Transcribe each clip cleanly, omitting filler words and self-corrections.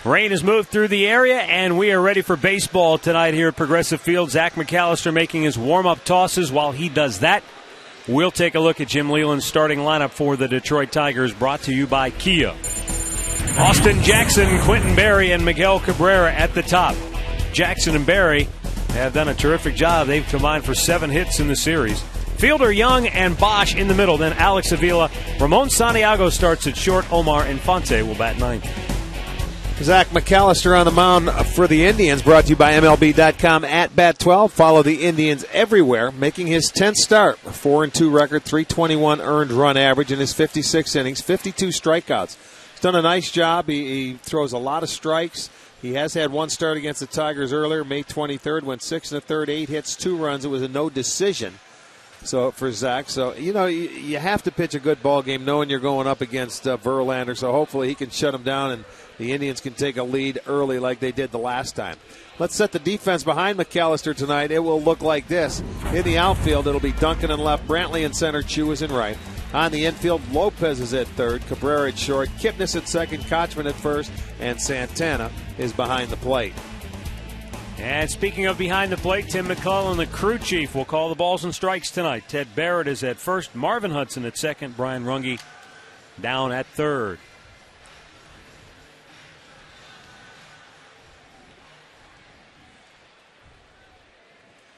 Rain has moved through the area, and we are ready for baseball tonight here at Progressive Field. Zach McAllister making his warm-up tosses. While he does that, we'll take a look at Jim Leyland's starting lineup for the Detroit Tigers, brought to you by Kia. Austin Jackson, Quentin Berry, and Miguel Cabrera at the top. Jackson and Berry have done a terrific job. They've combined for 7 hits in the series. Fielder, Young, and Bosch in the middle. Then Alex Avila. Ramon Santiago starts at short. Omar Infante will bat 9th. Zach McAllister on the mound for the Indians, brought to you by MLB.com at Bat 12. Follow the Indians everywhere, making his 10th start. 4-2 record, 321 earned run average in his 56 innings, 52 strikeouts. He's done a nice job. He throws a lot of strikes. He has had one start against the Tigers earlier, May 23rd, went 6 1/3, 8 hits, 2 runs. It was a no decision. So for Zach, you have to pitch a good ball game knowing you're going up against Verlander. So hopefully he can shut him down and the Indians can take a lead early like they did the last time. Let's set the defense behind McAllister tonight. It will look like this. In the outfield, it'll be Duncan in left, Brantley in center, Chu is in right. On the infield, Lopez is at third, Cabrera at short, Kipnis at second, Kochman at first, and Santana is behind the plate. And speaking of behind the plate, Tim McClellan, the crew chief, will call the balls and strikes tonight. Ted Barrett is at first, Marvin Hudson at second, Brian Runge down at third.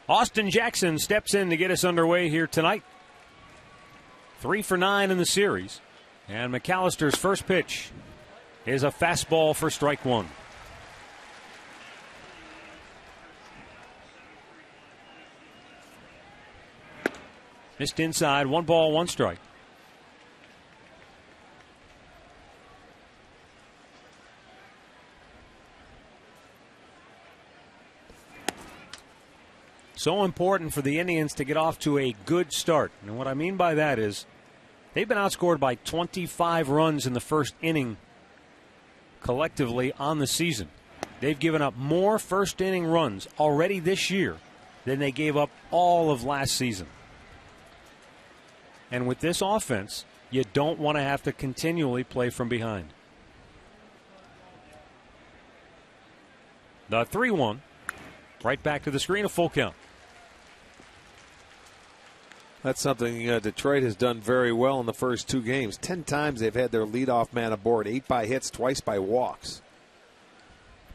Austin Jackson steps in to get us underway here tonight. 3 for 9 in the series. And McAllister's first pitch is a fastball for strike one. Missed inside, 1 ball, 1 strike. So important for the Indians to get off to a good start. And what I mean by that is they've been outscored by 25 runs in the first inning collectively on the season. They've given up more first inning runs already this year than they gave up all of last season. And with this offense, you don't want to have to continually play from behind. The 3-1. Right back to the screen, a full count. That's something Detroit has done very well in the first 2 games. 10 times they've had their leadoff man aboard, 8 by hits, twice by walks.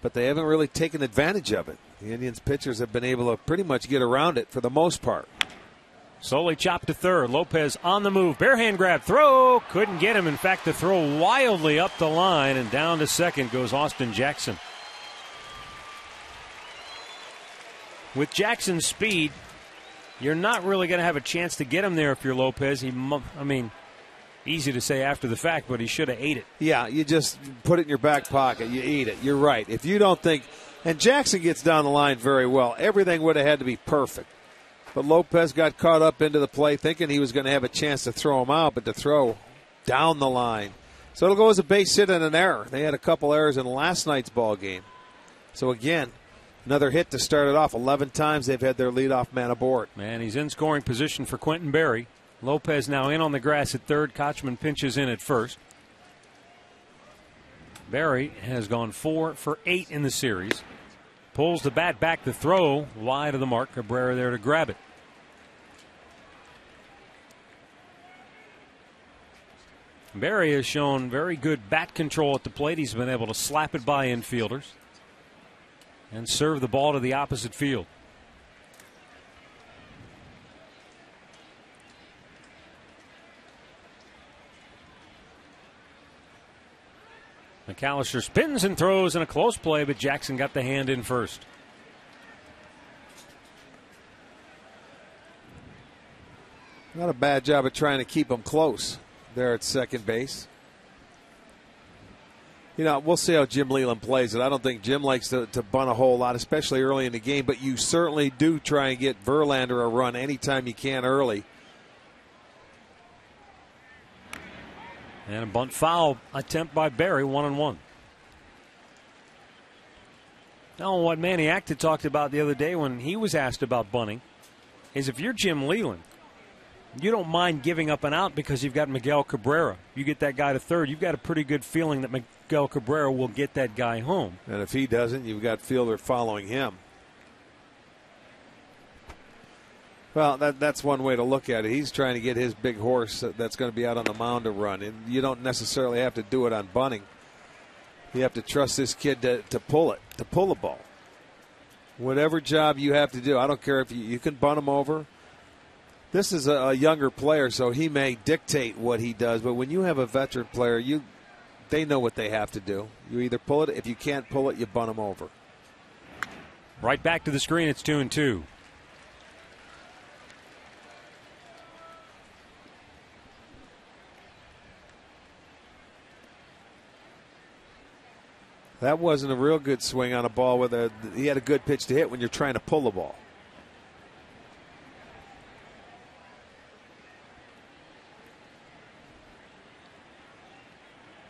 But they haven't really taken advantage of it. The Indians pitchers have been able to pretty much get around it for the most part. Slowly chopped to third. Lopez on the move. Bare hand grab. Throw. Couldn't get him. In fact, the throw wildly up the line, and down to second goes Austin Jackson. With Jackson's speed, you're not really going to have a chance to get him there if you're Lopez. Easy to say after the fact, but he should have ate it. Yeah, you just put it in your back pocket. You eat it. You're right. If you don't think, and Jackson gets down the line very well, everything would have had to be perfect. But Lopez got caught up into the play thinking he was going to have a chance to throw him out, but to throw down the line. So it'll go as a base hit and an error. They had a couple errors in last night's ball game. So again, another hit to start it off. 11 times they've had their leadoff man aboard. Man, he's in scoring position for Quentin Berry. Lopez now in on the grass at third. Kochman pinches in at first. Berry has gone 4 for 8 in the series. Pulls the bat back to throw wide of the mark. Cabrera there to grab it. Berry has shown very good bat control at the plate. He's been able to slap it by infielders and serve the ball to the opposite field. McAllister spins and throws in a close play, but Jackson got the hand in first. Not a bad job of trying to keep him close there at second base. We'll see how Jim Leyland plays it. I don't think Jim likes to bunt a whole lot, especially early in the game, but you certainly do try and get Verlander a run anytime you can early. And a bunt foul attempt by Berry, 1-1. Now, what Manny Acta talked about the other day when he was asked about bunting is if you're Jim Leyland, you don't mind giving up an out because you've got Miguel Cabrera. You get that guy to third, you've got a pretty good feeling that Miguel Cabrera will get that guy home. And if he doesn't, you've got Fielder following him. Well, that's one way to look at it. He's trying to get his big horse that's going to be out on the mound to run. And you don't necessarily have to do it on bunting. You have to trust this kid to pull it, to pull the ball. Whatever job you have to do. I don't care if you can bunt him over. This is a younger player, so he may dictate what he does. But when you have a veteran player, they know what they have to do. You either pull it. If you can't pull it, you bunt him over. Right back to the screen. It's 2-2. That wasn't a real good swing on a ball he had a good pitch to hit when you're trying to pull the ball.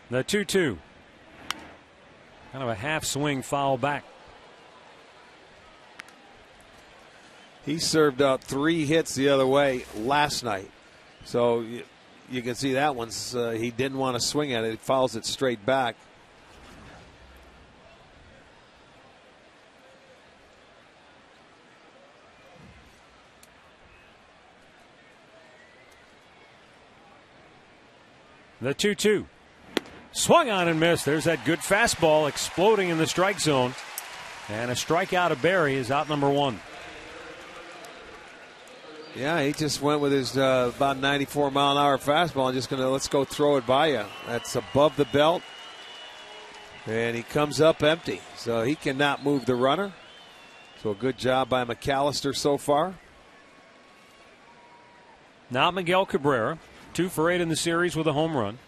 The 2-2. Kind of a half swing foul back. He served out 3 hits the other way last night. So you can see that one's he didn't want to swing at it. He fouls it straight back. The 2-2. Swung on and missed. There's that good fastball exploding in the strike zone. And a strikeout of Barry is out number 1. Yeah, he just went with his about 94-mile-an-hour fastball and just going to let's go throw it by you. That's above the belt. And he comes up empty. So he cannot move the runner. So a good job by McAllister so far. Now Miguel Cabrera. 2 for 8 in the series with a home run.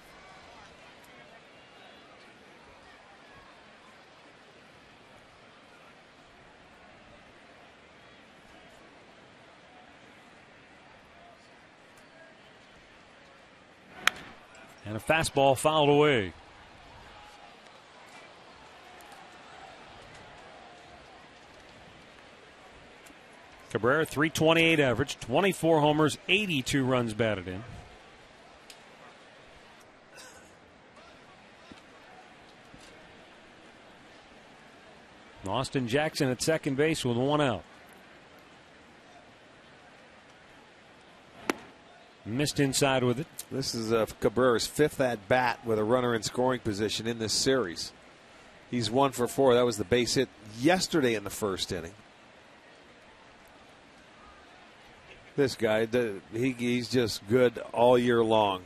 And a fastball fouled away. Cabrera, .328 average, 24 homers, 82 runs batted in. Austin Jackson at second base with 1 out. Missed inside with it. This is Cabrera's 5th at-bat with a runner in scoring position in this series. He's 1 for 4. That was the base hit yesterday in the first inning. This guy, he's just good all year long.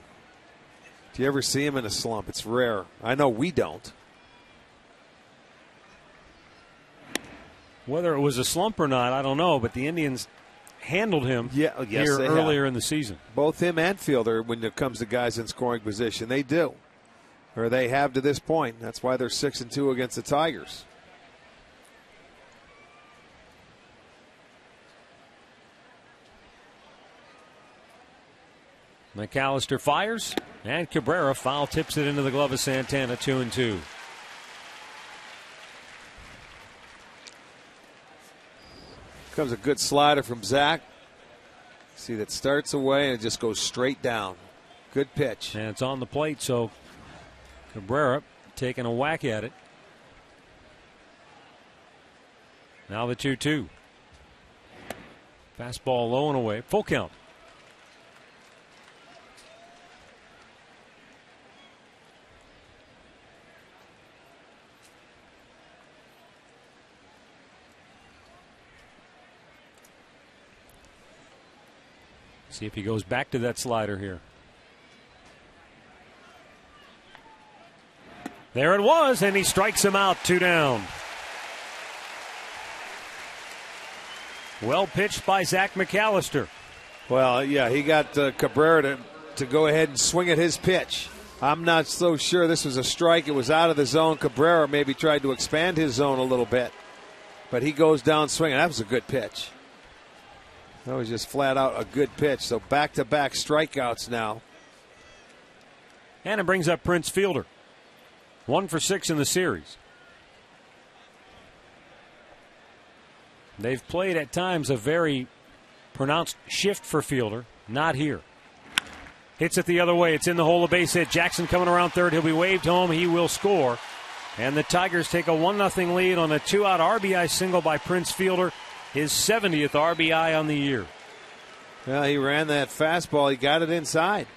Do you ever see him in a slump? It's rare. I know we don't. Whether it was a slump or not, I don't know, but the Indians handled him earlier in the season. Both him and Fielder, when it comes to guys in scoring position, they do. Or they have to this point. That's why they're 6-2 against the Tigers. McAllister fires, and Cabrera foul tips it into the glove of Santana, 2-2. Comes a good slider from Zach. See, that starts away and it just goes straight down. Good pitch. And it's on the plate, so Cabrera taking a whack at it. Now the 2-2. Fastball low and away. Full count. See if he goes back to that slider here. There it was, and he strikes him out, 2 down. Well pitched by Zach McAllister. Well, yeah, he got Cabrera to go ahead and swing at his pitch. I'm not so sure this was a strike. It was out of the zone. Cabrera maybe tried to expand his zone a little bit. But he goes down swinging. That was a good pitch. That was just flat out a good pitch. So back-to-back strikeouts now. And it brings up Prince Fielder. 1 for 6 in the series. They've played at times a very pronounced shift for Fielder. Not here. Hits it the other way. It's in the hole, a base hit. Jackson coming around third. He'll be waved home. He will score. And the Tigers take a 1-0 lead on a 2-out RBI single by Prince Fielder, his 70th RBI on the year. Well, he ran that fastball. He got it inside.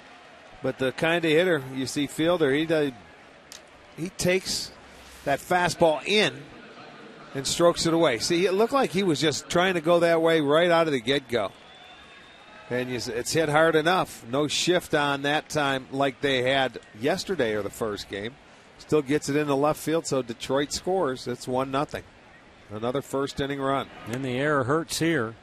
But the kind of hitter you see Fielder, he takes that fastball in and strokes it away. See, it looked like he was just trying to go that way right out of the get-go. And it's hit hard enough. No shift on that time like they had yesterday or the first game. Still gets it into left field, so Detroit scores. It's 1-0. Another first-inning run. And the error hurts here.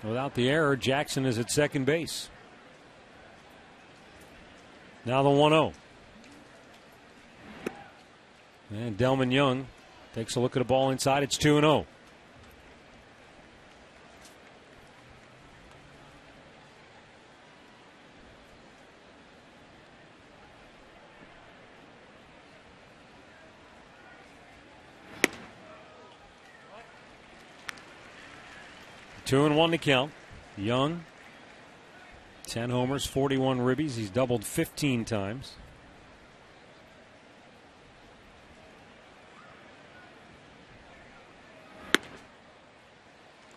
Without the error, Jackson is at second base. Now the 1-0. And Delman Young takes a look at a ball inside. It's 2-0. Two and one to count. Young, 10 homers, 41 ribbies. He's doubled 15 times.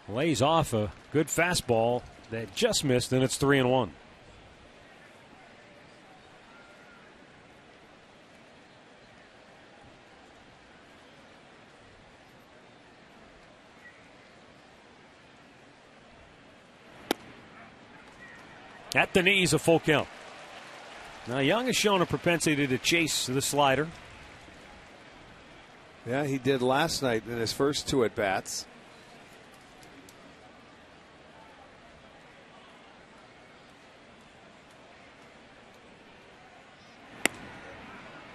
Lays off a good fastball that just missed, and it's 3-1. At the knees, a full count. Now, Young has shown a propensity to chase the slider. Yeah, he did last night in his first two at-bats.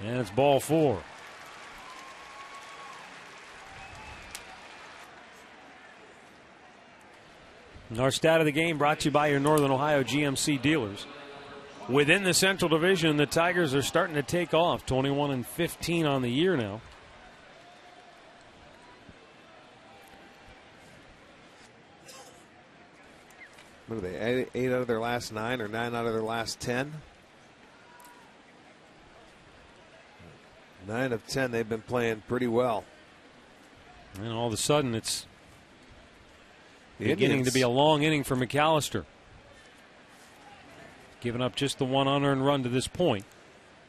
And it's ball four. And our stat of the game brought to you by your Northern Ohio GMC dealers. Within the Central Division, the Tigers are starting to take off. 21-15 on the year now. What are they, 8 out of their last 9 or 9 out of their last 10? 9 of 10, they've been playing pretty well. And all of a sudden, it's beginning to be a long inning for McAllister. Giving up just the one unearned run to this point.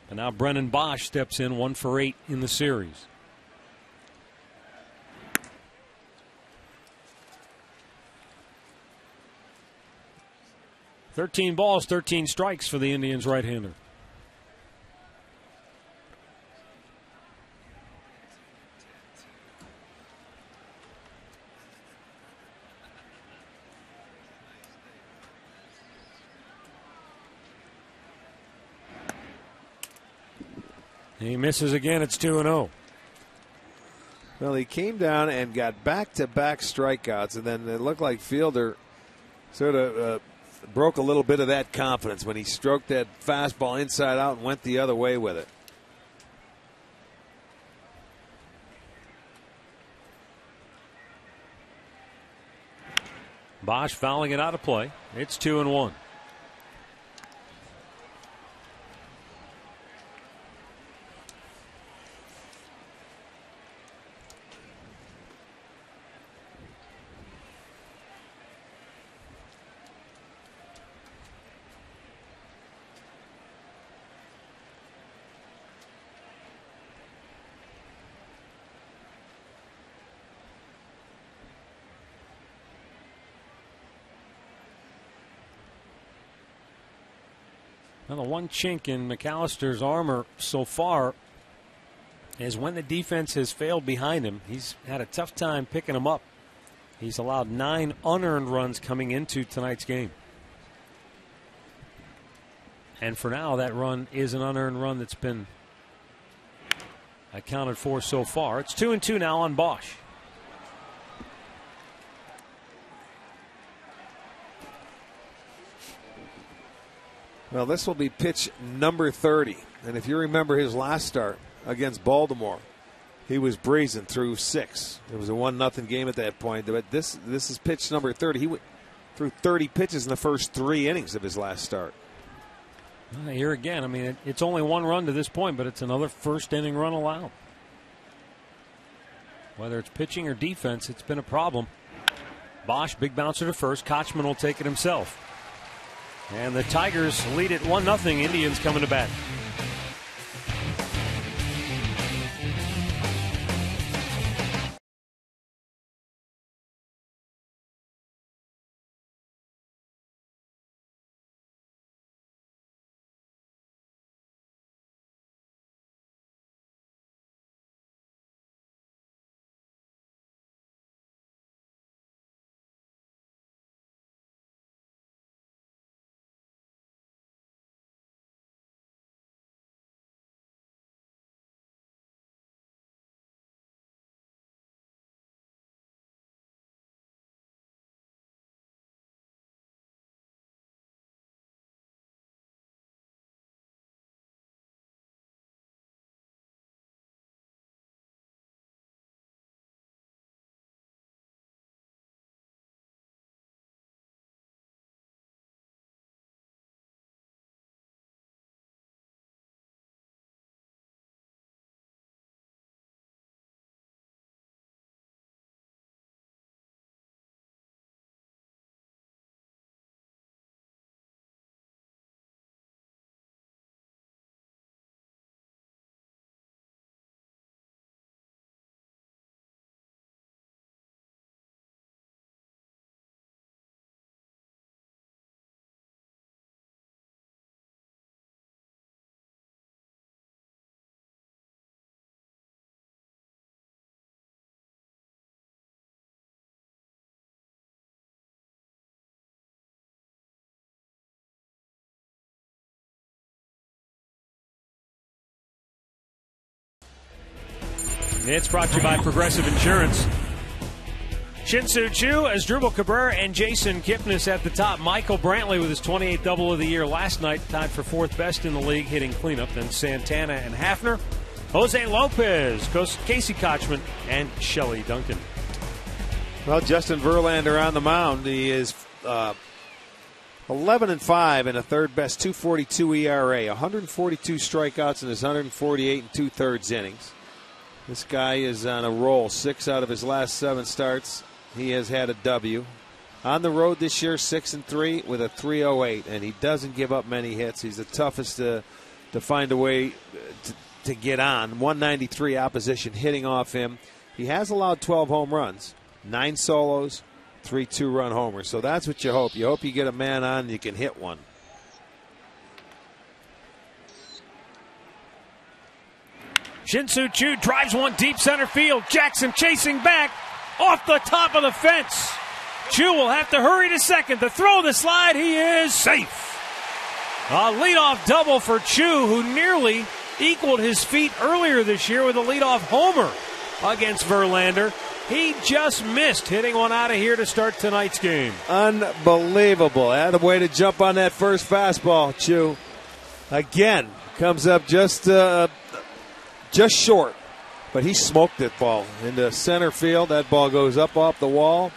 And now Brennan Bosch steps in, 1 for 8 in the series. "13 balls, 13 strikes for the Indians right-hander. He misses again. It's 2-0. Well, he came down and got back-to-back strikeouts, and then it looked like Fielder sort of broke a little bit of that confidence when he stroked that fastball inside out and went the other way with it. Bosch fouling it out of play. It's 2-1. Now, the one chink in McAllister's armor so far is when the defense has failed behind him. He's had a tough time picking them up. He's allowed 9 unearned runs coming into tonight's game. And for now, that run is an unearned run that's been accounted for so far. It's 2-2 now on Bosch. Well, this will be pitch number 30. And if you remember his last start, against Baltimore. He was breezing through 6. It was a 1-0 game at that point. But this is pitch number 30. He went through 30 pitches in the first 3 innings of his last start. Here again, I mean, it's only 1 run to this point, but it's another first-inning run allowed. Whether it's pitching or defense, it's been a problem. Bosch, big bouncer to first. Kochman will take it himself. And the Tigers lead it 1-0. Indians coming to bat. It's brought to you by Progressive Insurance. Shin-Soo Choo, Asdrubal Cabrera, and Jason Kipnis at the top. Michael Brantley with his 28th double of the year last night, tied for 4th best in the league, hitting cleanup. Then Santana and Hafner, Jose Lopez, Casey Kochman, and Shelley Duncan. Well, Justin Verlander on the mound. He is 11-5 in a third best 2.42 ERA, 142 strikeouts in his 148 2/3 innings. This guy is on a roll. 6 out of his last 7 starts, he has had a W. On the road this year, 6-3 with a 3.08, and he doesn't give up many hits. He's the toughest to find a way to get on. 193 opposition hitting off him. He has allowed 12 home runs, 9 solos, 3 2-run homers. So that's what you hope. You hope you get a man on and you can hit one. Shin-Soo Choo drives one deep center field. Jackson chasing back off the top of the fence. Choo will have to hurry to second. The throw, the slide, he is safe. A leadoff double for Choo, who nearly equaled his feat earlier this year with a leadoff homer against Verlander. He just missed hitting one out of here to start tonight's game. Unbelievable. Had a way to jump on that first fastball. Choo again comes up just short, but he smoked that ball into center field. That ball goes up off the wall,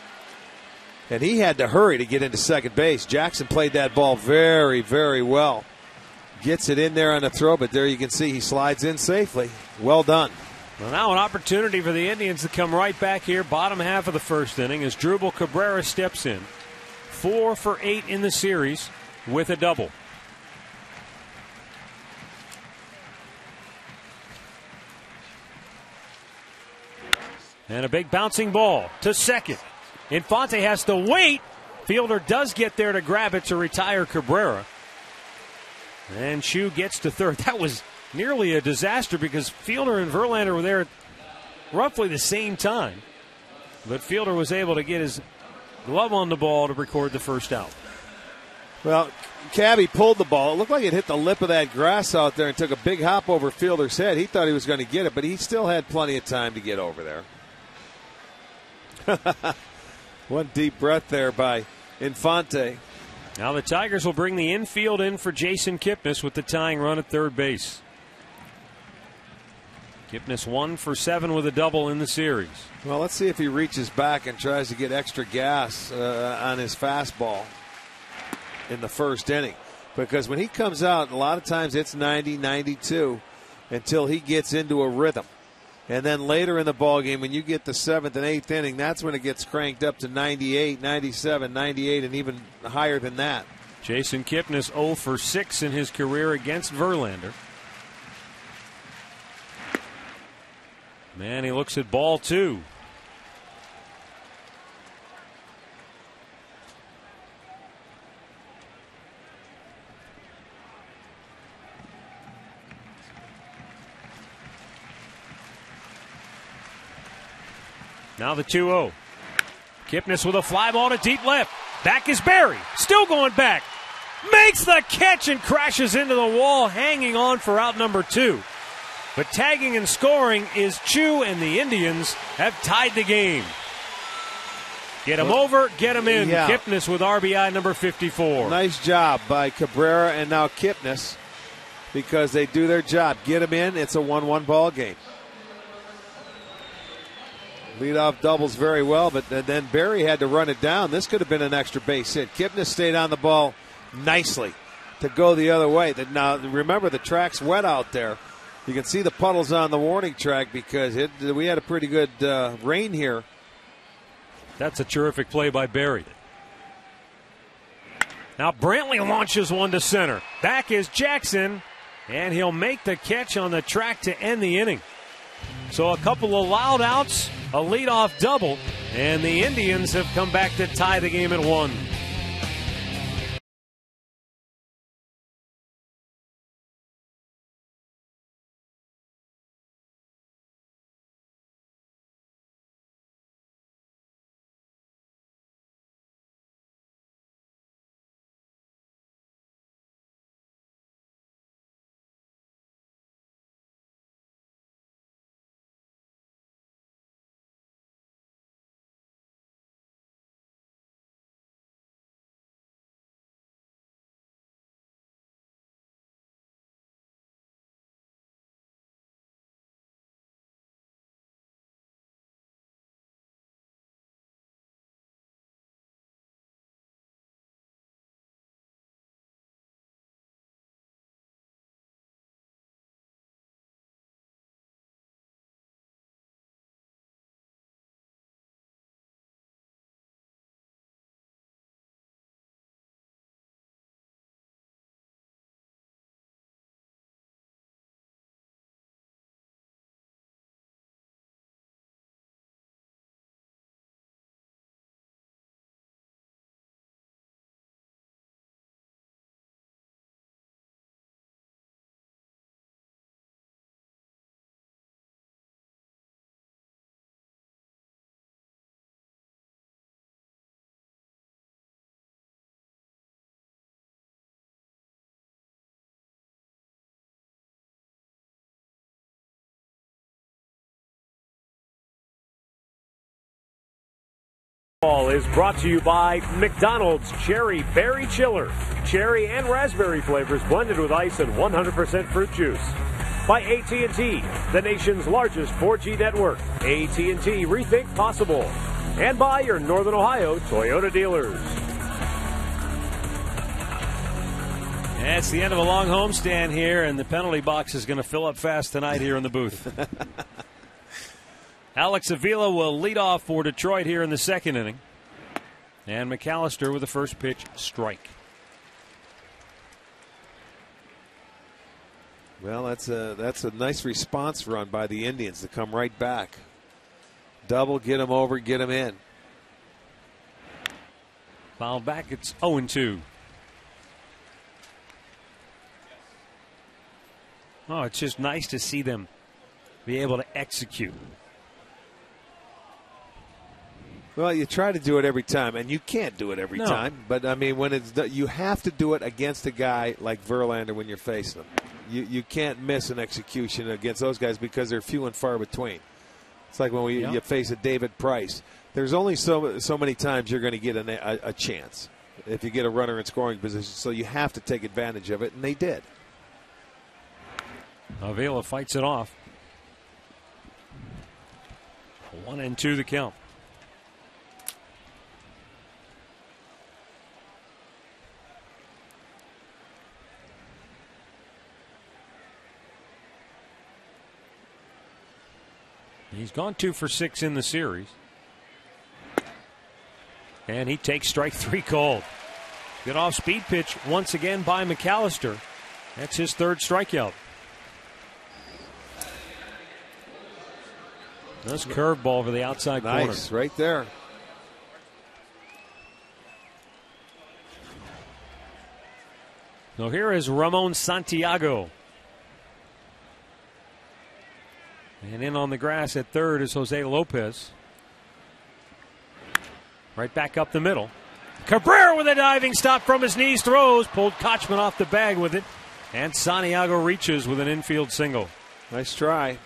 and he had to hurry to get into second base. Jackson played that ball very, very well. Gets it in there on the throw, but there you can see he slides in safely. Well done. Well, now an opportunity for the Indians to come right back here, bottom half of the first inning, as Asdrubal Cabrera steps in. 4 for 8 in the series with a double. And a big bouncing ball to second. Infante has to wait. Fielder does get there to grab it to retire Cabrera. And Choo gets to third. That was nearly a disaster because Fielder and Verlander were there at roughly the same time. But Fielder was able to get his glove on the ball to record the first out. Well, Cabby pulled the ball. It looked like it hit the lip of that grass out there and took a big hop over Fielder's head. He thought he was going to get it, but he still had plenty of time to get over there. One deep breath there by Infante. Now the Tigers will bring the infield in for Jason Kipnis with the tying run at third base. Kipnis 1 for 7 with a double in the series. Well, let's see if he reaches back and tries to get extra gas on his fastball in the first inning. Because when he comes out, a lot of times it's 90, 92 until he gets into a rhythm. And then later in the ballgame, when you get the 7th and 8th inning, that's when it gets cranked up to 98, 97, 98, and even higher than that. Jason Kipnis 0 for 6 in his career against Verlander. Man, he looks at ball 2. Now the 2-0. Kipnis with a fly ball to deep left. Back is Barry. Still going back. Makes the catch and crashes into the wall, hanging on for out number 2. But tagging and scoring is Chu, and the Indians have tied the game. Get him over, get him in. Yeah. Kipnis with RBI number 54. Nice job by Cabrera and now Kipnis, because they do their job. Get him in. It's a 1-1 ball game. Leadoff doubles very well, but then Barry had to run it down. This could have been an extra base hit. Kipnis stayed on the ball nicely to go the other way. Now, remember, the track's wet out there. You can see the puddles on the warning track because we had a pretty good rain here. That's a terrific play by Barry. Now Brantley launches one to center. Back is Jackson, and he'll make the catch on the track to end the inning. So a couple of loud outs, a leadoff double, and the Indians have come back to tie the game at 1. Ball is brought to you by McDonald's Cherry Berry Chiller. Cherry and raspberry flavors blended with ice and 100% fruit juice. By AT&T, the nation's largest 4G network. AT&T, rethink possible. And by your Northern Ohio Toyota dealers. That's the end of a long homestand here, and the penalty box is going to fill up fast tonight here in the booth. Alex Avila will lead off for Detroit here in the second inning. And McAllister with the first pitch, strike. Well, that's a nice response run by the Indians to come right back. Double, get him over, get him in. Fouled back, it's 0-2. Oh, it's just nice to see them be able to execute. Well, you try to do it every time, and you can't do it every time. But, I mean, when you have to do it against a guy like Verlander when you're facing him. You can't miss an execution against those guys because they're few and far between. It's like when you face a David Price. There's only so many times you're going to get a chance if you get a runner in scoring position. So you have to take advantage of it, and they did. Avila fights it off. 1-2 the count. He's gone 2 for 6 in the series. And he takes strike 3 called. Good off-speed pitch once again by McAllister. That's his 3rd strikeout. Nice curveball for the outside corner. Nice, right there. So here is Ramon Santiago. And in on the grass at 3rd is Jose Lopez. Right back up the middle. Cabrera with a diving stop from his knees, throws, pulled Kochman off the bag with it. And Santiago reaches with an infield single. Nice try.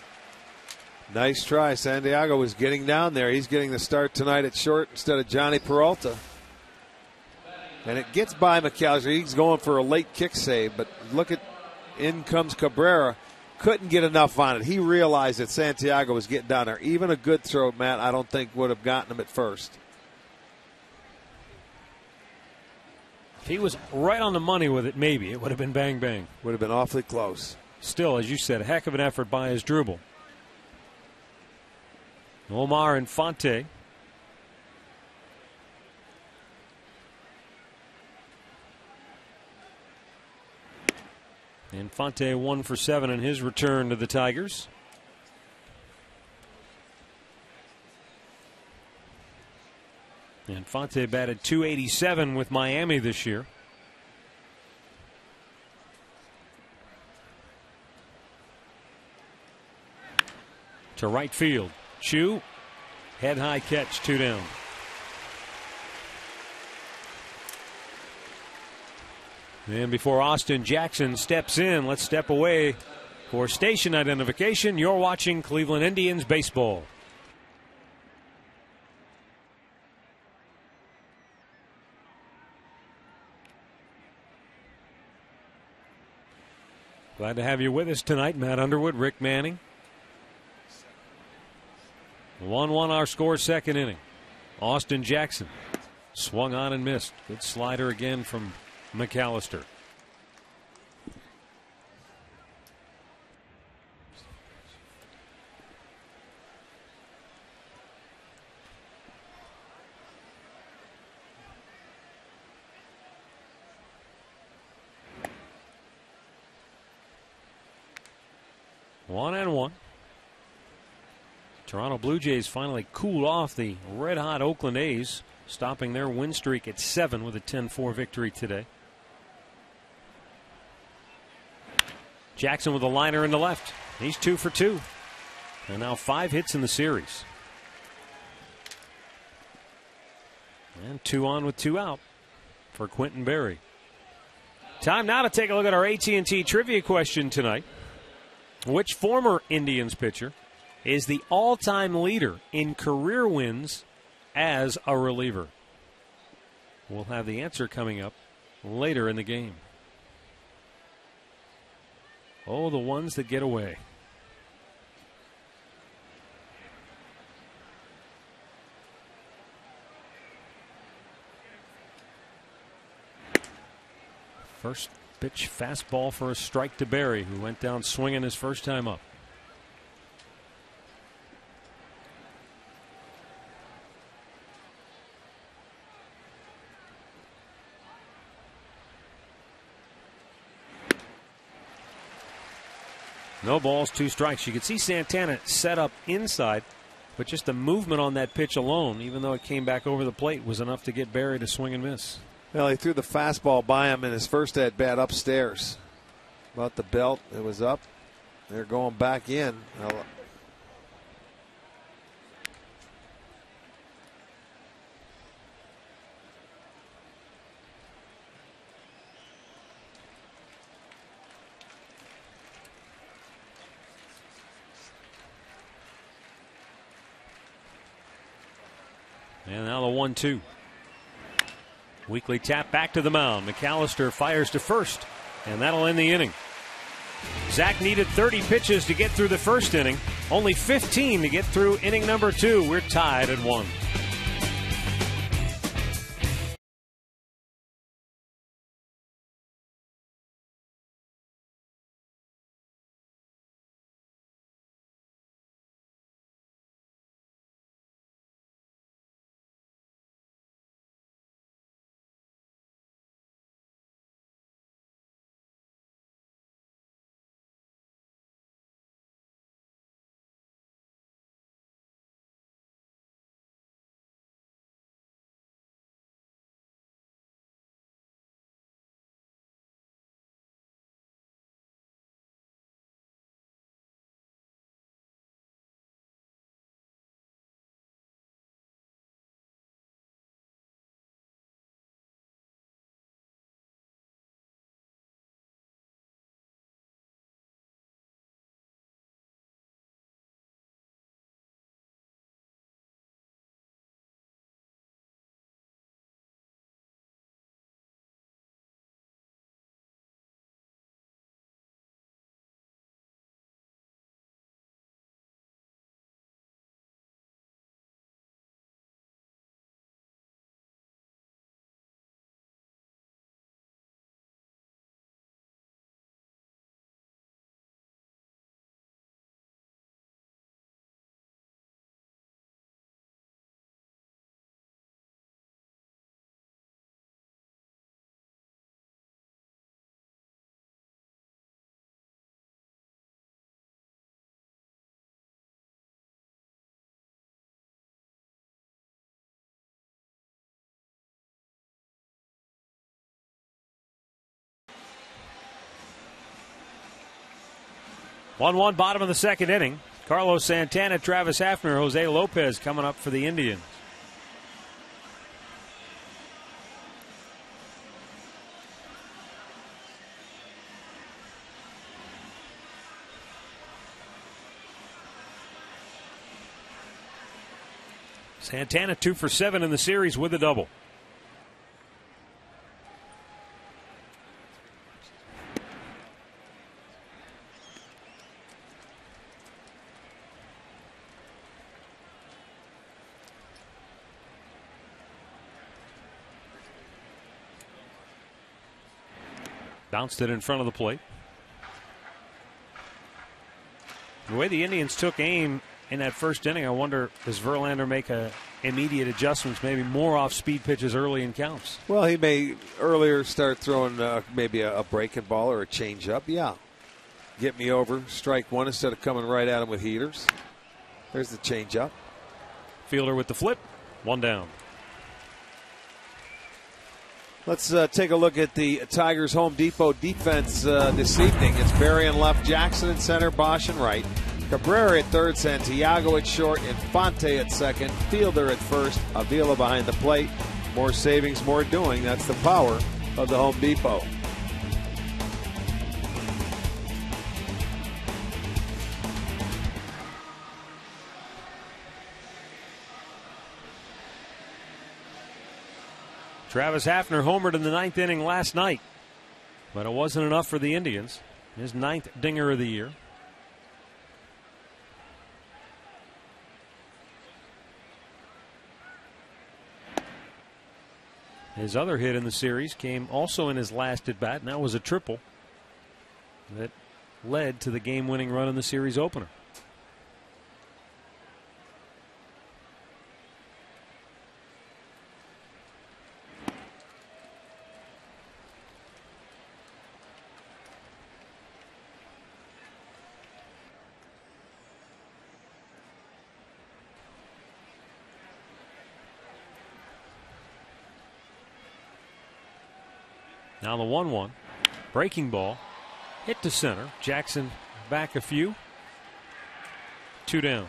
Nice try. Santiago was getting down there. He's getting the start tonight at short instead of Johnny Peralta. And it gets by McAllister. He's going for a late kick save, but look at, in comes Cabrera. Couldn't get enough on it. He realized that Santiago was getting down there. Even a good throw, Matt, I don't think would have gotten him at first. If he was right on the money with it, maybe it would have been bang bang. Would have been awfully close. Still, as you said, a heck of an effort by Asdrubal. Omar Infante. Infante 1 for 7 in his return to the Tigers. Infante batted .287 with Miami this year. To right field. Chu, head high catch, 2 down. And before Austin Jackson steps in, let's step away for station identification. You're watching Cleveland Indians baseball. Glad to have you with us tonight. Matt Underwood, Rick Manning. 1-1 our score, second inning. Austin Jackson swung on and missed. Good slider again from McAllister. One and one. Toronto Blue Jays finally cooled off the red-hot Oakland A's, stopping their win streak at 7 with a 10-4 victory today. Jackson with a liner in the left. He's 2 for 2. And now 5 hits in the series. And 2 on with 2 out for Quentin Berry. Time now to take a look at our AT&T trivia question tonight. Which former Indians pitcher is the all-time leader in career wins as a reliever? We'll have the answer coming up later in the game. Oh, the ones that get away. First pitch fastball for a strike to Berry, who went down swinging his first time up. No balls, 2 strikes. You could see Santana set up inside, but just the movement on that pitch alone, even though it came back over the plate, was enough to get Berry to swing and miss. Well, he threw the fastball by him in his first at bat upstairs. About the belt, it was up. They're going back in. And now the 1-2. Weekly tap back to the mound. McAllister fires to first, and that'll end the inning. Zach needed 30 pitches to get through the first inning. Only 15 to get through inning number 2. We're tied at 1. One bottom of the second inning. Carlos Santana, Travis Hafner, Jose Lopez coming up for the Indians. Santana 2 for 7 in the series with a double. Bounced it in front of the plate. The way the Indians took aim in that first inning, I wonder, does Verlander make immediate adjustments, maybe more off-speed pitches early in counts? Well, he may earlier start throwing maybe a breaking ball or a changeup. Yeah. Get me over, strike one instead of coming right at him with heaters. There's the changeup. Fielder with the flip, 1 down. Let's take a look at the Tigers Home Depot defense this evening. It's Berry in left, Jackson in center, Bosch in right, Cabrera at third, Santiago at short, Infante at second, Fielder at first, Avila behind the plate. More savings, more doing. That's the power of the Home Depot. Travis Hafner homered in the 9th inning last night, but it wasn't enough for the Indians. His 9th dinger of the year. His other hit in the series came also in his last at bat, and that was a triple that led to the game-winning run in the series opener. Now the 1-1. Breaking ball. Hit to center. Jackson back a few. 2 down.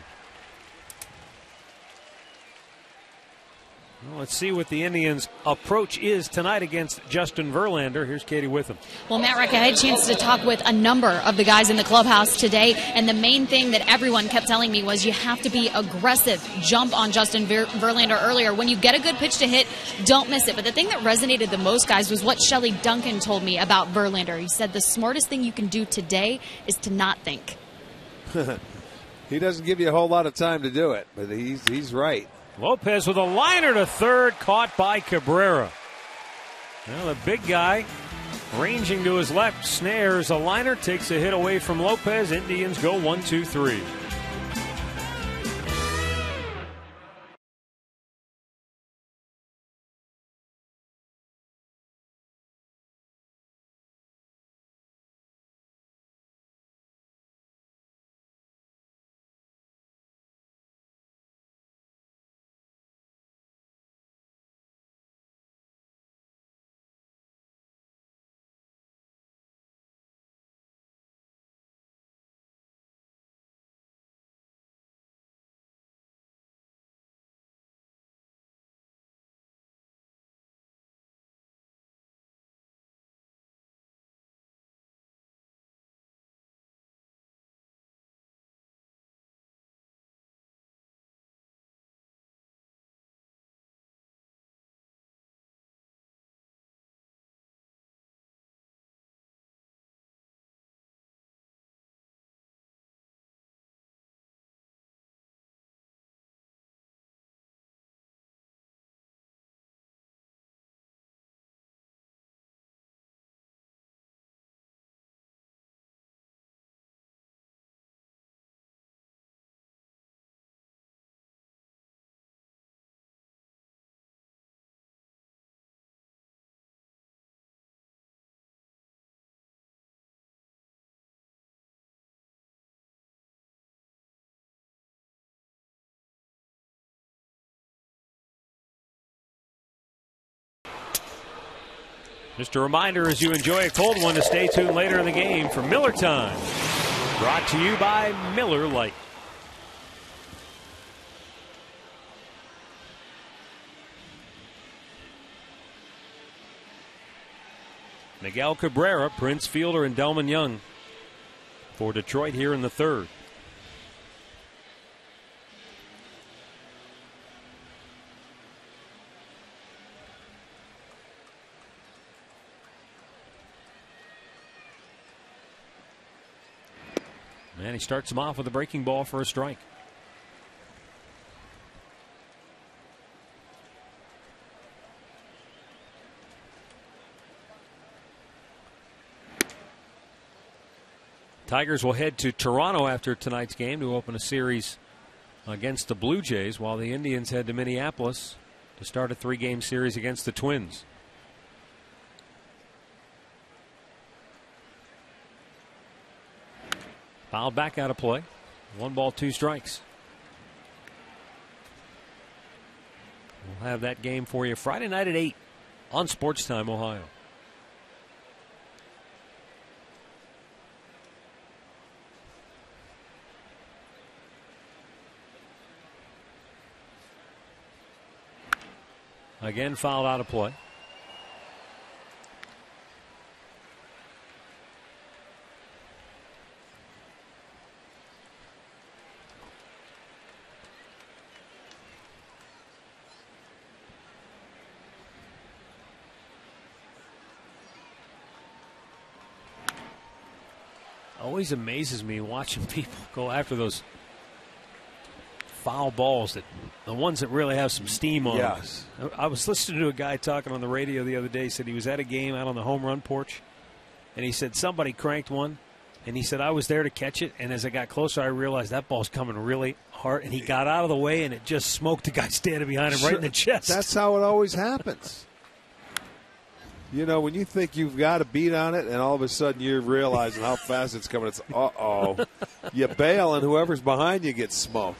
Well, let's see what the Indians' approach is tonight against Justin Verlander. Here's Katie Witham. Well, Matt Rick, I had a chance to talk with a number of the guys in the clubhouse today, and the main thing that everyone kept telling me was you have to be aggressive. Jump on Justin Verlander earlier. When you get a good pitch to hit, don't miss it. But the thing that resonated the most, guys, was what Shelley Duncan told me about Verlander. He said the smartest thing you can do today is to not think. He doesn't give you a whole lot of time to do it, but he's right. Lopez with a liner to third, caught by Cabrera. Well, the big guy ranging to his left snares a liner, takes a hit away from Lopez. Indians go 1-2-3. Just a reminder as you enjoy a cold one to stay tuned later in the game for Miller Time. Brought to you by Miller Lite. Miguel Cabrera, Prince Fielder, and Delman Young for Detroit here in the third. And he starts him off with a breaking ball for a strike. Tigers will head to Toronto after tonight's game to open a series against the Blue Jays, while the Indians head to Minneapolis to start a 3-game series against the Twins. Fouled back out of play. 1 ball, 2 strikes. We'll have that game for you Friday night at 8 on Sports Time Ohio. Again, fouled out of play. Always amazes me watching people go after those foul balls, that the ones that really have some steam on them. Yes. I was listening to a guy talking on the radio the other day. Said he was at a game out on the home run porch, and he said somebody cranked one, and he said I was there to catch it, and as I got closer I realized that ball's coming really hard, and he got out of the way and it just smoked the guy standing behind him right in the chest. That's how it always happens. You know, when you think you've got a beat on it and all of a sudden you're realizing how fast it's coming, it's uh-oh. You bail and whoever's behind you gets smoked.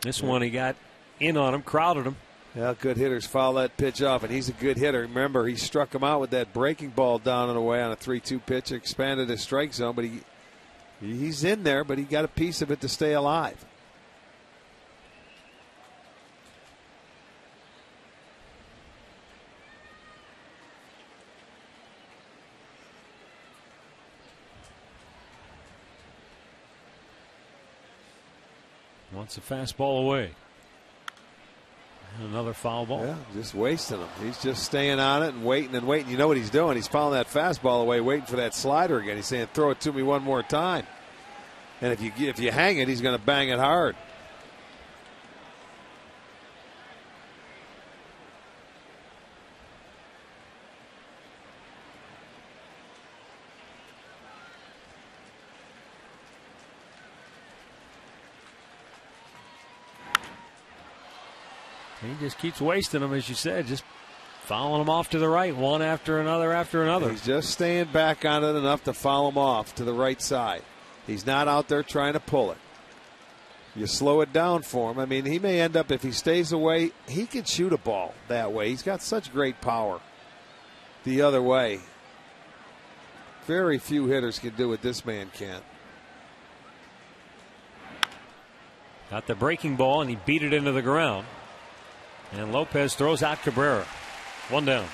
This one he got in on him, crowded him. Yeah, good hitters foul that pitch off, and he's a good hitter. Remember, he struck him out with that breaking ball down and away on a 3-2 pitch, expanded his strike zone, but he's in there, but he got a piece of it to stay alive. Wants a fastball away. Another foul ball. Yeah, just wasting him. He's just staying on it and waiting and waiting. You know what he's doing? He's fouling that fastball away, waiting for that slider again. He's saying, throw it to me one more time. And if you hang it, he's going to bang it hard. He just keeps wasting them, as you said, just following them off to the right, one after another after another. He's just staying back on it enough to foul him off to the right side. He's not out there trying to pull it. You slow it down for him. I mean, he may end up, if he stays away, he could shoot a ball that way. He's got such great power the other way. Very few hitters can do what this man can. Got the breaking ball, and he beat it into the ground. And Lopez throws out Cabrera. One down.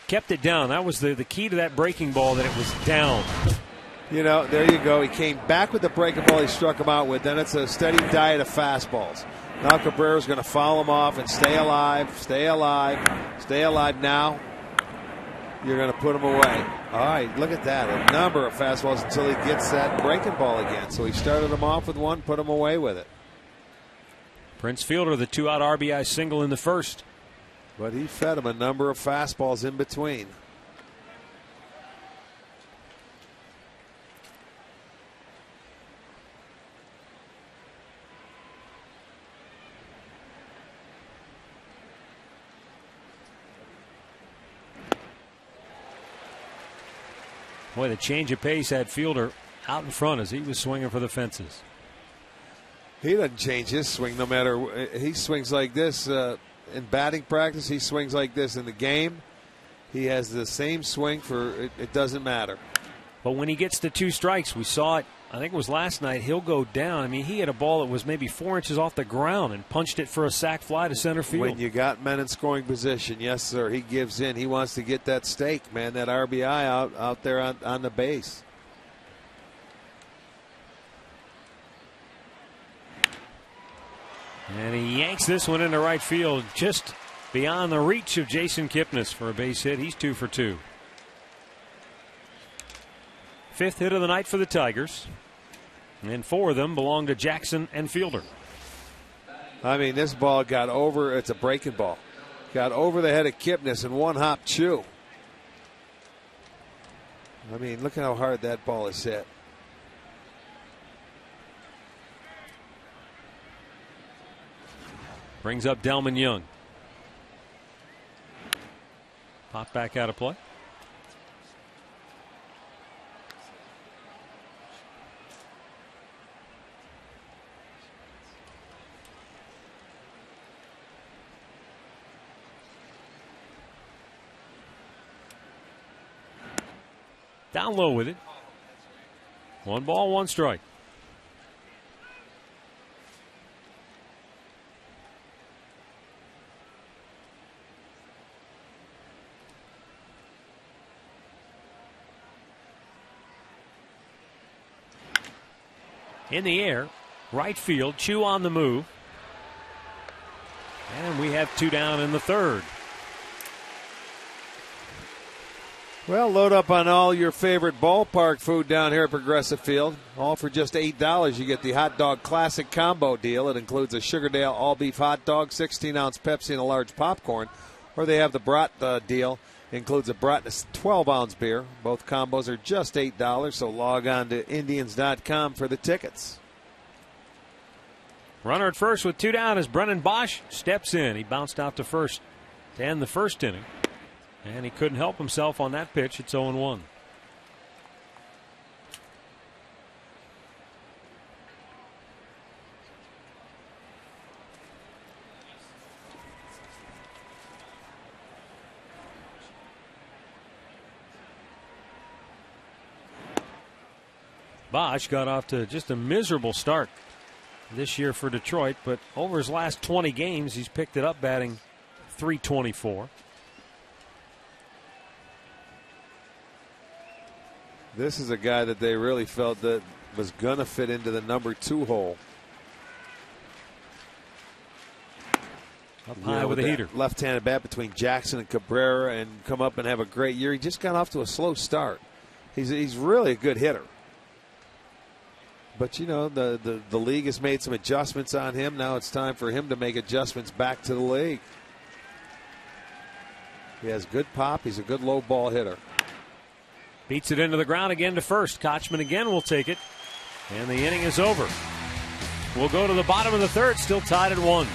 Kept it down. That was the key to that breaking ball, that it was down. You know, there you go. He came back with the breaking ball he struck him out with. Then it's a steady diet of fastballs. Now Cabrera's going to foul him off and stay alive, stay alive, stay alive now. You're going to put him away. All right, look at that. A number of fastballs until he gets that breaking ball again. So he started him off with one, put him away with it. Prince Fielder, the 2-out RBI single in the first. But he fed him a number of fastballs in between. Boy, the change of pace had Fielder out in front as he was swinging for the fences. He doesn't change his swing no matter. He swings like this in batting practice. He swings like this in the game. He has the same swing for it doesn't matter. But when he gets to 2 strikes, we saw it, I think it was last night, he'll go down. I mean, he had a ball that was maybe 4 inches off the ground and punched it for a sac fly to center field. When you got men in scoring position, yes, sir, he gives in. He wants to get that stake, man, that RBI out there on the base. And he yanks this one into right field, just beyond the reach of Jason Kipnis for a base hit. He's 2 for 2. 5th hit of the night for the Tigers. And 4 of them belong to Jackson and Fielder. I mean, this ball got over. It's a breaking ball. Got over the head of Kipnis in one hop chew. I mean, look at how hard that ball is hit. Brings up Delman Young. Pop back out of play. Down low with it. 1 ball, 1 strike. In the air, right field, Chu on the move. And we have 2 down in the 3rd. Well, load up on all your favorite ballpark food down here at Progressive Field. All for just $8. You get the Hot Dog Classic Combo deal. It includes a Sugardale all-beef hot dog, 16-ounce Pepsi, and a large popcorn. Or they have the Brat deal. Includes a Brat and a 12-ounce beer. Both combos are just $8, so log on to Indians.com for the tickets. Runner at first with 2 down as Brennan Bosch steps in. He bounced out to first to end the first inning. And he couldn't help himself on that pitch. It's 0-1. Bosch got off to just a miserable start this year for Detroit, but over his last 20 games, he's picked it up, batting .324. This is a guy that they really felt that was going to fit into the number 2 hole. Up high with a heater. Left-handed bat between Jackson and Cabrera and come up and have a great year. He just got off to a slow start. He's really a good hitter. But, you know, the league has made some adjustments on him. Now it's time for him to make adjustments back to the league. He has good pop. He's a good low ball hitter. Beats it into the ground again to first. Kochman again will take it. And the inning is over. We'll go to the bottom of the third, still tied at 1.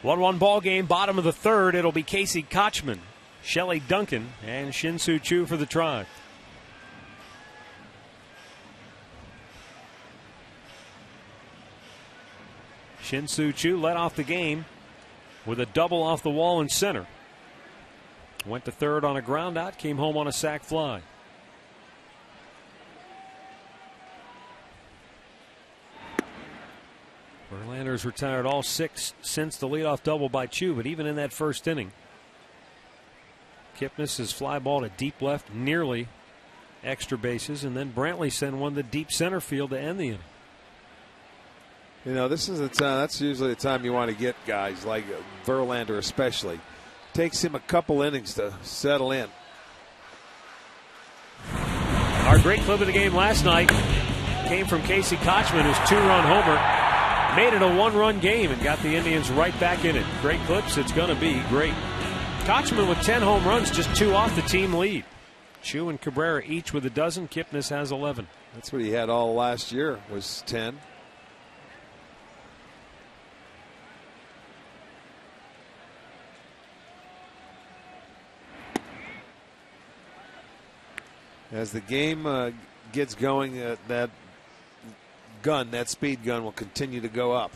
One ball game, bottom of the third. It'll be Casey Kochman, Shelly Duncan, and Shin-Soo Choo for the Tribe. Shin-Soo Choo led off the game with a double off the wall in center. Went to third on a ground out, came home on a sac fly. Verlander's retired all 6 since the leadoff double by Choo, but even in that first inning, Kipnis is fly ball to deep left, nearly extra bases, and then Brantley sent one to deep center field to end the inning. You know, this is the time. That's usually the time you want to get guys like Verlander, especially. Takes him a couple innings to settle in. Our great clip of the game last night came from Casey Kochman, his 2-run homer. Made it a 1-run game and got the Indians right back in it. Great clips. It's going to be great. Kochman with 10 home runs, just 2 off the team lead. Choo and Cabrera each with a dozen. Kipnis has 11. That's what he had all last year, was 10. As the game gets going, that speed gun will continue to go up.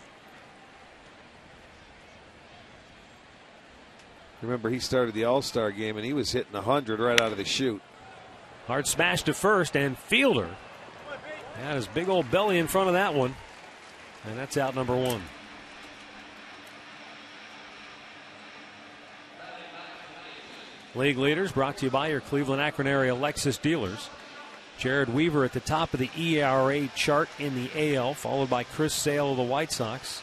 Remember, he started the All-Star game and he was hitting 100 right out of the chute. Hard smash to first, and Fielder had his big old belly in front of that one, and that's out number 1. League leaders brought to you by your Cleveland Akron area Lexus dealers. Jared Weaver at the top of the ERA chart in the AL, followed by Chris Sale of the White Sox.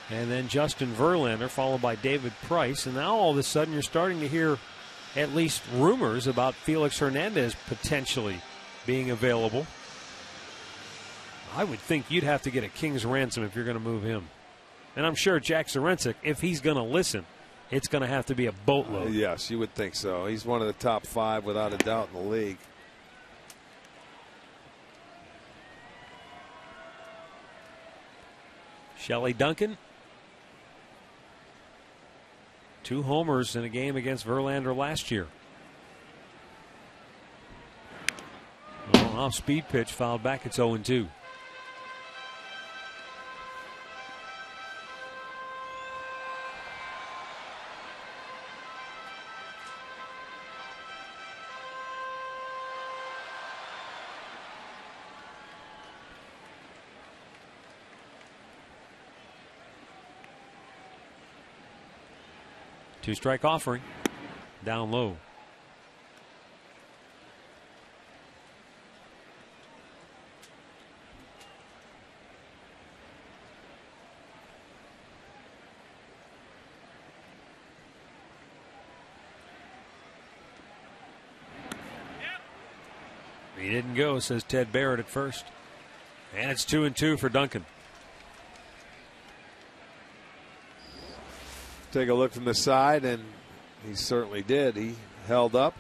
And then Justin Verlander, followed by David Price. And now all of a sudden you're starting to hear at least rumors about Felix Hernandez potentially being available. I would think you'd have to get a king's ransom if you're going to move him. And I'm sure Jack Zarinsek, if he's going to listen, it's going to have to be a boatload. Yes, you would think so. He's one of the top 5 without a doubt in the league. Shelly Duncan, 2 homers in a game against Verlander last year. Off speed pitch, fouled back. It's 0-2. 2-strike offering. Down low. He didn't go, says Ted Barrett at first. And it's 2-2 for Duncan. Take a look from the side, and he certainly did. He held up.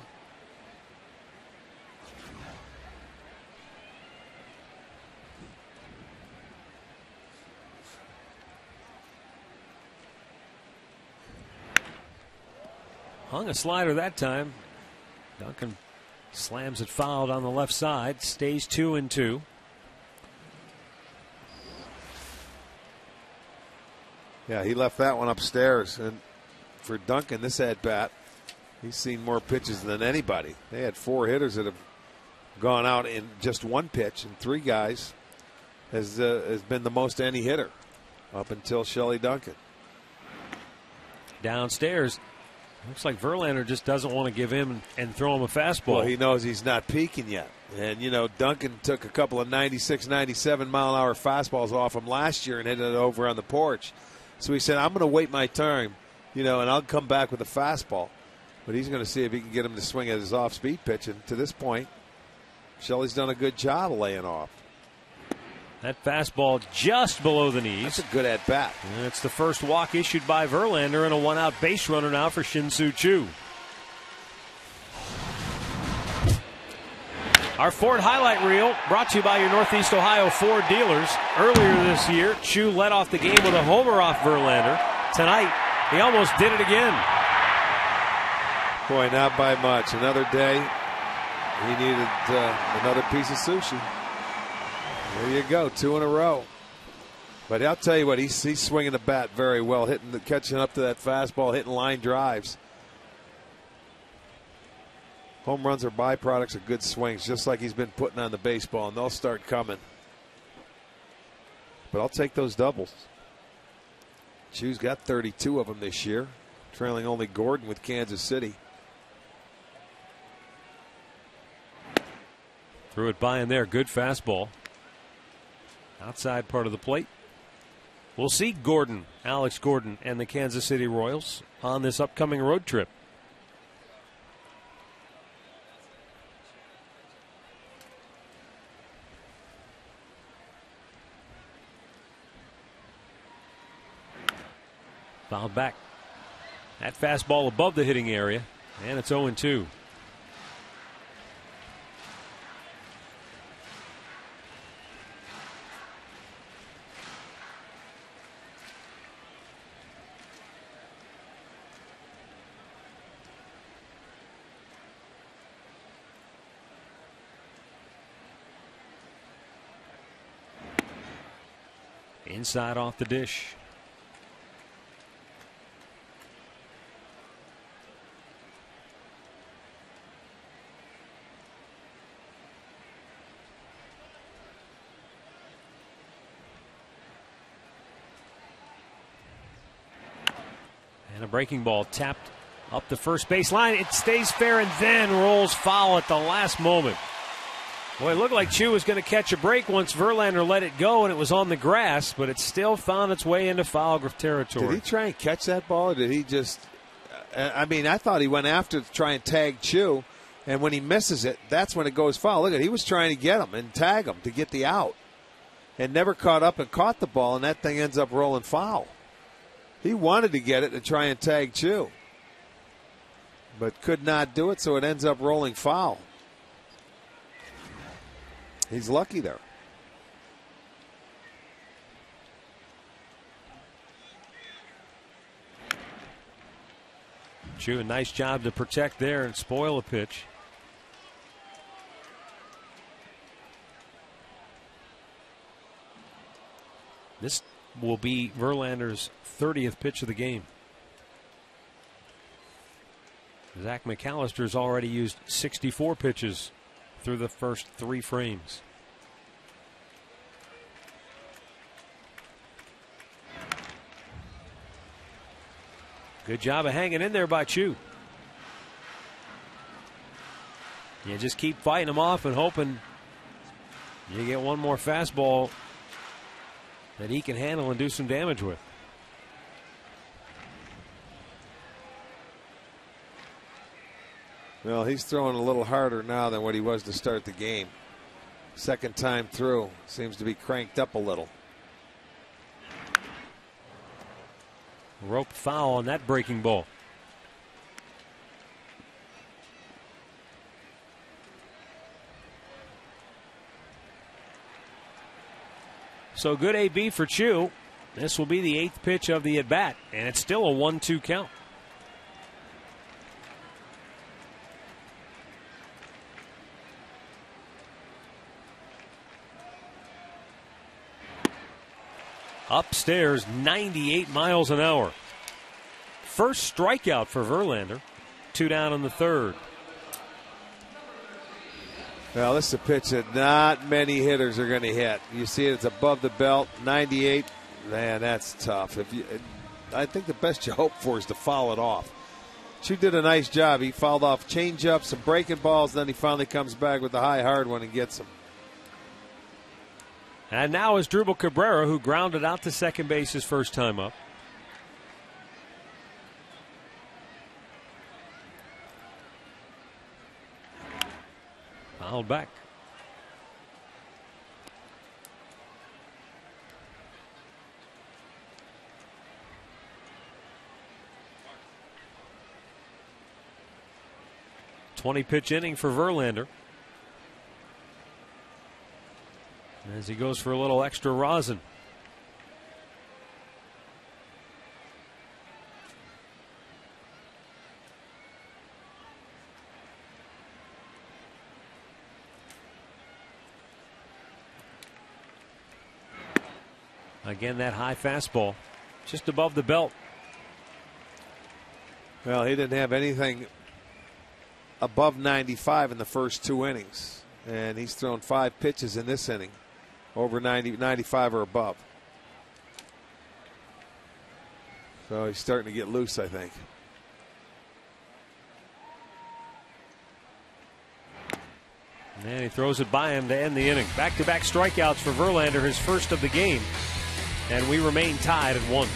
Hung a slider that time. Duncan slams it fouled on the left side. Stays 2-2. Yeah, he left that one upstairs. And for Duncan, this at bat, he's seen more pitches than anybody. They had 4 hitters that have gone out in just 1 pitch, and 3 guys has been the most any hitter up until Shelley Duncan. Downstairs. Looks like Verlander just doesn't want to give him and throw him a fastball. Well, he knows he's not peaking yet. And, you know, Duncan took a couple of 96, 97 mile-an-hour fastballs off him last year and hit it over on the porch. So he said, I'm going to wait my turn, you know, and I'll come back with a fastball. But he's going to see if he can get him to swing at his off-speed pitch. And to this point, Shelley's done a good job of laying off. That fastball just below the knees. That's a good at-bat. And it's the first walk issued by Verlander and a 1-out base runner now for Shin-Soo Choo. Our Ford highlight reel brought to you by your Northeast Ohio Ford dealers. Earlier this year, Choo led off the game with a homer off Verlander. Tonight, he almost did it again. Boy, not by much. Another day, he needed another piece of sushi. There you go, 2 in a row. But I'll tell you what, he's swinging the bat very well, catching up to that fastball, hitting line drives. Home runs are byproducts of good swings, just like he's been putting on the baseball, and they'll start coming. But I'll take those doubles. Choo's got 32 of them this year, trailing only Gordon with Kansas City. Threw it by him there, good fastball. Outside part of the plate. We'll see Gordon, Alex Gordon, and the Kansas City Royals on this upcoming road trip. Fouled back. That fastball above the hitting area, and it's 0-2. Inside off the dish. And a breaking ball tapped up the first base line. It stays fair and then rolls foul at the last moment. Boy, it looked like Choo was going to catch a break once Verlander let it go, and it was on the grass, but it still found its way into foul territory. Did he try and catch that ball, or did he just I mean, I thought he went after to try and tag Choo, and when he misses it, that's when it goes foul. Look at, he was trying to get him and tag him to get the out, and never caught up and caught the ball, and that thing ends up rolling foul. He wanted to get it to try and tag Choo, but could not do it, so it ends up rolling foul. He's lucky there. Choo, a nice job to protect there and spoil a pitch. This will be Verlander's 30th pitch of the game. Zach McAllister's already used 64 pitches through the first 3 frames. Good job of hanging in there by Chu. You just keep fighting him off and hoping you get one more fastball that he can handle and do some damage with. Well, he's throwing a little harder now than what he was to start the game. Second time through, seems to be cranked up a little. Rope foul on that breaking ball. So good AB for Chu. This will be the 8th pitch of the at-bat, and it's still a 1-2 count. Upstairs, 98 miles an hour. First strikeout for Verlander. 2 down in the 3rd. Well, this is a pitch that not many hitters are going to hit. You see it, it's above the belt, 98. Man, that's tough. I think the best you hope for is to foul it off. Chu did a nice job. He fouled off changeups, some breaking balls, then he finally comes back with the high hard one and gets them. And now is Drupal Cabrera, who grounded out to second base his first time up. Fouled back. "20-pitch inning for Verlander, as he goes for a little extra rosin. Again, that high fastball just above the belt. Well, he didn't have anything above 95 in the first 2 innings, and he's thrown 5 pitches in this inning over 95 or above. So he's starting to get loose, I think. And he throws it by him to end the inning. Back-to-back strikeouts for Verlander, his first of the game. And we remain tied at 1.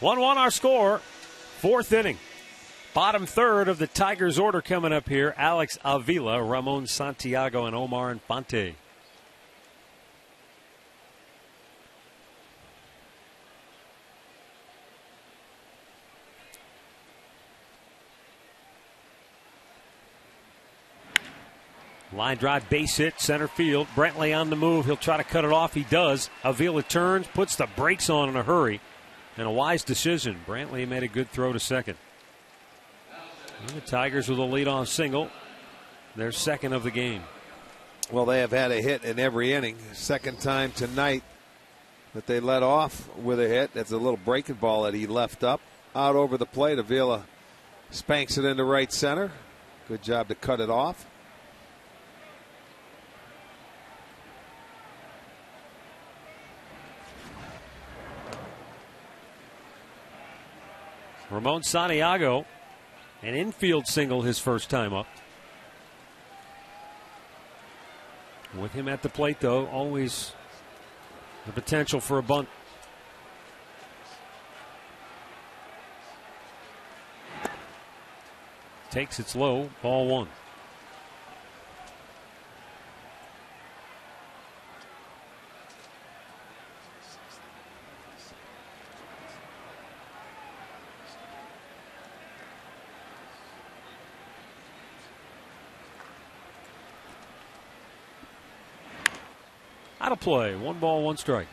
One our score. 4th inning. Bottom third of the Tigers' order coming up here. Alex Avila, Ramon Santiago, and Omar Infante. Line drive, base hit, center field. Brantley on the move. He'll try to cut it off. He does. Avila turns, puts the brakes on in a hurry. And a wise decision. Brantley made a good throw to second. And the Tigers with a leadoff single. Their second of the game. Well, they have had a hit in every inning. Second time tonight that they let off with a hit. That's a little breaking ball that he left up. Out over the plate. Avila spanks it into right center. Good job to cut it off. Ramon Santiago, an infield single his first time up. With him at the plate, though, always the potential for a bunt. Takes it slow, ball one. Out of play. 1 ball, 1 strike.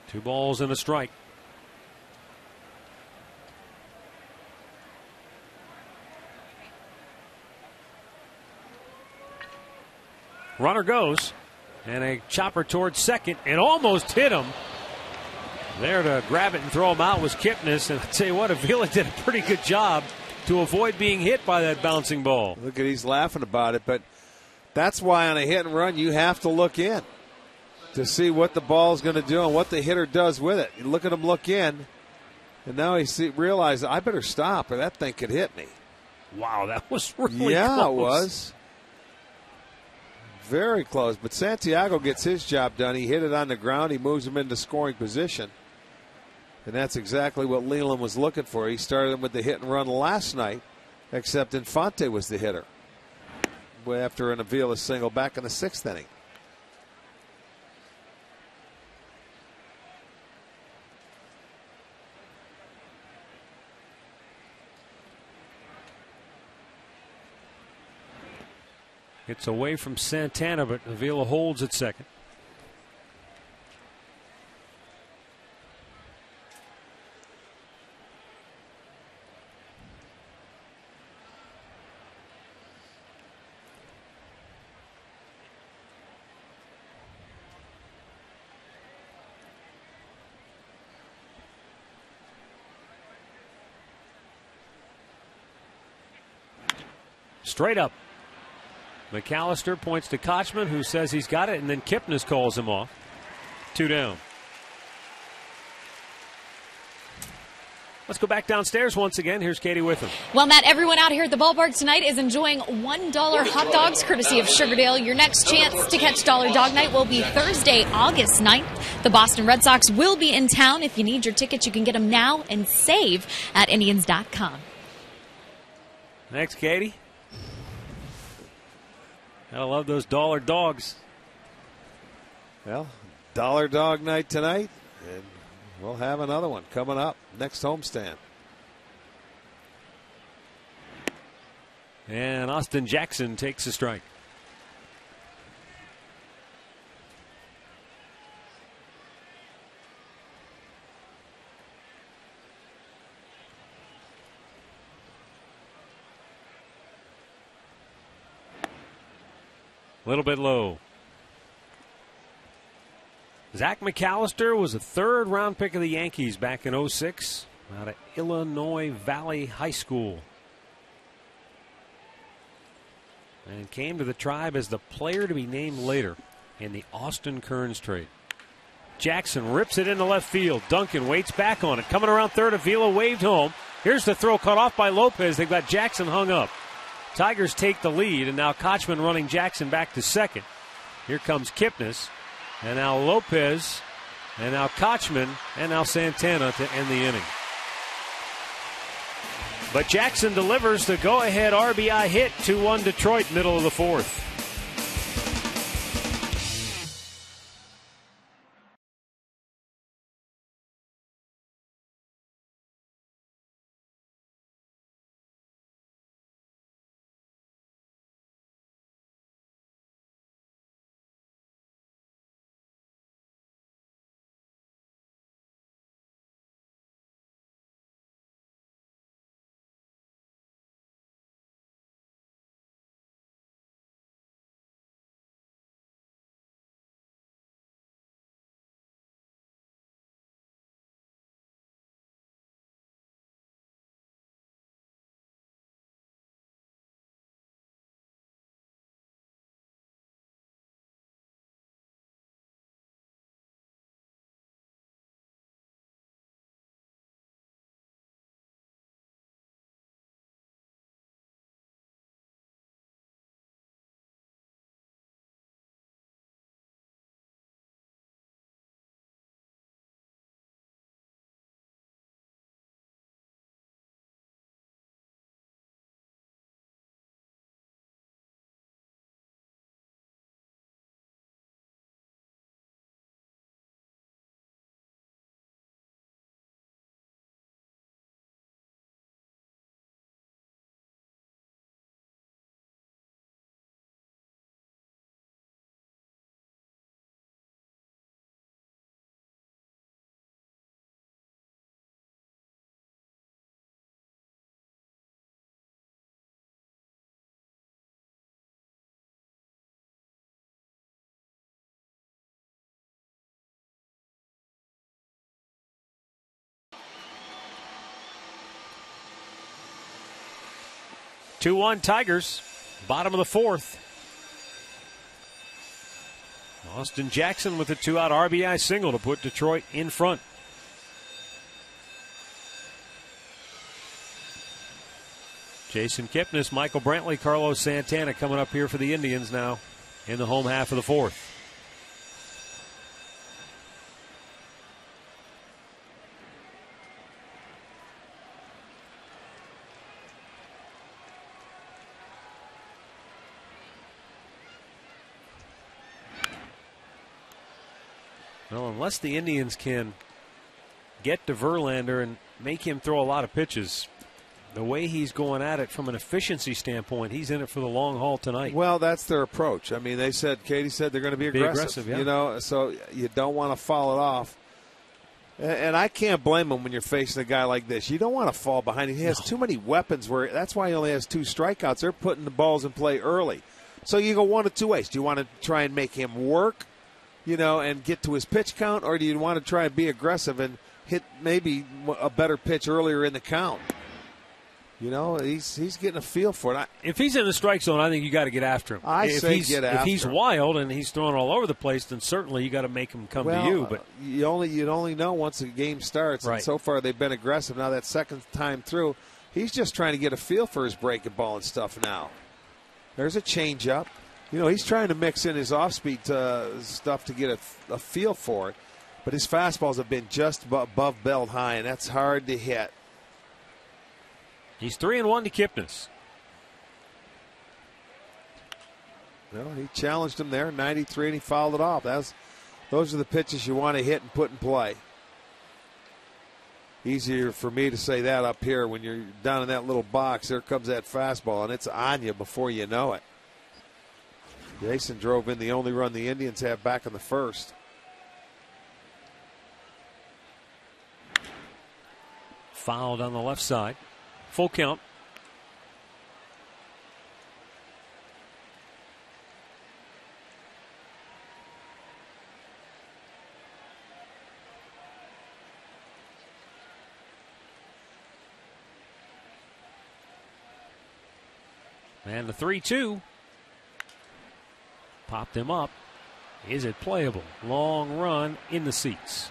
Two balls and a strike. Runner goes, and a chopper towards second. It almost hit him. There to grab it and throw him out was Kipnis, and I tell you what, Avila did a pretty good job to avoid being hit by that bouncing ball. Look at, he's laughing about it, but that's why on a hit and run you have to look in to see what the ball's going to do and what the hitter does with it. You look at him look in, and now he realizes, I better stop or that thing could hit me. Wow, that was really close. It was. Very close, but Santiago gets his job done. He hit it on the ground. He moves him into scoring position. And that's exactly what Leland was looking for. He started him with the hit and run last night, except Infante was the hitter after an Avila single back in the 6th inning. It's away from Santana, but Avila holds at second. Straight up. McAllister points to Kochman, who says he's got it, and then Kipnis calls him off. 2 down. Let's go back downstairs once again. Here's Katie with him. Well, Matt, everyone out here at the ballpark tonight is enjoying $1 hot dogs courtesy of Sugardale. Your next chance to catch Dollar Dog Night will be Thursday, August 9th. The Boston Red Sox will be in town. If you need your tickets, you can get them now and save at Indians.com. Thanks, Katie. I love those dollar dogs. Well, Dollar Dog Night tonight, and we'll have another one coming up next homestand. And Austin Jackson takes a strike. A little bit low. Zach McAllister was a 3rd-round pick of the Yankees back in '06 out of Illinois Valley High School. And came to the Tribe as the player to be named later in the Austin Kearns trade. Jackson rips it into left field. Duncan waits back on it. Coming around third, Avila waved home. Here's the throw cut off by Lopez. They've got Jackson hung up. Tigers take the lead, and now Kochman running Jackson back to second. Here comes Kipnis, and now Lopez, and now Kochman, and now Santana to end the inning. But Jackson delivers the go-ahead RBI hit, 2-1 Detroit, middle of the fourth. Two-1 Tigers, bottom of the fourth. Austin Jackson with a 2-out RBI single to put Detroit in front. Jason Kipnis, Michael Brantley, Carlos Santana coming up here for the Indians now in the home half of the fourth. Well, unless the Indians can get to Verlander and make him throw a lot of pitches, the way he's going at it from an efficiency standpoint, he's in it for the long haul tonight. Well, that's their approach. I mean, Katie said they're going to be aggressive. Yeah. You know, so you don't want to fall it off. And I can't blame him when you're facing a guy like this. You don't want to fall behind him. He has too many weapons. That's why he only has 2 strikeouts. They're putting the balls in play early. So you go one of two ways. Do you want to try and make him work, and get to his pitch count, or do you want to try and be aggressive and hit maybe a better pitch earlier in the count? He's getting a feel for it. If he's in the strike zone, I think you got to get after him. If he's wild and he's throwing all over the place, then certainly you got to make him come to you. But you'd only know once the game starts. Right. And so far they've been aggressive. Now that second time through, he's just trying to get a feel for his breaking ball and stuff now. There's a changeup. He's trying to mix in his off-speed stuff to get a feel for it. But his fastballs have been just above belt high, and that's hard to hit. He's 3-1 to Kipnis. Well, he challenged him there, 93, and he fouled it off. Those are the pitches you want to hit and put in play. Easier for me to say that up here when you're down in that little box. There comes that fastball, and it's on you before you know it. Jason drove in the only run the Indians have back in the first. Fouled on the left side. Full count. And the 3-2. Popped him up. Is it playable? Long run in the seats.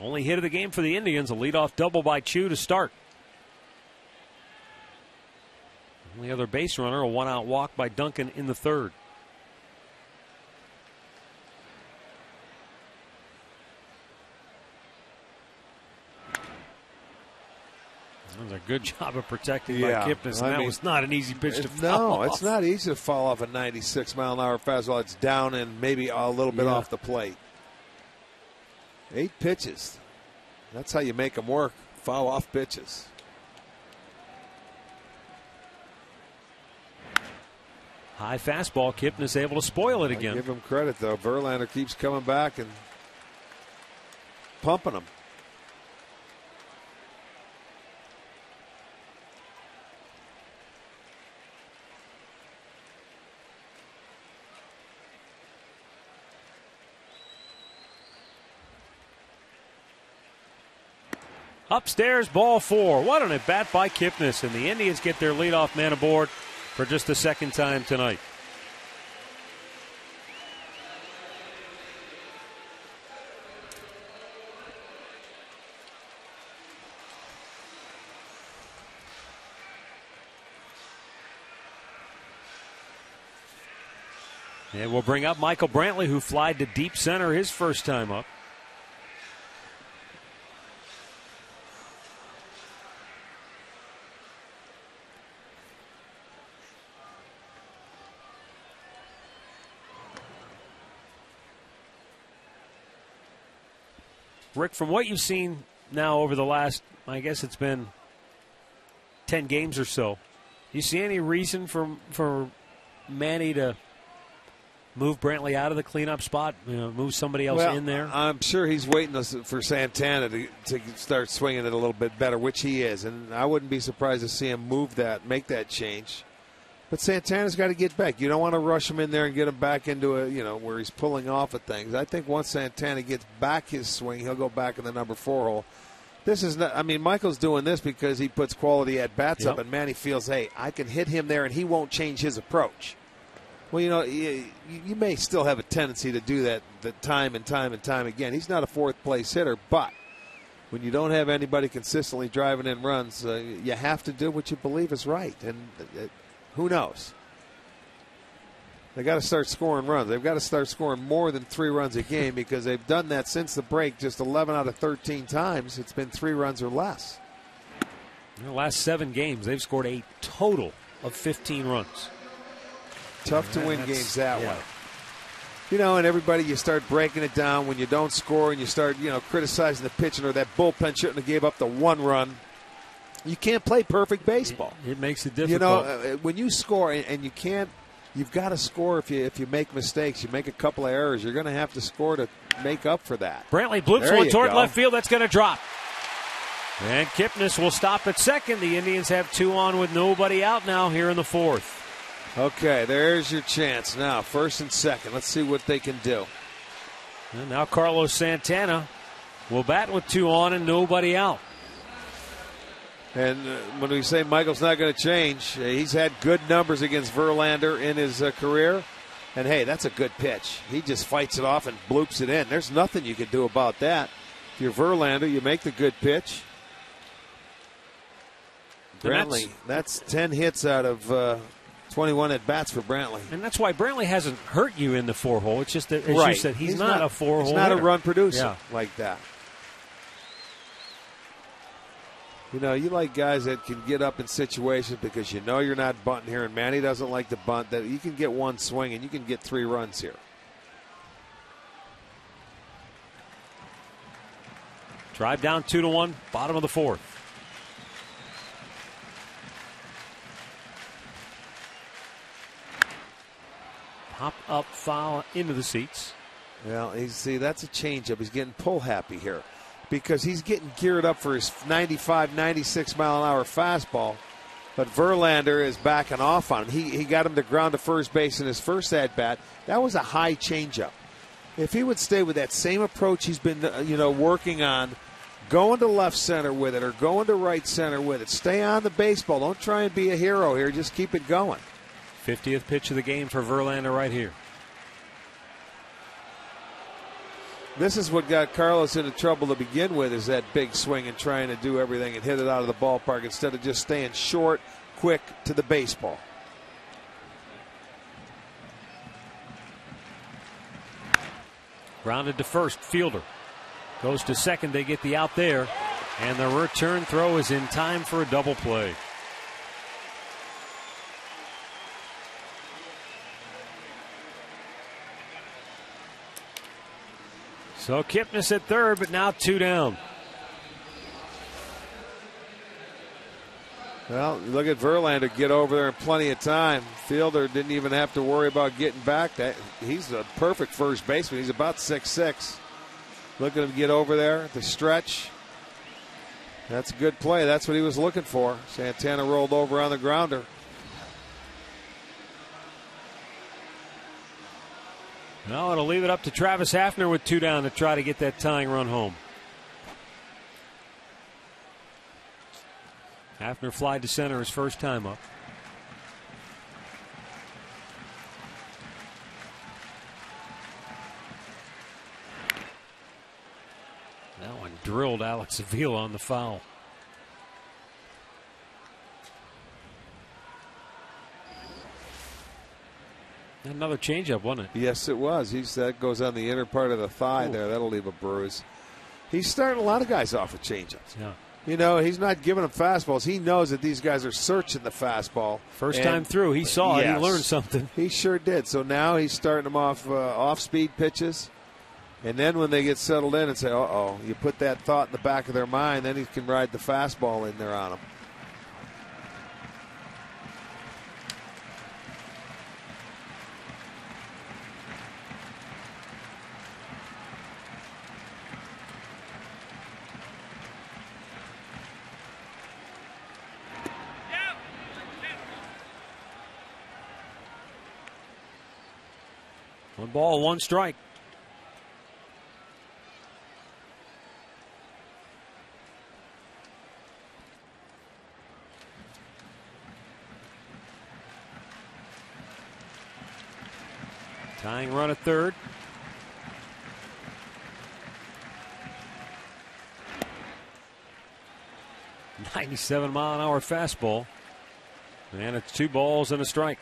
Only hit of the game for the Indians, a leadoff double by Chu to start. Only other base runner, a one-out walk by Duncan in the third. That was a good job of protecting by Kipnis, and that was not an easy pitch to foul off. No, it's not easy to fall off a 96-mile-an-hour fastball. It's down and maybe a little bit off the plate. 8 pitches. That's how you make them work. Foul off pitches. High fastball. Kipnis able to spoil it again. I give him credit, though. Verlander keeps coming back and pumping him. Upstairs, ball 4. What an at-bat by Kipnis, and the Indians get their leadoff man aboard for just the second time tonight. And we'll bring up Michael Brantley, who flied to deep center his first time up. Rick, from what you've seen now over the last, I guess it's been 10 games or so, you see any reason for Manny to move Brantley out of the cleanup spot, move somebody else in there? I'm sure he's waiting for Santana to start swinging it a little bit better, which he is, and I wouldn't be surprised to see him make that change. But Santana's got to get back. You don't want to rush him in there and get him back into where he's pulling off of things. I think once Santana gets back his swing, he'll go back in the number 4 hole. This is not. I mean, Michael's doing this because he puts quality at bats up, and Manny feels, hey, I can hit him there, and he won't change his approach. Well, you may still have a tendency to do that time and time and time again. He's not a fourth place hitter, but when you don't have anybody consistently driving in runs, you have to do what you believe is right, and who knows? They got to start scoring runs. They've got to start scoring more than 3 runs a game because they've done that since the break. Just 11 out of 13 times, it's been 3 runs or less. In the last 7 games, they've scored a total of 15 runs. Tough to win games that way. And everybody, you start breaking it down when you don't score and you start, criticizing the pitching or that bullpen shouldn't have gave up the 1 run. You can't play perfect baseball. It makes it difficult. When you score and you can't, you've got to score if you make mistakes. You make a couple of errors, you're going to have to score to make up for that. Brantley bloops one toward left field. That's going to drop. And Kipnis will stop at second. The Indians have 2 on with nobody out now here in the 4th. Okay, there's your chance now. 1st and 2nd. Let's see what they can do. And now Carlos Santana will bat with 2 on and nobody out. And when we say Michael's not going to change, he's had good numbers against Verlander in his career. And, hey, that's a good pitch. He just fights it off and bloops it in. There's nothing you can do about that. If you're Verlander, you make the good pitch. Brantley, that's 10 hits out of 21 at-bats for Brantley. And that's why Brantley hasn't hurt you in the 4 hole. It's just that, as you said, he's not a 4 hole He's not hitter. a run producer like that. You like guys that can get up in situations because you're not bunting here, and Manny doesn't like to bunt, that you can get 1 swing and you can get 3 runs here. Drive down 2-1, bottom of the 4th. Pop up foul into the seats. Well, that's a changeup. He's getting pull happy here because he's getting geared up for his 95, 96 mile an hour fastball. But Verlander is backing off on him. He got him to ground to first base in his first at bat. That was a high changeup. If he would stay with that same approach he's been working on, going to left center with it or going to right center with it, stay on the baseball. Don't try and be a hero here. Just keep it going. 50th pitch of the game for Verlander right here. This is what got Carlos into trouble to begin with, is that big swing and trying to do everything and hit it out of the ballpark instead of just staying short, quick to the baseball. Grounded to first. Fielder goes to second. They get the out there. And the return throw is in time for a double play. So Kipnis at third, but now 2 down. Well, look at Verlander get over there in plenty of time. Fielder didn't even have to worry about getting back. He's a perfect first baseman. He's about 6'6". Look at him get over there, the stretch. That's a good play. That's what he was looking for. Santana rolled over on the grounder. Now it'll leave it up to Travis Hafner with 2 down to try to get that tying run home. Hafner flied to center his first time up. That one drilled Alex Avila on the foul. Another changeup, wasn't it? Yes, it was. That goes on the inner part of the thigh. Ooh. There. That'll leave a bruise. He's starting a lot of guys off with changeups. Yeah. You know, he's not giving them fastballs. He knows that these guys are searching the fastball. First time through, he saw it. He learned something. He sure did. So now he's starting them off-speed pitches. And then when they get settled in and say, uh-oh, you put that thought in the back of their mind, then he can ride the fastball in there on them. One ball, one strike. Tying run at third. .97-mile-an-hour fastball. And it's 2 balls and a strike.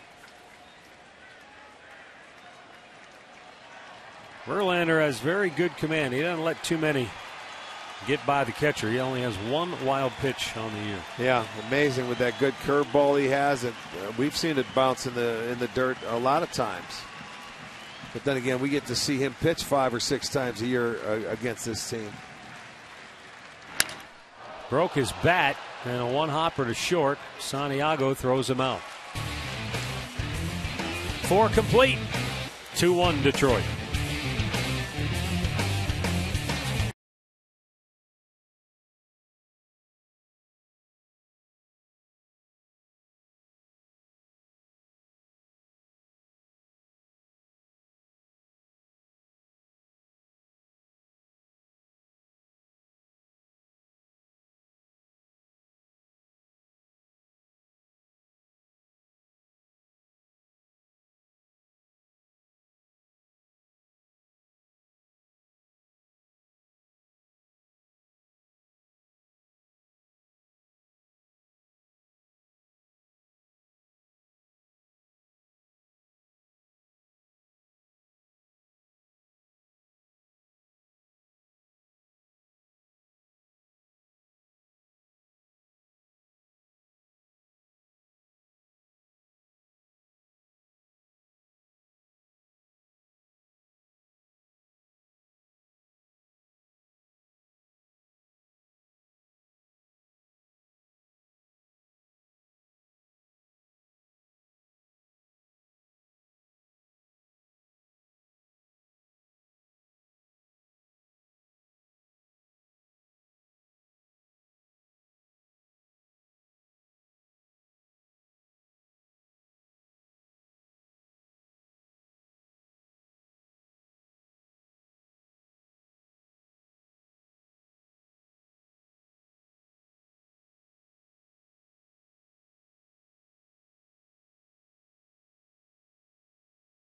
Verlander has very good command. He doesn't let too many get by the catcher. He only has 1 wild pitch on the year. Yeah, amazing with that good curveball he has. And we've seen it bounce in the dirt a lot of times. But then again, we get to see him pitch 5 or 6 times a year against this team. Broke his bat, and a 1-hopper to short. Santiago throws him out. 4 complete. 2-1 Detroit.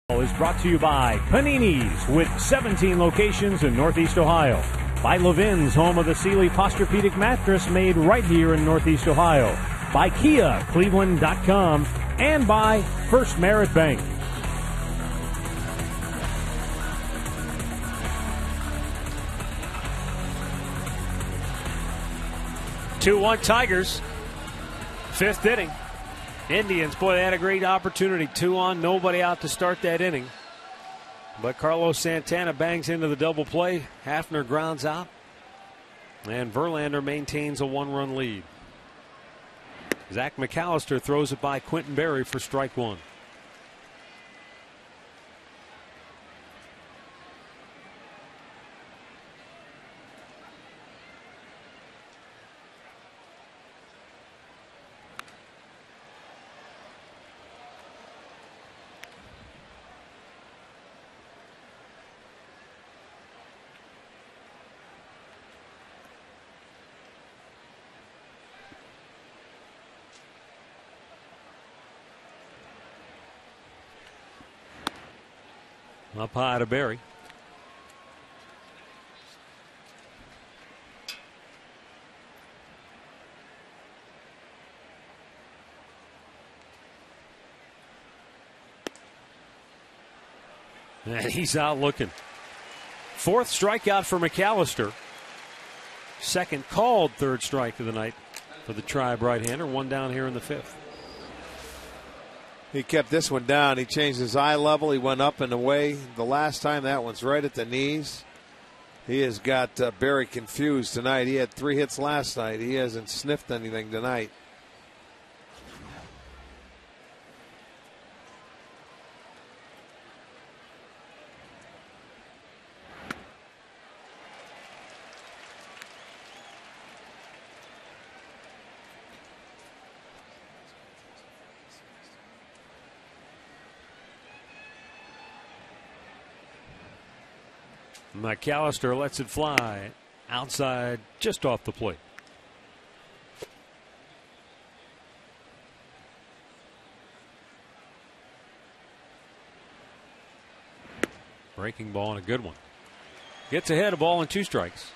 Is brought to you by Panini's with 17 locations in Northeast Ohio. By Levin's, home of the Sealy Posturepedic mattress made right here in Northeast Ohio. By Kia, Cleveland.com. And by First Merit Bank. Two-one Tigers. Fifth inning. Indians, boy, they had a great opportunity. 2 on, nobody out to start that inning. But Carlos Santana bangs into the double play. Hafner grounds out. And Verlander maintains a 1-run lead. Zach McAllister throws it by Quentin Berry for strike 1. Up high to Berry. And he's out looking. Fourth strikeout for McAllister. Second called third strike of the night for the Tribe right-hander. One down here in the fifth. He kept this one down. He changed his eye level. He went up and away. The last time, that one's right at the knees. He has got Berry confused tonight. He had 3 hits last night. He hasn't sniffed anything tonight. McAllister lets it fly outside, just off the plate. Breaking ball and a good one. Gets ahead, a ball and 2 strikes.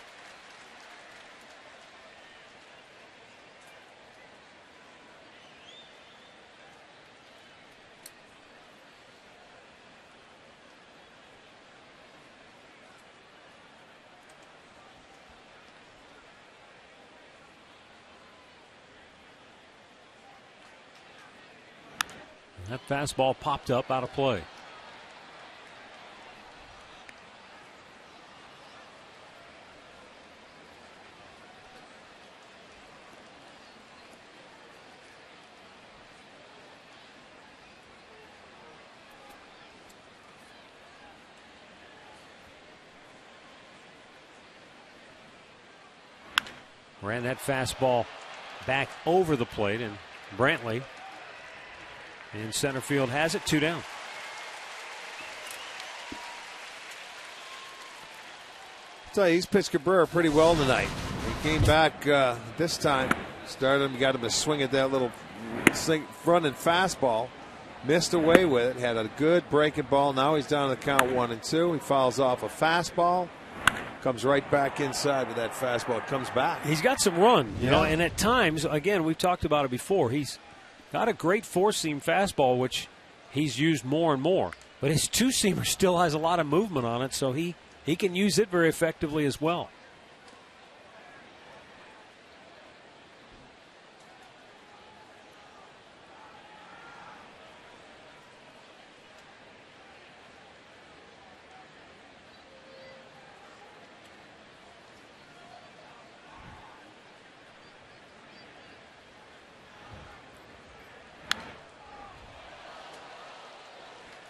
That fastball popped up out of play. Ran that fastball back over the plate, and Brantley in center field has it. 2 down. I'll tell you, he's pitched Cabrera pretty well tonight. He came back this time, started him, got him to swing at that little front and fastball. Missed away with it, had a good breaking ball. Now he's down to the count 1-2. He fouls off a fastball. Comes right back inside with that fastball. It comes back. He's got some run, you know, and at times, again, we've talked about it before. He's got a great 4-seam fastball, which he's used more and more. But his 2-seamer still has a lot of movement on it, so he can use it very effectively as well.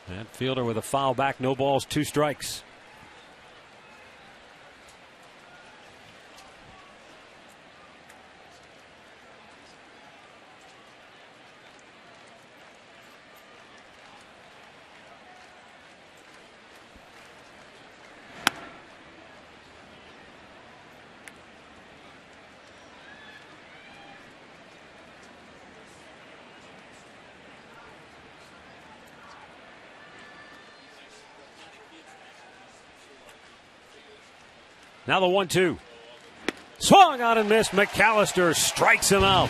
That fielder with a foul back, no balls, 2 strikes. Now the 1-2. Swung on and missed. McAllister strikes him out.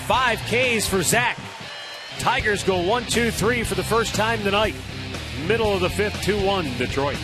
5 Ks for Zach. Tigers go 1-2-3 for the first time tonight. Middle of the 5th, 2-1 Detroit.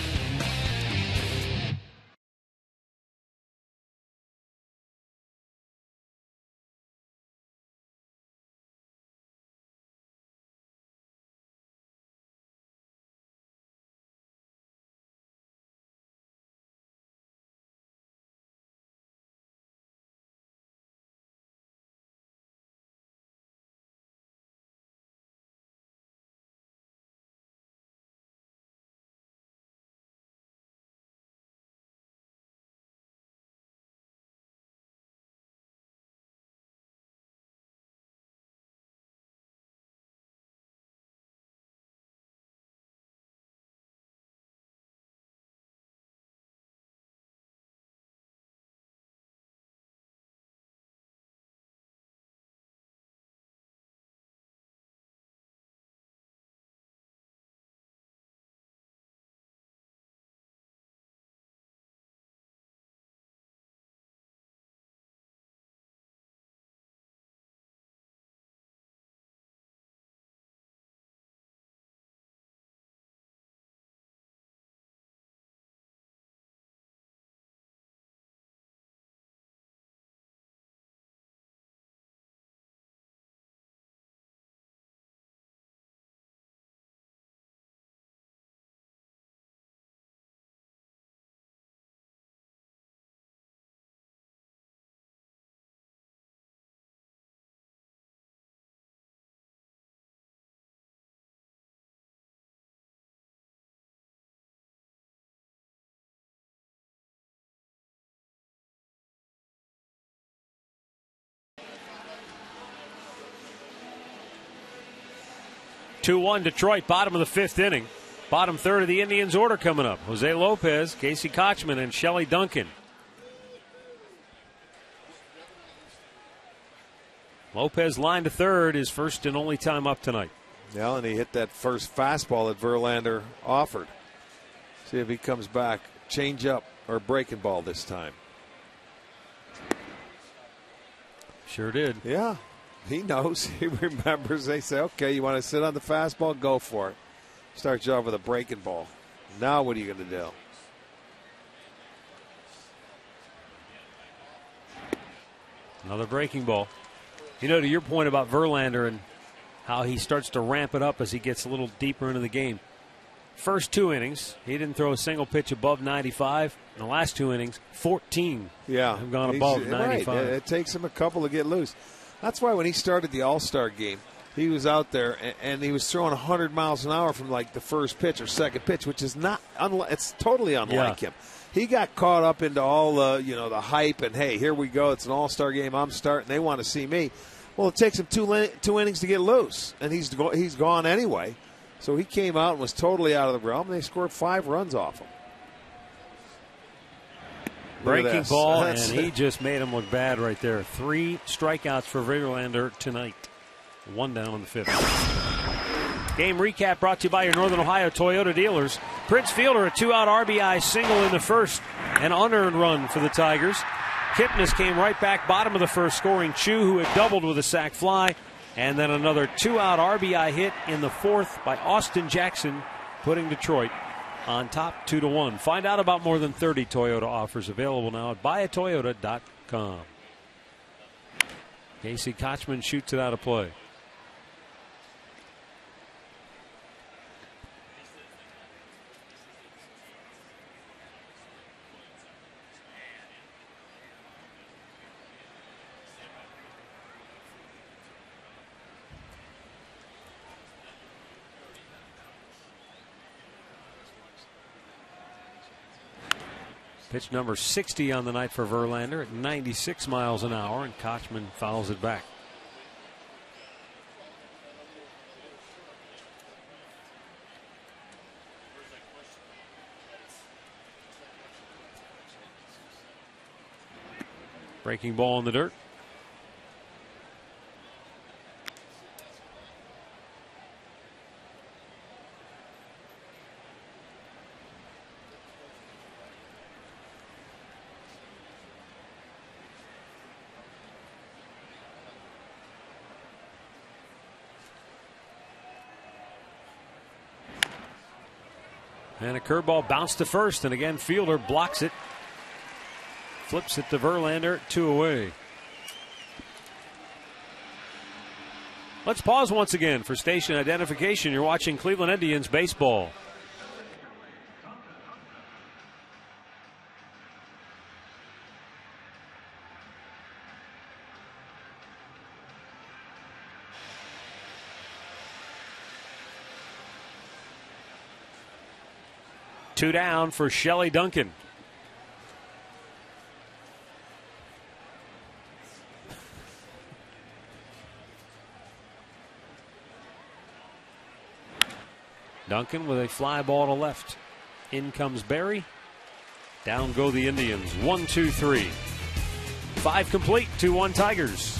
Two-one Detroit, bottom of the 5th inning. Bottom third of the Indians' order coming up. Jose Lopez, Casey Kochman, and Shelley Duncan. Lopez line to third, his first and only time up tonight. Yeah, and he hit that first fastball that Verlander offered. See if he comes back. Change up or breaking ball this time. Sure did. Yeah, he knows. He remembers. They say, okay, you want to sit on the fastball? Go for it. Starts you off with a breaking ball. Now what are you going to do? Another breaking ball. You know, to your point about Verlander and how he starts to ramp it up as he gets a little deeper into the game. First 2 innings, he didn't throw a single pitch above 95. In the last 2 innings, 14 have gone above 95. Right. It takes him a couple to get loose. That's why when he started the All-Star game, he was out there and he was throwing 100 miles an hour from like the first pitch or second pitch, which is not it's totally unlike him. He got caught up into all the hype and hey, here we go, it's an All-Star game, I'm starting, they want to see me. Well, it takes him two innings to get loose, and he's gone anyway. So he came out and was totally out of the realm, and they scored 5 runs off him. Breaking ball, and he just made him look bad right there. 3 strikeouts for Verlander tonight. 1 down in the 5th. Game recap brought to you by your Northern Ohio Toyota dealers. Prince Fielder, a 2-out RBI single in the first, an unearned run for the Tigers. Kipnis came right back, bottom of the first, scoring Chu, who had doubled with a sac fly. And then another 2-out RBI hit in the 4th by Austin Jackson, putting Detroit on top 2-1. Find out about more than 30 Toyota offers available now at buyatoyota.com. Casey Kochman shoots it out of play. Pitch number 60 on the night for Verlander at 96 miles an hour, and Kochman fouls it back. Breaking ball in the dirt. And a curveball bounced to first, and again Fielder blocks it. Flips it to Verlander, 2 away. Let's pause once again for station identification. You're watching Cleveland Indians baseball. Two down for Shelley Duncan. Duncan with a fly ball to left. In comes Barry. Down go the Indians. 1, 2, 3. 5 complete. 2-1 Tigers.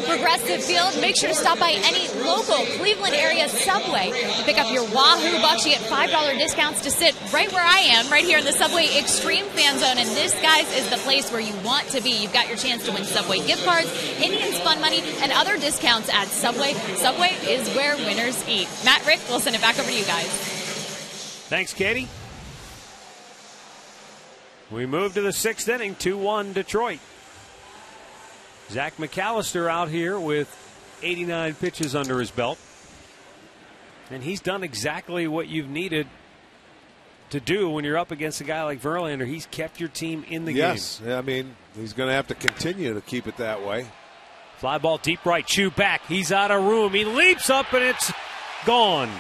Progressive Field. Make sure to stop by any local Cleveland area Subway to pick up your Wahoo Bucks. You get $5 discounts to sit right where I am, right here in the Subway Extreme Fan Zone. And this, guys, is the place where you want to be. You've got your chance to win Subway gift cards, Indians fun money, and other discounts at Subway. Subway is where winners eat. Matt, Rick, we'll send it back over to you guys. Thanks, Katie. We move to the 6th inning, 2-1 Detroit. Zach McAllister out here with 89 pitches under his belt. And he's done exactly what you've needed to do when you're up against a guy like Verlander. He's kept your team in the game. Yes, I mean, he's going to have to continue to keep it that way. Fly ball deep right, Chew back. He's out of room. He leaps up and it's gone.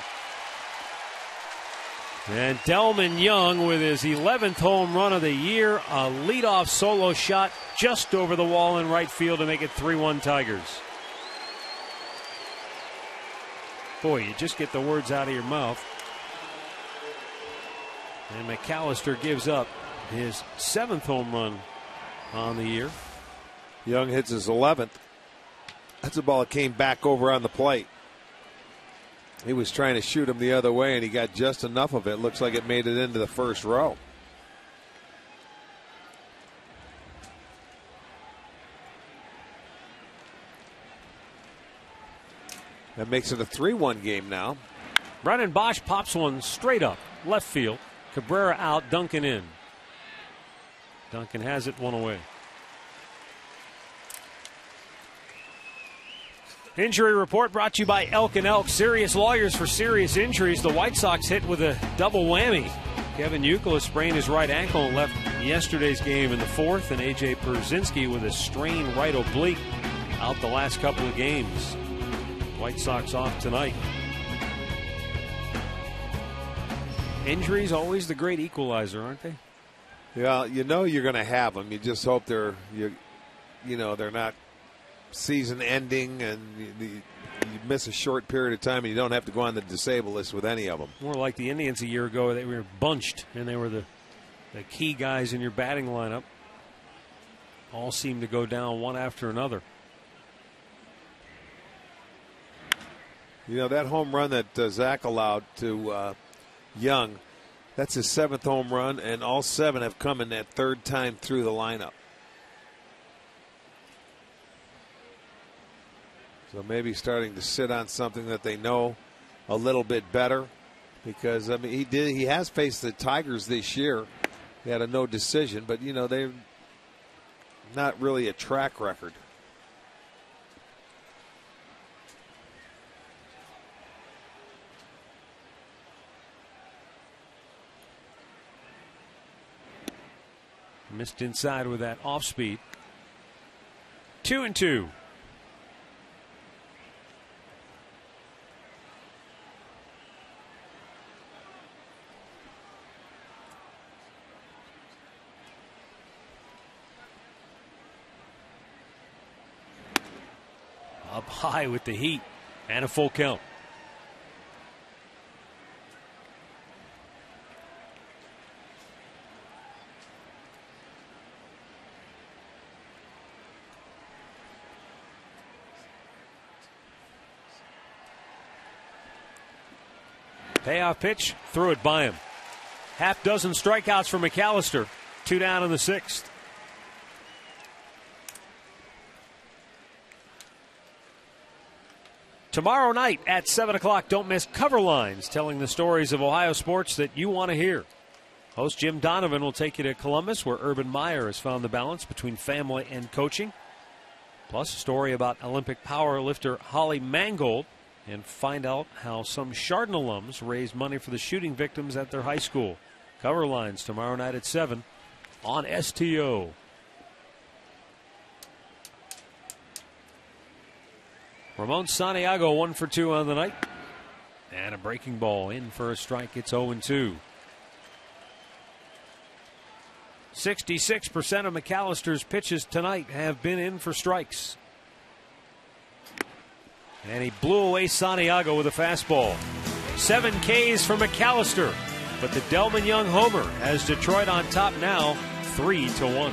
And Delman Young with his 11th home run of the year, a leadoff solo shot just over the wall in right field to make it 3-1 Tigers. Boy, you just get the words out of your mouth. And McAllister gives up his 7th home run on the year. Young hits his 11th. That's a ball that came back over on the plate. He was trying to shoot him the other way, and he got just enough of it. Looks like it made it into the first row. That makes it a 3-1 game now. Brennan Bosch pops one straight up, left field. Cabrera out, Duncan in. Duncan has it, 1 away. Injury report brought to you by Elk & Elk, serious lawyers for serious injuries. The White Sox hit with a double whammy. Kevin Youkilis sprained his right ankle and left yesterday's game in the 4th, and A.J. Pierzynski with a strained right oblique out the last couple of games. White Sox off tonight. Injuries always the great equalizer, aren't they? Yeah, you know you're going to have them. You just hope they're not season ending, and you miss a short period of time and you don't have to go on the disabled list with any of them. More like the Indians a year ago. They were bunched and they were the key guys in your batting lineup. all seem to go down one after another. You know, that home run that Zach allowed to Young, that's his 7th home run, and all 7 have come in that 3rd time through the lineup. So maybe starting to sit on something that they know a little bit better, because I mean he has faced the Tigers this year. He had a no decision, but you know, they're not really a track record. Missed inside with that off speed. 2-2. Up high with the heat and a full count. Payoff pitch, threw it by him. Half dozen strikeouts for McAllister. 2 down in the 6th. Tomorrow night at 7 o'clock, don't miss Cover Lines, telling the stories of Ohio sports that you want to hear. Host Jim Donovan will take you to Columbus, where Urban Meyer has found the balance between family and coaching. Plus a story about Olympic powerlifter Holly Mangold, and find out how some Chardon alums raised money for the shooting victims at their high school. Cover Lines tomorrow night at 7 on STO. Ramon Santiago 1 for 2 on the night. And a breaking ball in for a strike. It's 0-2. 66% of McAllister's pitches tonight have been in for strikes. And he blew away Santiago with a fastball. 7 Ks for McAllister. But the Delman Young homer has Detroit on top now, 3-1.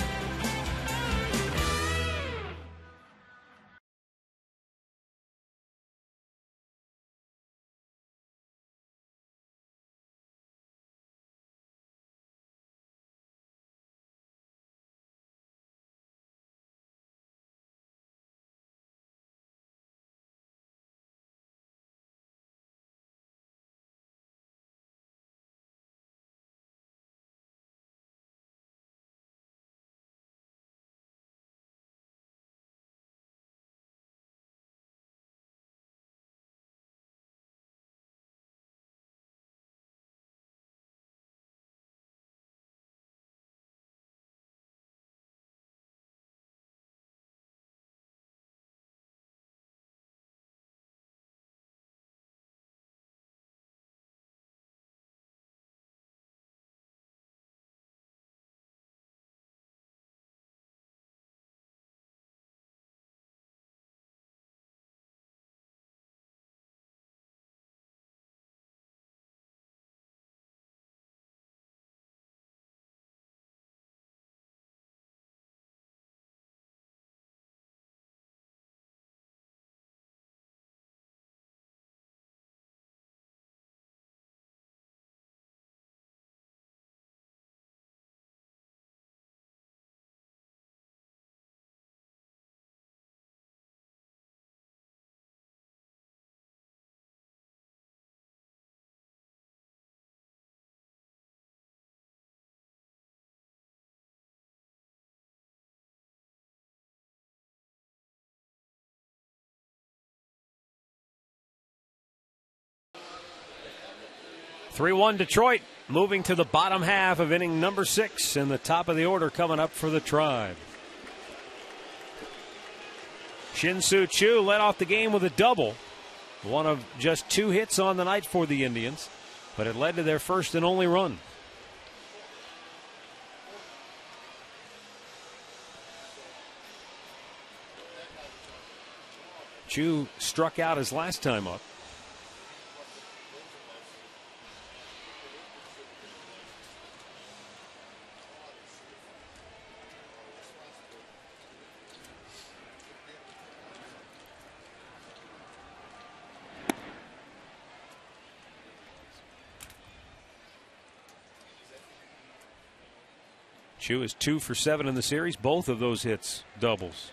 Three-1 Detroit, moving to the bottom half of inning number 6, and the top of the order coming up for the Tribe. Shin-Soo Choo led off the game with a double, one of just 2 hits on the night for the Indians, but it led to their first and only run. Choo struck out his last time up. Chu is 2 for 7 in the series. Both of those hits doubles.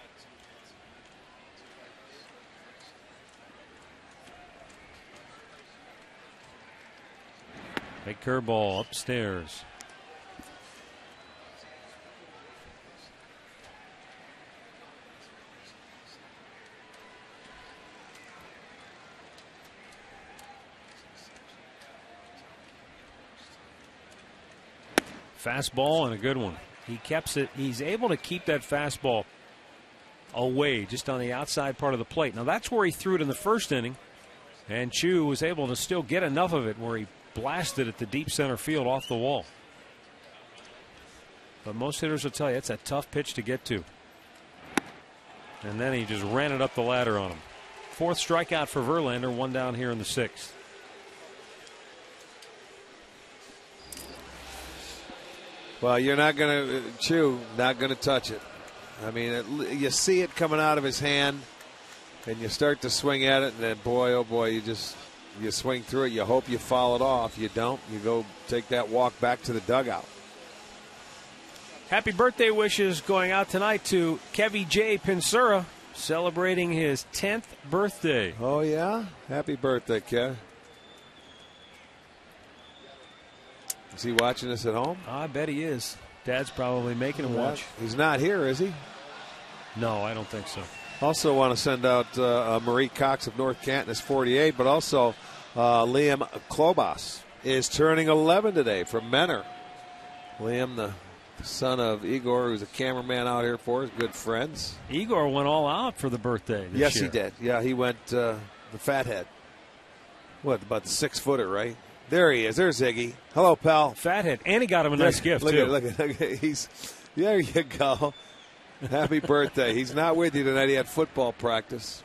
Big curveball upstairs. Fastball and a good one. He keeps it. He's able to keep that fastball away just on the outside part of the plate. Now that's where he threw it in the first inning, and Chu was able to still get enough of it where he blasted it to deep center field off the wall. But most hitters will tell you it's a tough pitch to get to. And then he just ran it up the ladder on him. 4th strikeout for Verlander, 1 down here in the 6th. Well, you're not going to, Chu, not going to touch it. I mean, you see it coming out of his hand, and you start to swing at it, and then, boy, oh boy, you swing through it. You hope you foul it off. You don't. You go take that walk back to the dugout. Happy birthday wishes going out tonight to Kevy J. Pinsura, celebrating his 10th birthday. Oh, yeah? Happy birthday, Kev. Is he watching us at home? I bet he is. Dad's probably making him watch. He's not here, is he? No, I don't think so. Also want to send out Marie Cox of North Canton is 48, but also Liam Klobas is turning 11 today from Menor. Liam, the son of Igor, who's a cameraman out here for us, good friends. Igor went all out for the birthday this year. Yes, he did. Yeah, he went the fathead. What, about the 6-footer, right? There he is. There's Iggy. Hello, pal. Fathead. And he got him a nice gift, look too. Look at. There you go. Happy birthday. He's not with you tonight. He had football practice.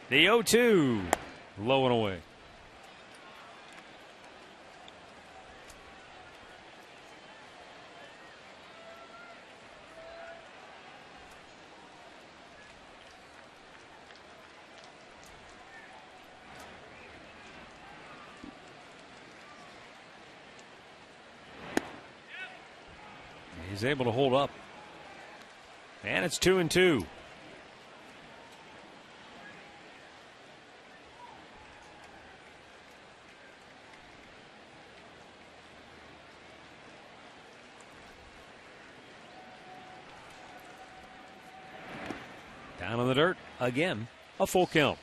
The 0-2. Low and away. He's able to hold up. And it's 2-2. Down in the dirt again. A full count.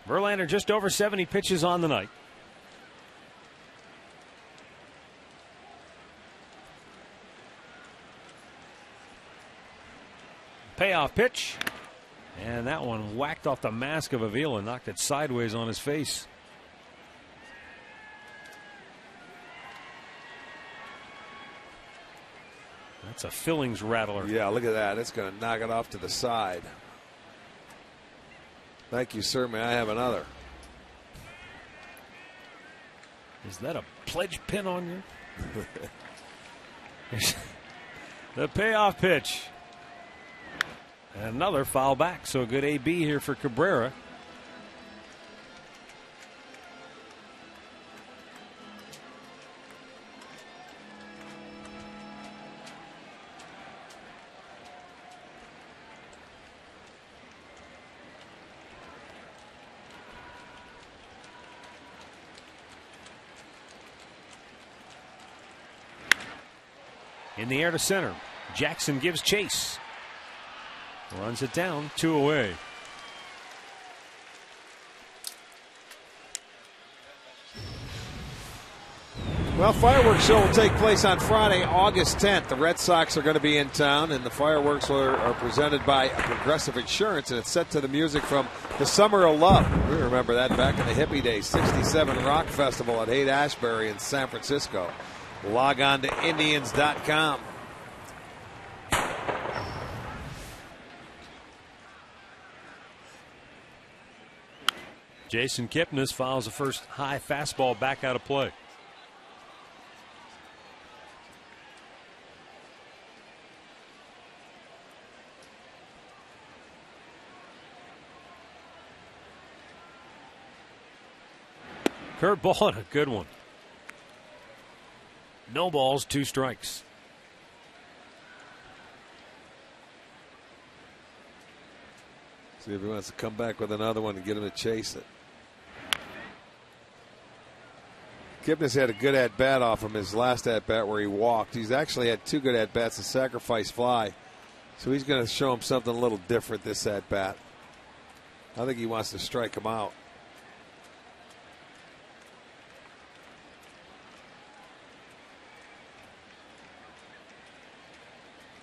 Verlander just over 70 pitches on the night. Payoff pitch. And that one whacked off the mask of Avila and knocked it sideways on his face. That's a fillings rattler. Yeah, look at that. It's going to knock it off to the side. Thank you, sir. May I have another? Is that a pledge pin on you? The payoff pitch. And another foul back. So a good AB here for Cabrera. In the air to center. Jackson gives chase. Runs it down, 2 away. Well, fireworks show will take place on Friday, August 10th. The Red Sox are going to be in town, and the fireworks are presented by Progressive Insurance, and it's set to the music from The Summer of Love. We remember that back in the hippie days. 67 Rock Festival at Haight-Ashbury in San Francisco. Log on to Indians.com. Jason Kipnis fouls the first high fastball back out of play. Curveball and a good one. No balls, 2 strikes. See if he wants to come back with another one and get him to chase it. Kipnis had a good at-bat off him his last at-bat where he walked. He's actually had 2 good at-bats, a sacrifice fly. So he's going to show him something a little different this at-bat. I think he wants to strike him out.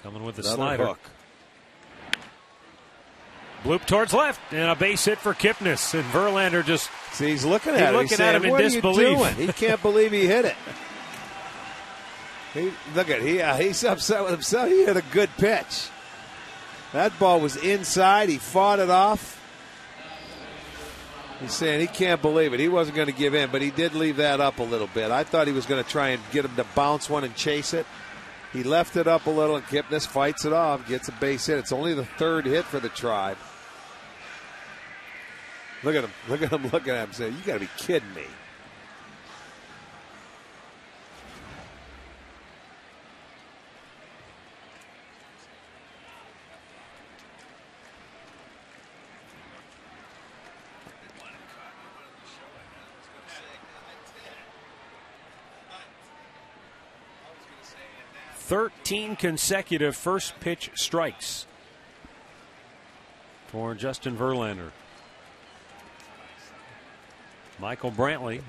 Coming with the Another slider. hook. Bloop towards left, and a base hit for Kipnis. And Verlander just... See, he's looking at him. Looking at him in what disbelief. Are you doing? He can't believe he hit it. He's upset with himself. He hit a good pitch. That ball was inside. He fought it off. He's saying he can't believe it. He wasn't going to give in, but he did leave that up a little bit. I thought he was going to try and get him to bounce one and chase it. He left it up a little, and Kipnis fights it off, gets a base hit. It's only the 3rd hit for the Tribe. Look at him looking at him saying, you got to be kidding me. "13 consecutive first pitch strikes for Justin Verlander." Michael Brantley.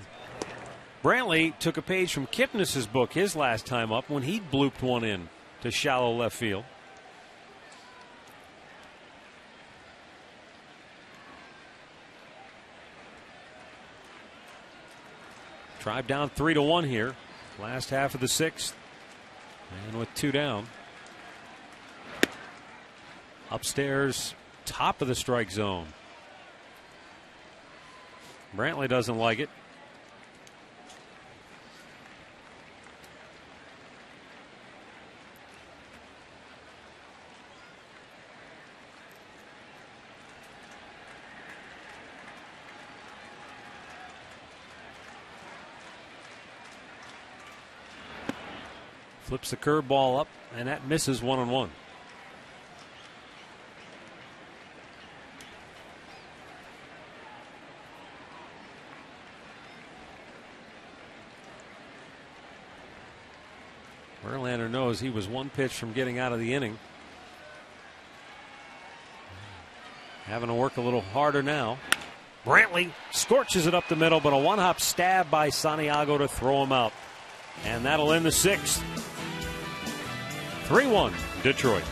Brantley took a page from Kipnis' book his last time up when he blooped one in to shallow left field. Tribe down 3-1 here. Last half of the 6th. And with 2 down. Upstairs, top of the strike zone. Brantley doesn't like it. Flips the curveball up, and that misses 1-1. Verlander knows he was 1 pitch from getting out of the inning. Having to work a little harder now. Brantley scorches it up the middle, but a 1-hop stab by Santiago to throw him out. And that'll end the 6th. 3-1 Detroit.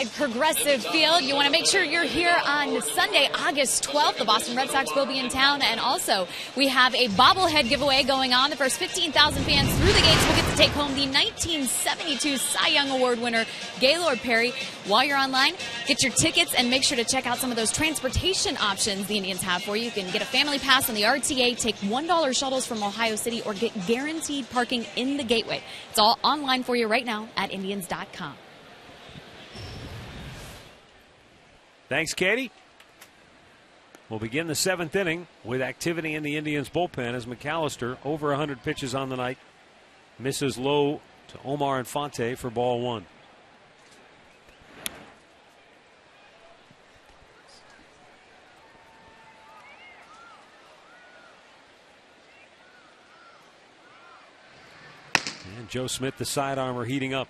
inside Progressive Field. You want to make sure you're here on Sunday, August 12th. The Boston Red Sox will be in town. And also, we have a bobblehead giveaway going on. The first 15,000 fans through the gates will get to take home the 1972 Cy Young Award winner, Gaylord Perry. While you're online, get your tickets and make sure to check out some of those transportation options the Indians have for you. You can get a family pass on the RTA, take $1 shuttles from Ohio City, or get guaranteed parking in the gateway. It's all online for you right now at Indians.com. Thanks, Katie. We'll begin the 7th inning with activity in the Indians bullpen as McAllister, over 100 pitches on the night, misses low to Omar Infante for ball 1. And Joe Smith, the side armor, heating up.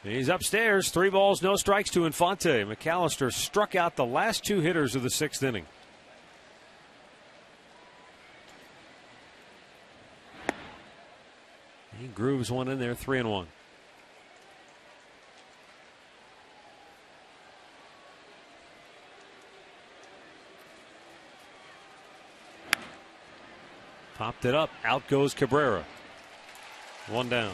He's upstairs. 3 balls, no strikes to Infante. McAllister struck out the last 2 hitters of the 6th inning. He grooves one in there, 3-1. Popped it up. Out goes Cabrera. 1 down.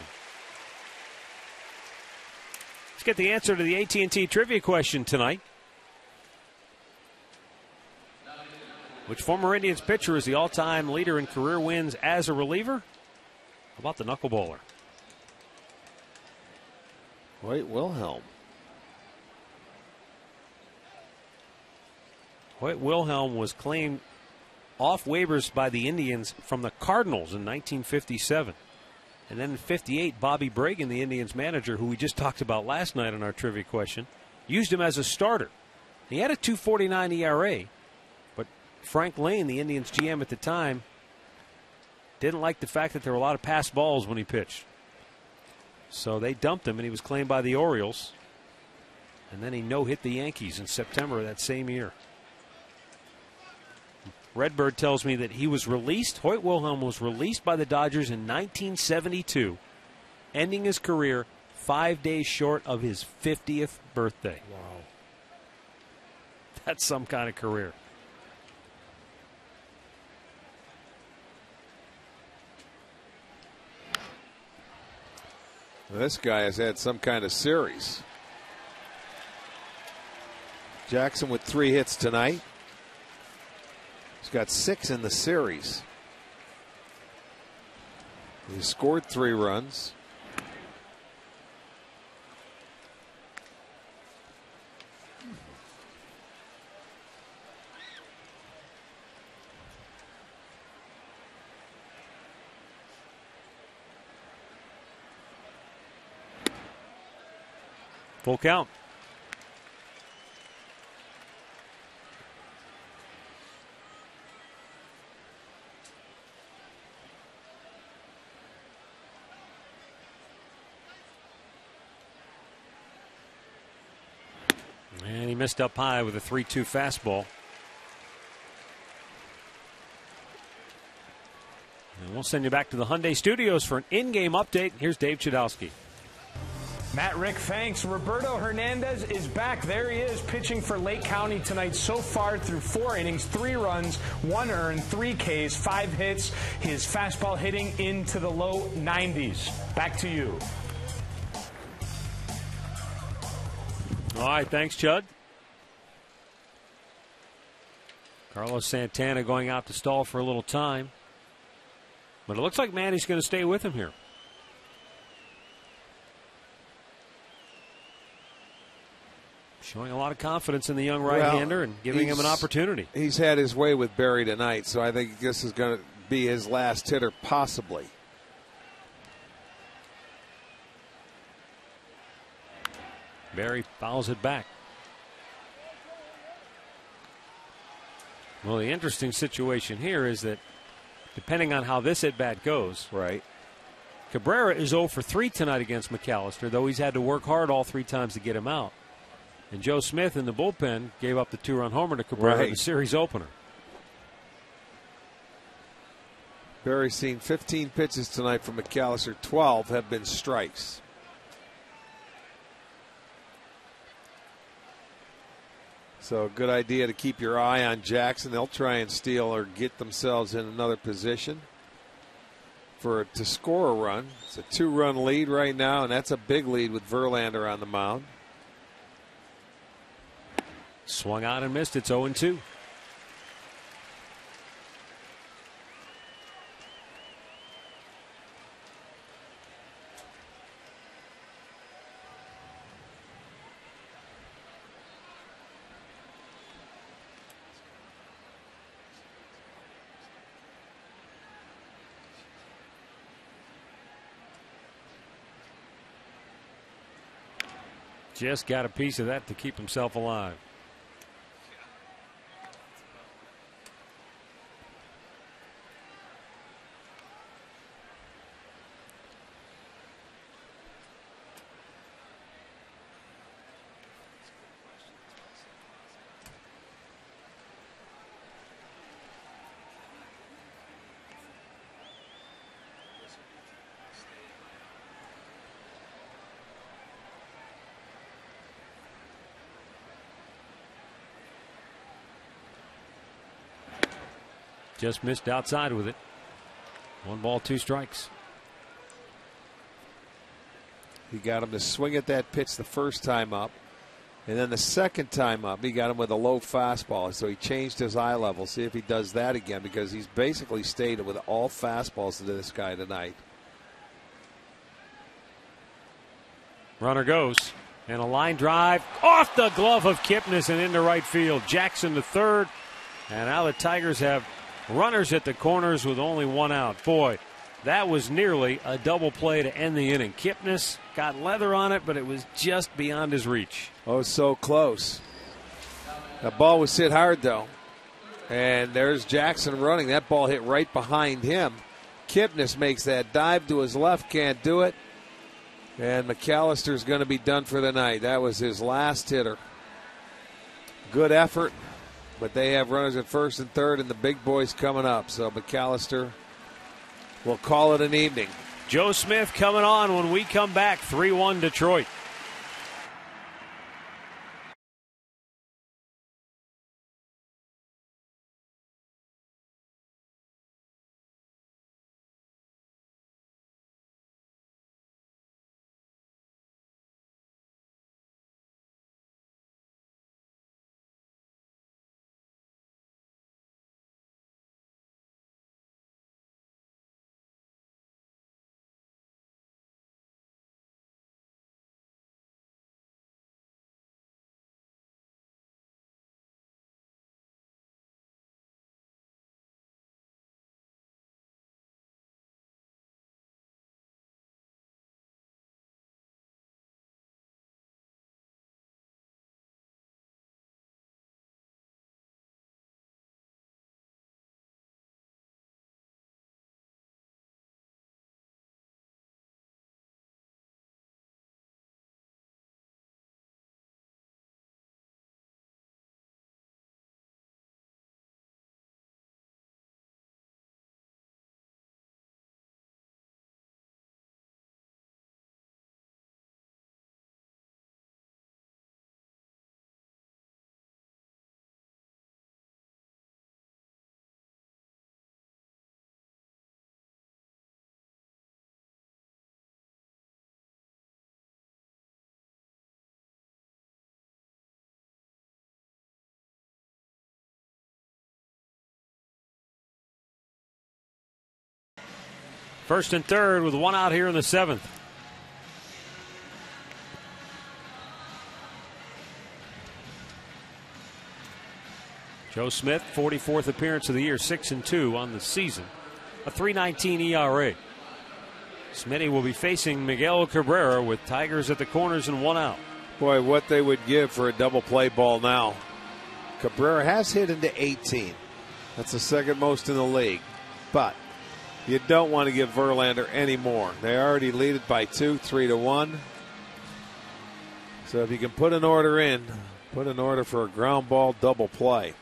Let's get the answer to the AT&T trivia question tonight. Which former Indians pitcher is the all-time leader in career wins as a reliever? How about the knuckleballer? Hoyt Wilhelm. Hoyt Wilhelm was claimed off waivers by the Indians from the Cardinals in 1957. And then in 58, Bobby Bragan, the Indians manager, who we just talked about last night on our trivia question, used him as a starter. He had a 2.49 ERA, but Frank Lane, the Indians GM at the time, didn't like the fact that there were a lot of pass balls when he pitched. So they dumped him, and he was claimed by the Orioles. And then he no-hit the Yankees in September of that same year. Redbird tells me that he was released. Hoyt Wilhelm was released by the Dodgers in 1972, ending his career 5 days short of his 50th birthday. Wow. That's some kind of career. This guy has had some kind of series. Jackson with 3 hits tonight. He's got 6 in the series. He scored 3 runs. Full count. And he missed up high with a 3-2 fastball. And we'll send you back to the Hyundai Studios for an in-game update. Here's Dave Chudowski. Matt, Rick, thanks. Roberto Hernandez is back. There he is, pitching for Lake County tonight. So far through 4 innings, 3 runs, 1 earned, 3 Ks, 5 hits. His fastball hitting into the low 90s. Back to you. All right, thanks, Chud. Carlos Santana going out to stall for a little time. But it looks like Manny's going to stay with him here. Showing a lot of confidence in the young right-hander and giving him an opportunity. He's had his way with Barry tonight, so I think this is going to be his last hitter, possibly. Barry fouls it back. Well, the interesting situation here is that depending on how this at-bat goes, right, Cabrera is 0 for 3 tonight against McAllister, though he's had to work hard all 3 times to get him out. And Joe Smith in the bullpen gave up the 2-run homer to Cabrera in the series opener. Barry's seen 15 pitches tonight from McAllister. 12 have been strikes. So a good idea to keep your eye on Jackson. They'll try and steal or get themselves in another position to score a run. It's a 2-run lead right now, and that's a big lead with Verlander on the mound. Swung on and missed. It's 0-2. Just got a piece of that to keep himself alive. Just missed outside with it. 1 ball, 2 strikes. He got him to swing at that pitch the first time up. And then the second time up, he got him with a low fastball. So he changed his eye level. See if he does that again, because he's basically stayed with all fastballs to this guy tonight. Runner goes. And a line drive off the glove of Kipnis and into right field. Jackson to third. And now the Tigers have runners at the corners with only 1 out. Boy, that was nearly a double play to end the inning. Kipnis got leather on it, but it was just beyond his reach. Oh, so close. The ball was hit hard, though. And there's Jackson running. That ball hit right behind him. Kipnis makes that dive to his left, can't do it. And McAllister's going to be done for the night. That was his last hitter. Good effort. But they have runners at first and third, and the big boys coming up. So McAllister will call it an evening. Joe Smith coming on when we come back. 3-1 Detroit. First and third with 1 out here in the 7th. Joe Smith, 44th appearance of the year, 6-2 on the season, a 3.19 ERA. Smitty will be facing Miguel Cabrera with Tigers at the corners and 1 out. Boy, what they would give for a double play ball now. Cabrera has hit into 18. That's the second most in the league. But you don't want to give Verlander any more. They already lead it by 2, 3-1. So if you can put an order in, put an order for a ground ball double play.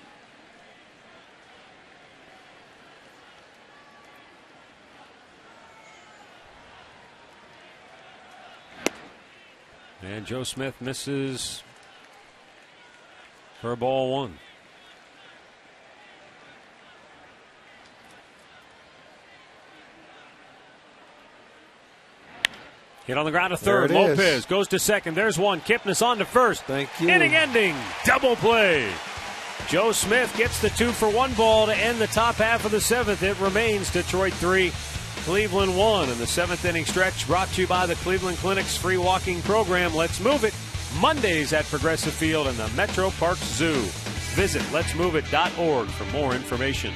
And Joe Smith misses for ball one. Hit on the ground to third. Lopez goes to second. There's one. Kipnis on to first. Thank you. Inning ending. Double play. Joe Smith gets the 2-for-1 ball to end the top half of the seventh. It remains Detroit 3, Cleveland 1. And the seventh inning stretch brought to you by the Cleveland Clinic's free walking program. Let's Move It. Mondays at Progressive Field and the Metro Park Zoo. Visit letsmoveit.org for more information.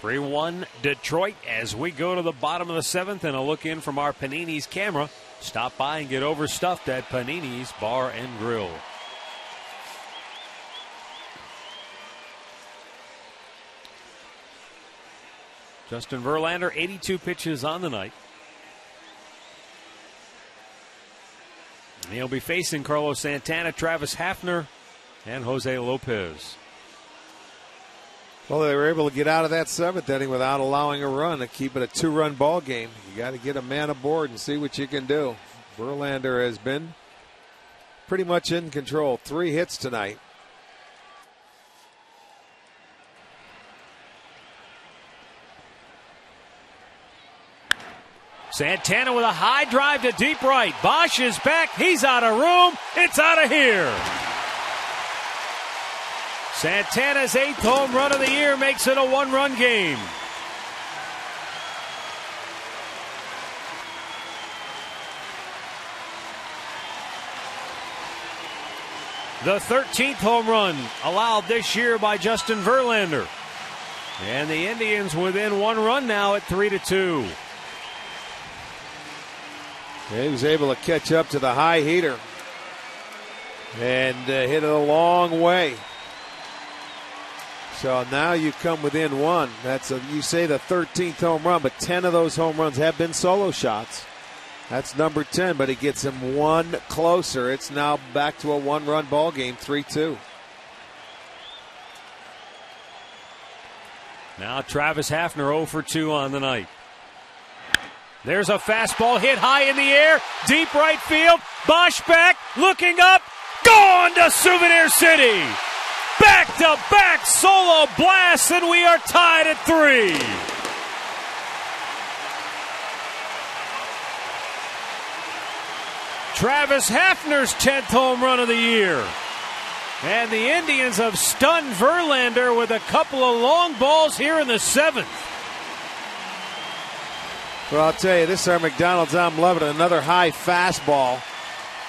(3-1) Detroit as we go to the bottom of the seventh, and a look in from our Panini's camera. Stop by and get overstuffed at Panini's Bar and Grill. Justin Verlander, 82 pitches on the night. And he'll be facing Carlos Santana, Travis Hafner, and Jose Lopez. Well, they were able to get out of that seventh inning without allowing a run to keep it a 2-run ball game. You got to get a man aboard and see what you can do. Verlander has been pretty much in control. 3 hits tonight. Santana with a high drive to deep right. Bosch is back. He's out of room. It's out of here. Santana's 8th home run of the year makes it a 1-run game. The 13th home run allowed this year by Justin Verlander. And the Indians within 1 run now at 3-2. He was able to catch up to the high heater and hit it a long way. So now you come within 1. You say the 13th home run, but 10 of those home runs have been solo shots. That's number 10, but he gets him 1 closer. It's now back to a 1-run ball game, 3-2. Now Travis Hafner 0 for 2 on the night. There's a fastball hit high in the air, deep right field. Bosch back, looking up, gone to Souvenir City. Back-to-back solo blasts, and we are tied at 3. Travis Hafner's 10th home run of the year. And the Indians have stunned Verlander with a couple of long balls here in the 7th. Well, I'll tell you, this is our McDonald's. I'm loving it. Another high fastball.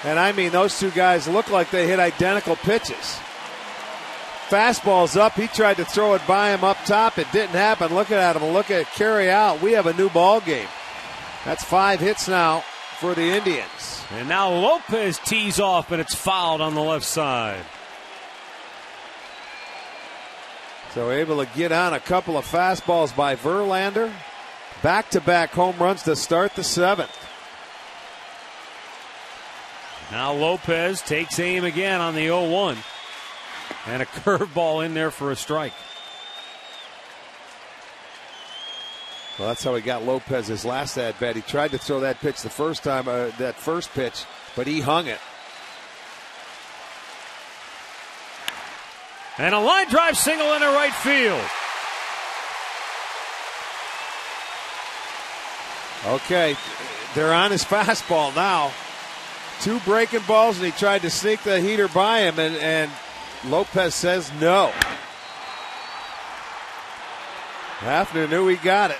And I mean, those two guys look like they hit identical pitches. Fastball's up. He tried to throw it by him up top. It didn't happen. Look at him. Look at it carry out. We have a new ball game. That's 5 hits now for the Indians. And now Lopez tees off, and it's fouled on the left side. So able to get on a couple of fastballs by Verlander. Back-to-back home runs to start the seventh. Now Lopez takes aim again on the 0-1. And a curveball in there for a strike. Well, that's how he got Lopez his last at-bat. He tried to throw that pitch the first time, that first pitch, but he hung it. And a line drive single into right field. Okay, they're on his fastball now. 2 breaking balls, and he tried to sneak the heater by him, and Lopez says no. Hafner knew he got it.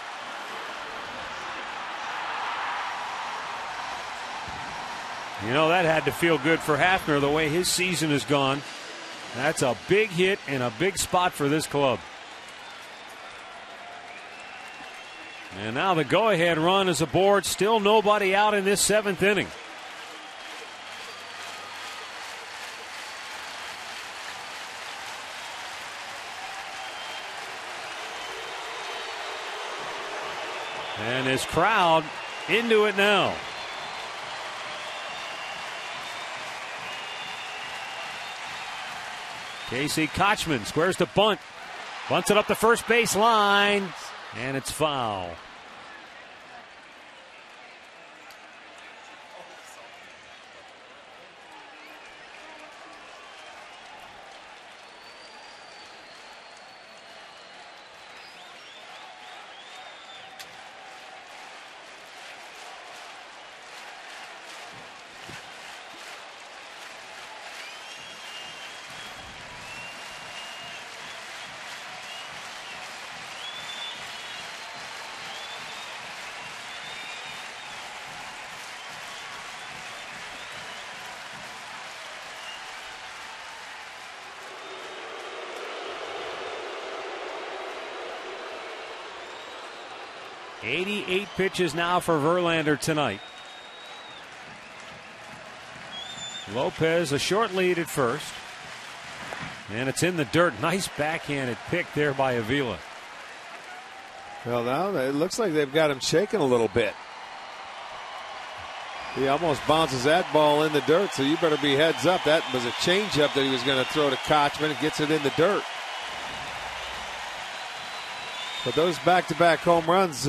You know, that had to feel good for Hafner the way his season has gone. That's a big hit and a big spot for this club. And now the go-ahead run is aboard. Still nobody out in this 7th inning. And his crowd into it now. Casey Kochman squares the bunt. Bunts it up the first base line. And it's foul. .88 pitches now for Verlander tonight. Lopez a short lead at first. And it's in the dirt. Nice backhanded pick there by Avila. Well, now it looks like they've got him shaking a little bit. He almost bounces that ball in the dirt, so you better be heads up. That was a changeup that he was going to throw to Kochman and gets it in the dirt. But those back-to-back home runs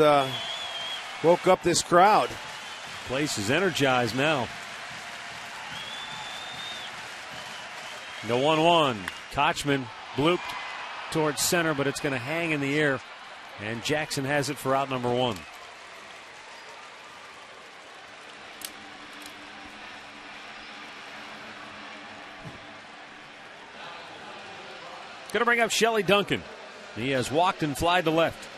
woke up this crowd. Place is energized now. The 1-1. Kochman blooped towards center, but it's going to hang in the air. And Jackson has it for out number 1. Going to bring up Shelley Duncan. He has walked and flied to left.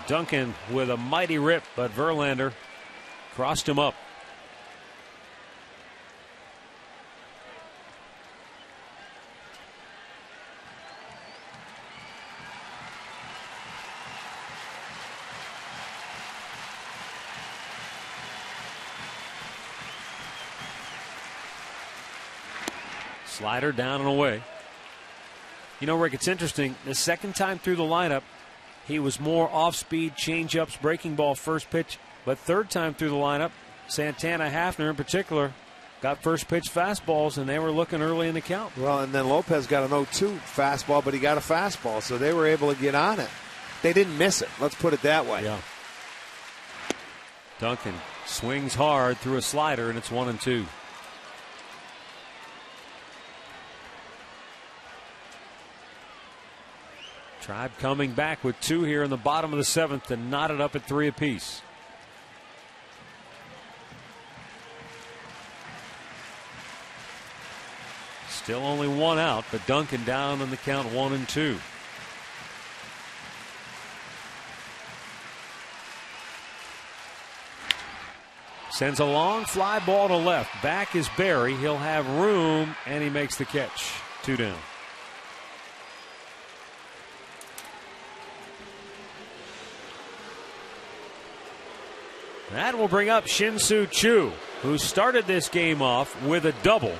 Duncan with a mighty rip, but Verlander crossed him up. Slider down and away. You know, Rick, it's interesting. The second time through the lineup, he was more off-speed, changeups, breaking ball, first pitch. But third time through the lineup, Santana, Hafner in particular, got first pitch fastballs, and they were looking early in the count. Well, and then Lopez got an 0-2 fastball, but he got a fastball, so they were able to get on it. They didn't miss it. Let's put it that way. Yeah. Duncan swings hard through a slider, and it's 1-2. Tribe coming back with 2 here in the bottom of the 7th and knotted up at 3 apiece. Still only 1 out, but Duncan down on the count 1-2. Sends a long fly ball to left. Back is Barry. He'll have room, and he makes the catch. 2 down. That will bring up Shin-Soo Choo, who started this game off with a double.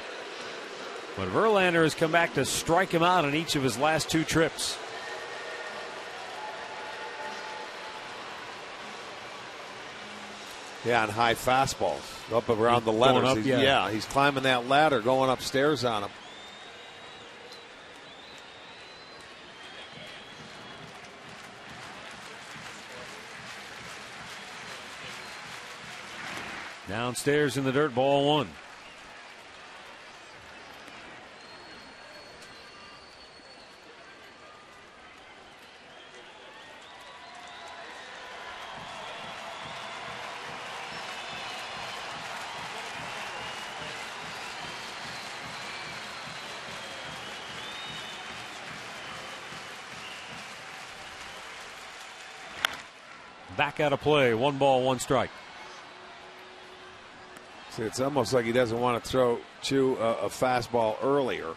But Verlander has come back to strike him out on each of his last 2 trips. Yeah, on high fastballs. Up around the letters. He's climbing that ladder, going upstairs on him. Downstairs in the dirt, ball 1. Back out of play. 1 ball, 1 strike. See, it's almost like he doesn't want to throw Choo a fastball earlier,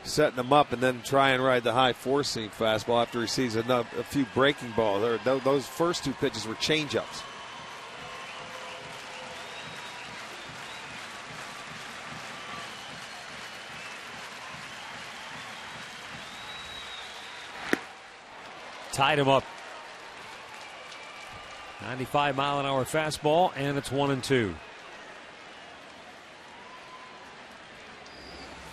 setting him up and then try and ride the high 4-seam fastball after he sees a few breaking balls. Those first 2 pitches were changeups. Tied him up. 95-mile-an-hour fastball, and it's 1-2.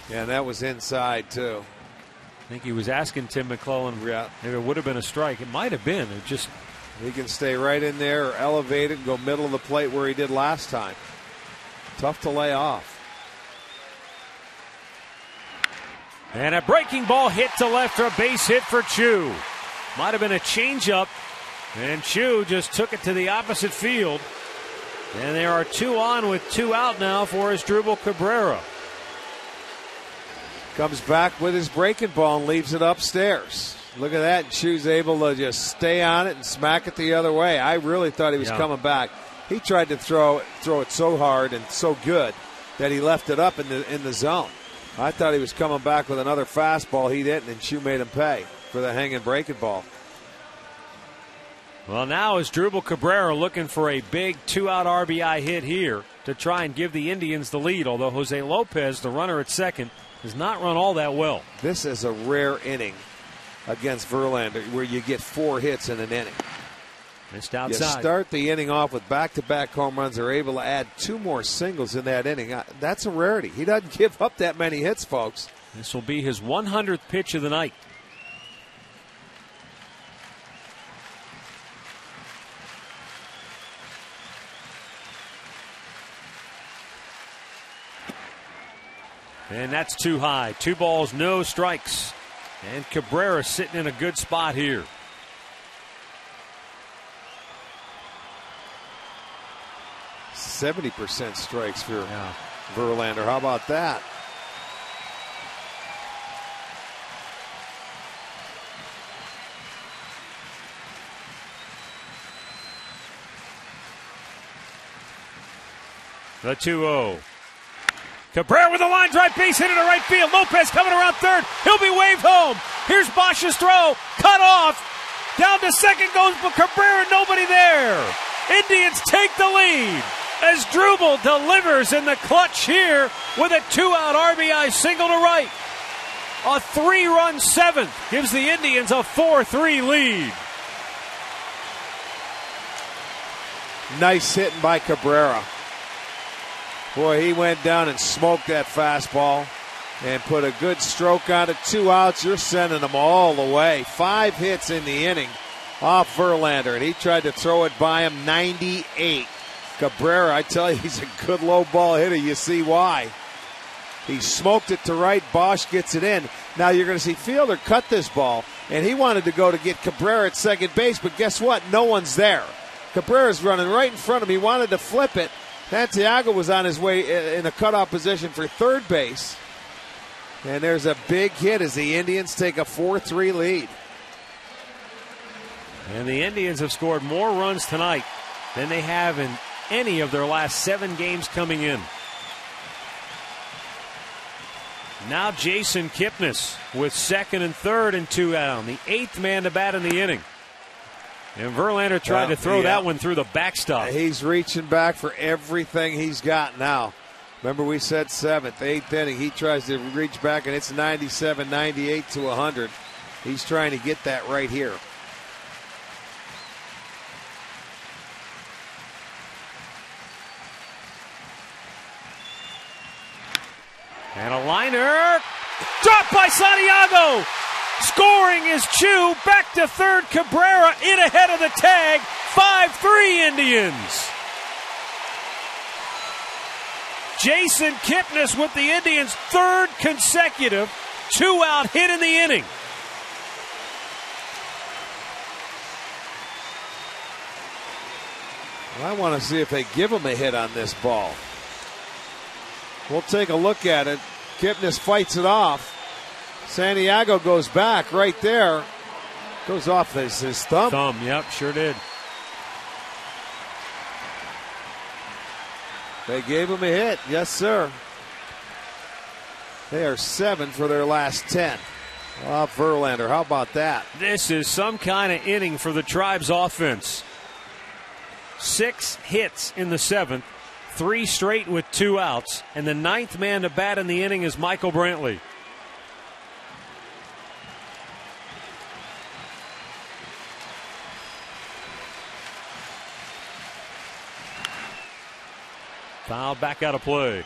Yeah, and that was inside, too. I think he was asking Tim McClellan if it would have been a strike. It might have been. He can stay right in there or elevate it and go middle of the plate where he did last time. Tough to lay off. And a breaking ball hit to left for a base hit for Choo. Might have been a changeup, and Choo just took it to the opposite field. And there are 2 on with 2 out now for Asdrubal Cabrera. Comes back with his breaking ball and leaves it upstairs. Look at that. Choo's able to just stay on it and smack it the other way. I really thought he was coming back. He tried to throw it so hard and so good that he left it up in the zone. I thought he was coming back with another fastball. He didn't, and Choo made him pay for the hanging breaking ball. Well, now Asdrubal Cabrera looking for a big 2-out RBI hit here to try and give the Indians the lead, although Jose Lopez, the runner at second, has not run all that well. This is a rare inning against Verlander where you get 4 hits in an inning. Missed outside. You start the inning off with back-to-back home runs. They're able to add 2 more singles in that inning. That's a rarity. He doesn't give up that many hits, folks. This will be his 100th pitch of the night. And that's too high. 2 balls, no strikes. And Cabrera sitting in a good spot here. %70 strikes for Verlander. How about that? The 2-0. Cabrera with a line drive base hit into right field. Lopez coming around third. He'll be waved home. Here's Bosch's throw. Cut off. Down to second goes Cabrera. Nobody there. Indians take the lead. Asdrubal delivers in the clutch here with a 2-out RBI single to right. A 3-run 7th gives the Indians a 4-3 lead. Nice hitting by Cabrera. Boy, he went down and smoked that fastball and put a good stroke on it. 2 outs, you're sending them all the way. 5 hits in the inning off Verlander, and he tried to throw it by him. 98. Cabrera, I tell you, he's a good low ball hitter. You see why. He smoked it to right. Bosch gets it in. Now you're going to see Fielder cut this ball, and he wanted to go to get Cabrera at second base, but guess what? No one's there. Cabrera's running right in front of him. He wanted to flip it. Santiago was on his way in a cutoff position for third base. And there's a big hit as the Indians take a 4-3 lead. And the Indians have scored more runs tonight than they have in any of their last 7 games coming in. Now Jason Kipnis with second and third and 2 down. The 8th man to bat in the inning. And Verlander tried to throw that one through the backstop. He's reaching back for everything he's got now. Remember we said 7th, 8th inning. He tries to reach back, and it's 97, 98 to 100. He's trying to get that right here. And a liner. Dropped by Santiago. Scoring is Chu. Back to third. Cabrera in ahead of the tag. 5-3 Indians. Jason Kipnis with the Indians' third consecutive 2-out hit in the inning. Well, I want to see if they give him a hit on this ball. We'll take a look at it. Kipnis fights it off. Santiago goes back right there. Goes off his thumb. Yep, sure did. They gave him a hit. Yes, sir. They are 7 for their last 10. Verlander, how about that? This is some kind of inning for the Tribe's offense. 6 hits in the 7th. 3 straight with 2 outs, and the 9th man to bat in the inning is Michael Brantley. Foul back out of play.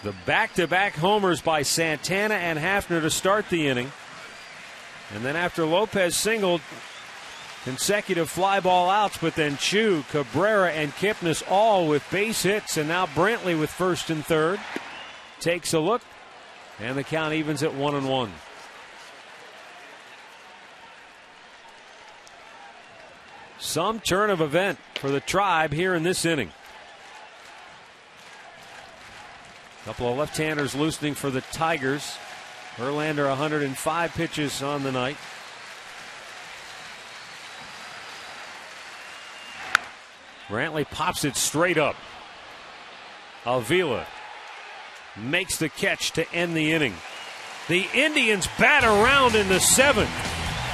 The back-to-back homers by Santana and Hafner to start the inning. And then after Lopez singled, consecutive fly ball outs, but then Chu, Cabrera, and Kipnis all with base hits, and now Brantley with first and third. Takes a look, and the count evens at 1-1. Some turn of event for the Tribe here in this inning. Couple of left-handers loosening for the Tigers. Verlander 105 pitches on the night. Brantley pops it straight up. Avila makes the catch to end the inning. The Indians bat around in the 7th.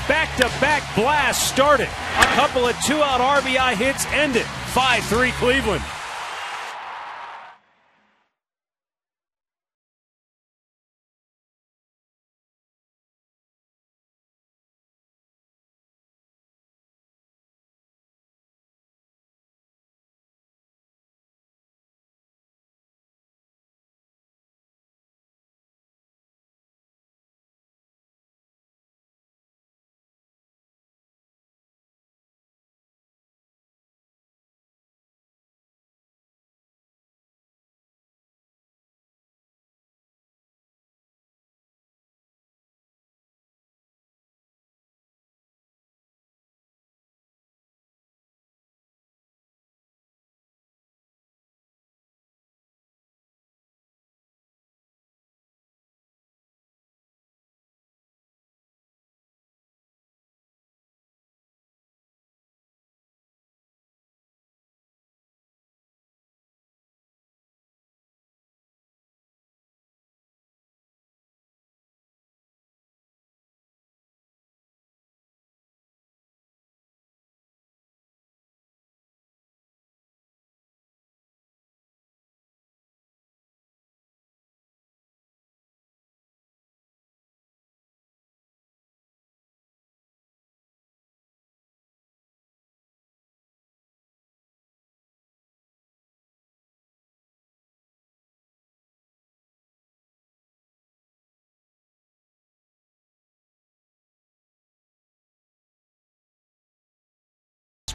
Back-to-back blasts started. A couple of 2-out RBI hits end it. 5-3 Cleveland.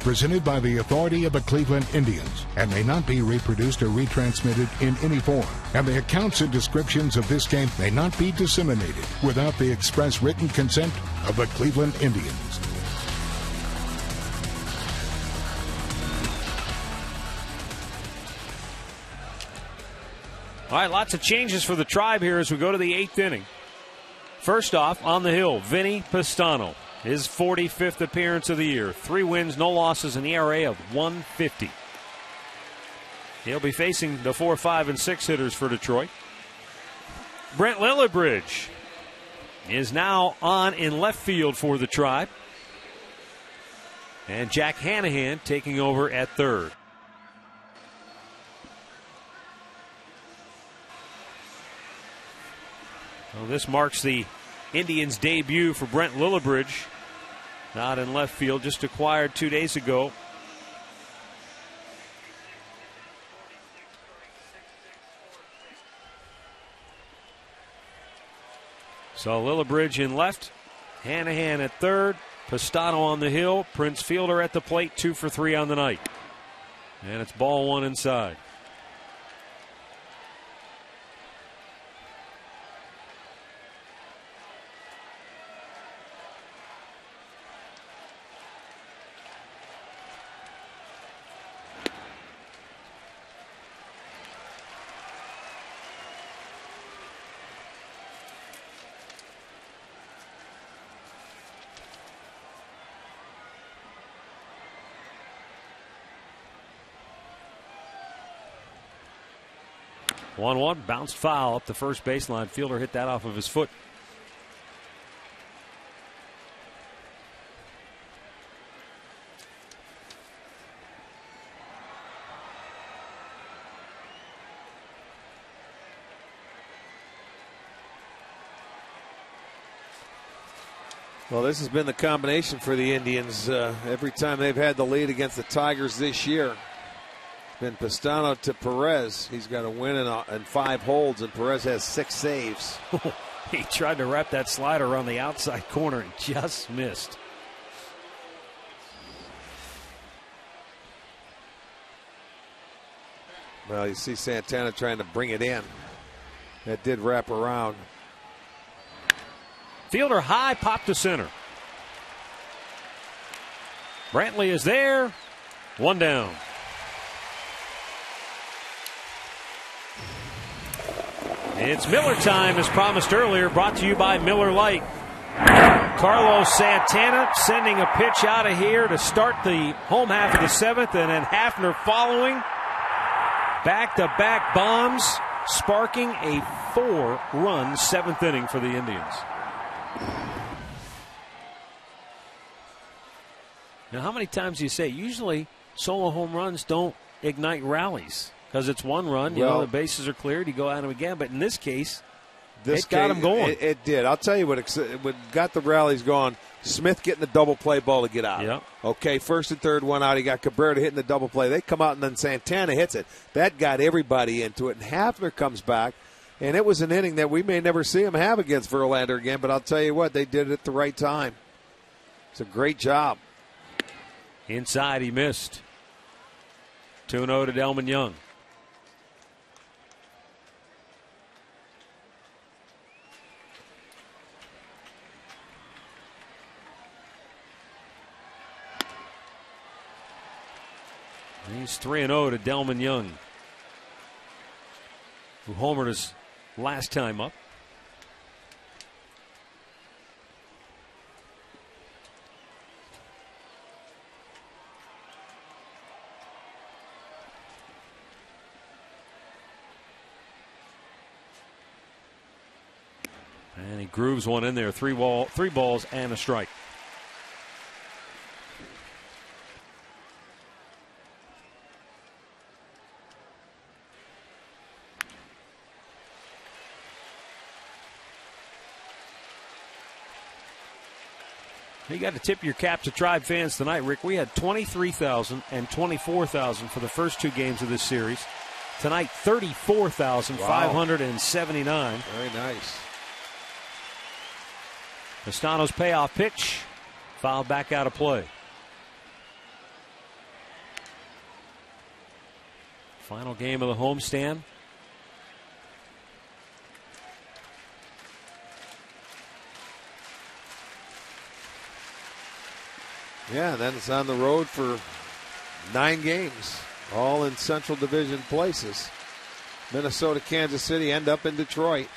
Presented by the authority of the Cleveland Indians and may not be reproduced or retransmitted in any form. And the accounts and descriptions of this game may not be disseminated without the express written consent of the Cleveland Indians. All right, lots of changes for the Tribe here as we go to the 8th inning. First off, on the hill, Vinny Pistano. His 45th appearance of the year. 3 wins, no losses, an ERA of 1.50. He'll be facing the 4, 5, and 6 hitters for Detroit. Brent Lillibridge is now on in left field for the Tribe. And Jack Hanahan taking over at third. Well, this marks the Indians' debut for Brent Lillibridge. Not in left field, just acquired 2 days ago. So Lillibridge in left, Hanahan at third, Pistano on the hill, Prince Fielder at the plate, 2 for 3 on the night. And it's ball 1 inside. One bounced foul up the first baseline. Fielder hit that off of his foot. Well, this has been the combination for the Indians every time they've had the lead against the Tigers this year. Been Pistano to Perez. He's got a win and 5 holds, and Perez has 6 saves. He tried to wrap that slider around the outside corner and just missed. Well, you see Santana trying to bring it in. That did wrap around. Fielder high, pop to center. Brantley is there. 1 down. It's Miller time, as promised earlier, brought to you by Miller Lite. Carlos Santana sending a pitch out of here to start the home half of the 7th, and then Hafner following. Back-to-back bombs, sparking a 4-run 7th inning for the Indians. Now, how many times do you say? Usually, solo home runs don't ignite rallies. Because it's 1 run, you know, the bases are cleared, you go at him again. But in this case, it got him going. It did. I'll tell you what got the rallies going. Smith getting the double play ball to get out. Yep. Okay, first and third one out. He got Cabrera hitting the double play. They come out, and then Santana hits it. That got everybody into it. And Hafner comes back, and it was an inning that we may never see him have against Verlander again. But I'll tell you what, they did it at the right time. It's a great job. Inside, he missed. 2-0 to Delman Young. He's 3-0 to Delman Young, who homered his last time up. And he grooves one in there. 3 balls and a strike. You got to tip your cap to Tribe fans tonight, Rick. We had 23,000 and 24,000 for the first 2 games of this series. Tonight, 34,579. Very nice. Pistano's payoff pitch fouled back out of play. Final game of the homestand. Yeah, and then it's on the road for 9 games, all in Central Division places. Minnesota, Kansas City end up in Detroit.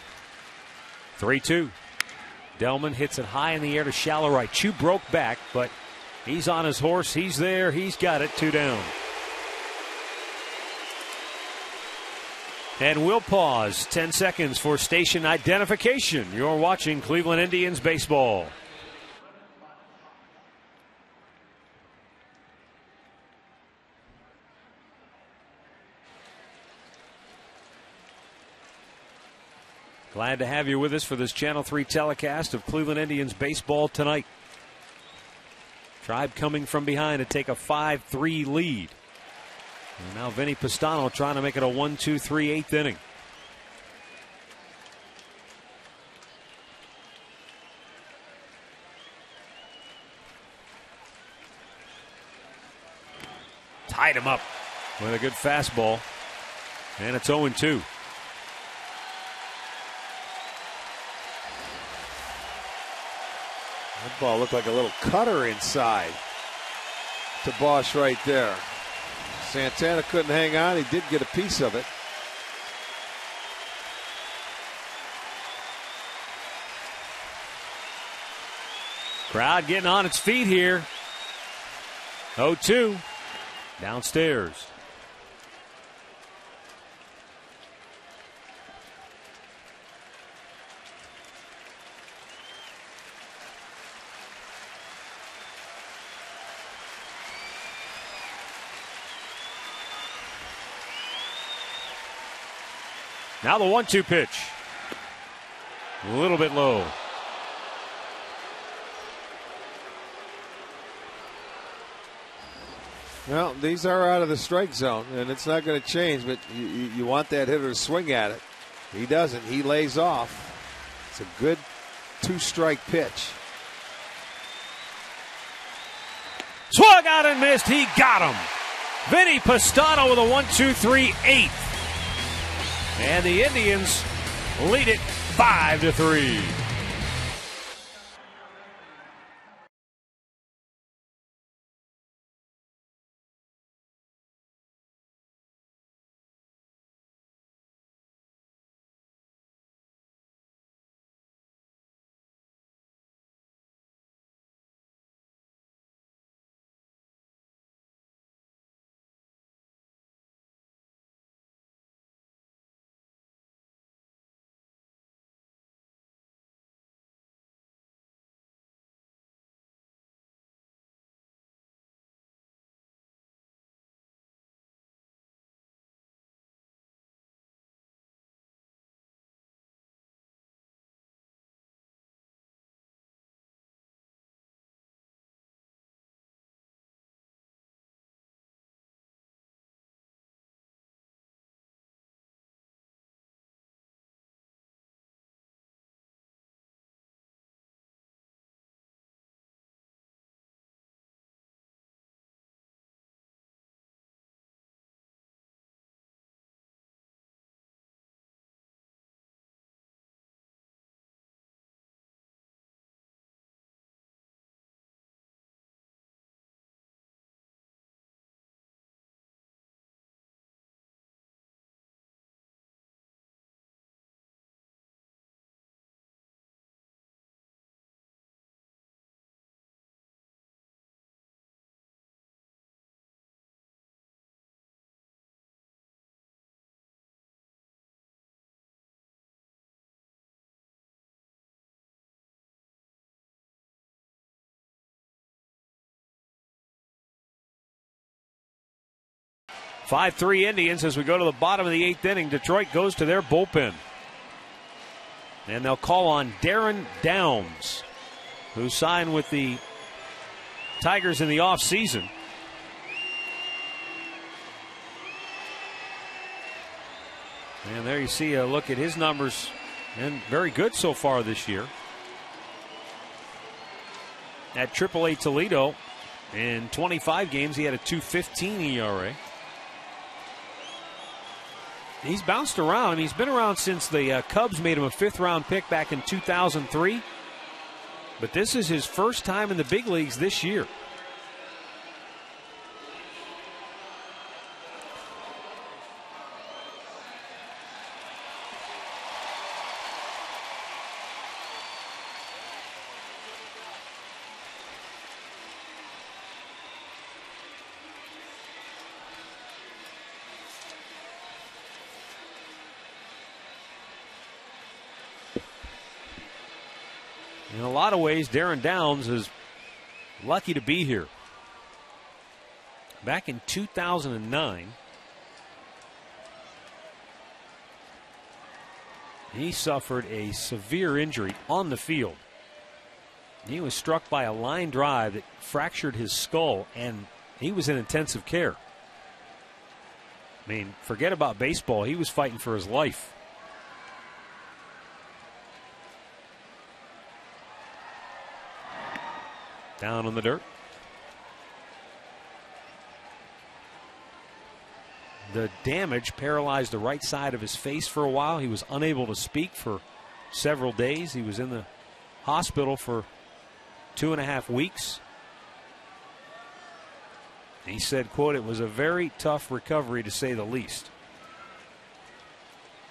3-2. Delman hits it high in the air to shallow right. Chu broke back, but he's on his horse. He's there. He's got it. 2 down. And we'll pause 10 seconds for station identification. You're watching Cleveland Indians baseball. Glad to have you with us for this Channel 3 telecast of Cleveland Indians baseball tonight. Tribe coming from behind to take a 5-3 lead. And now Vinny Pistano trying to make it a 1-2-3 8th inning. Tied him up with a good fastball. And it's 0-2. That ball looked like a little cutter inside to Bosch right there. Santana couldn't hang on. He did get a piece of it. Crowd getting on its feet here. 0-2 downstairs. Now the 1-2 pitch. A little bit low. Well, these are out of the strike zone, and it's not going to change, but you want that hitter to swing at it. He doesn't. He lays off. It's a good 2-strike pitch. Swung out and missed. He got him. Vinny Pistano with a 1-2-3 8th. And the Indians lead it 5-3. Five-3 Indians as we go to the bottom of the 8th inning. Detroit goes to their bullpen. And they'll call on Darren Downs, who signed with the Tigers in the offseason. And there you see a look at his numbers, and very good so far this year. At AAA Toledo, in 25 games, he had a 2.15 ERA. He's bounced around. He's been around since the Cubs made him a 5th-round pick back in 2003. But this is his first time in the big leagues this year. In a lot of ways, Darren Downs is lucky to be here. Back in 2009, he suffered a severe injury on the field. He was struck by a line drive that fractured his skull, and he was in intensive care. I mean, forget about baseball. He was fighting for his life. Down on the dirt. The damage paralyzed the right side of his face for a while. He was unable to speak for several days. He was in the hospital for 2.5 weeks. He said, quote, "It was a very tough recovery, to say the least."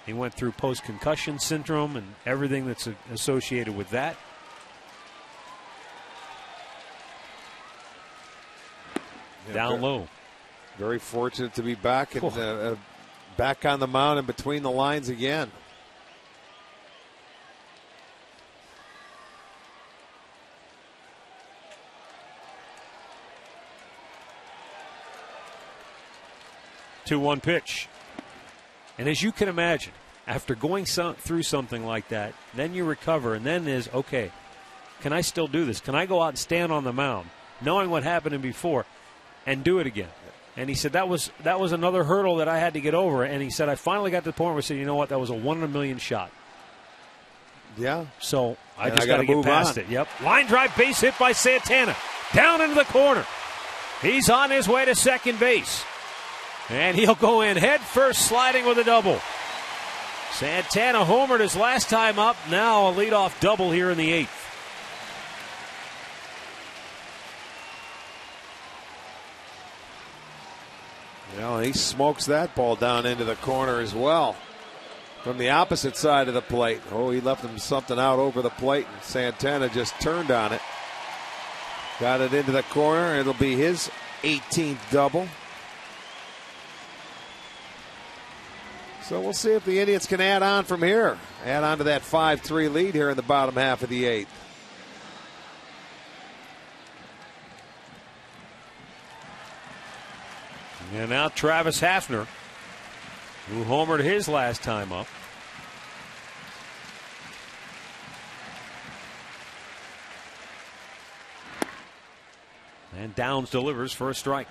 He went through post-concussion syndrome and everything that's associated with that. Yeah, down low. Very fortunate to be back and back on the mound and between the lines again. Two-one pitch. And as you can imagine, after going through something like that, then you recover, and then is, okay, can I still do this? Can I go out and stand on the mound, knowing what happened before, and do it again? And he said that was another hurdle that I had to get over. And he said, I finally got to the point where I said, you know what, that was a 1 in a million shot. Yeah. So I just got to get past it. Yep. Line drive, base hit by Santana. Down into the corner. He's on his way to second base. And he'll go in head first, sliding with a double. Santana homered his last time up. Now a leadoff double here in the 8th. Well, he smokes that ball down into the corner as well. From the opposite side of the plate. Oh, he left him something out over the plate, and Santana just turned on it. Got it into the corner. It'll be his 18th double. So we'll see if the Indians can add on from here. Add on to that 5-3 lead here in the bottom half of the 8th. And now Travis Hafner, who homered his last time up. And Downs delivers for a strike.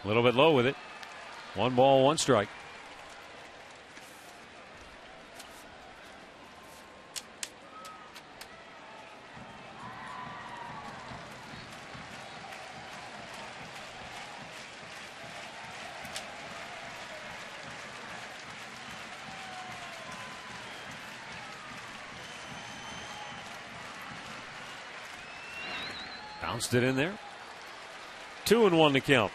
A little bit low with it. 1 ball, 1 strike. Bounced it in there. 2-1 to count.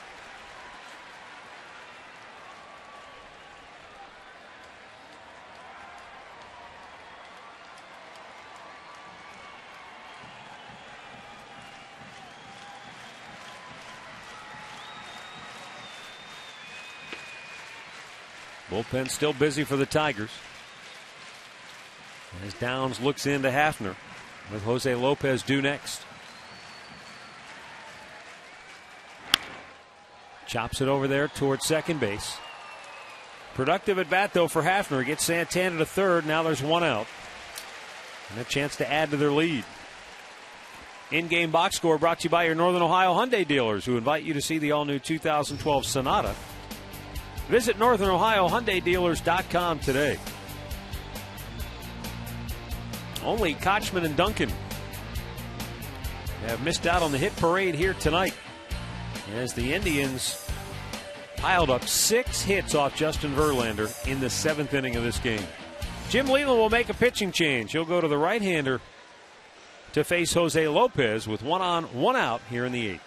Bullpen still busy for the Tigers. As Downs looks into Hafner with Jose Lopez due next. Chops it over there towards second base. Productive at bat though for Hafner. Gets Santana to third. Now there's 1 out. And a chance to add to their lead. In-game box score brought to you by your Northern Ohio Hyundai dealers, who invite you to see the all-new 2012 Sonata. Visit NorthernOhioHyundaiDealers.com today. Only Kochman and Duncan have missed out on the hit parade here tonight, as the Indians piled up 6 hits off Justin Verlander in the 7th inning of this game. Jim Leland will make a pitching change. He'll go to the right-hander to face Jose Lopez with 1 on, 1 out here in the 8th.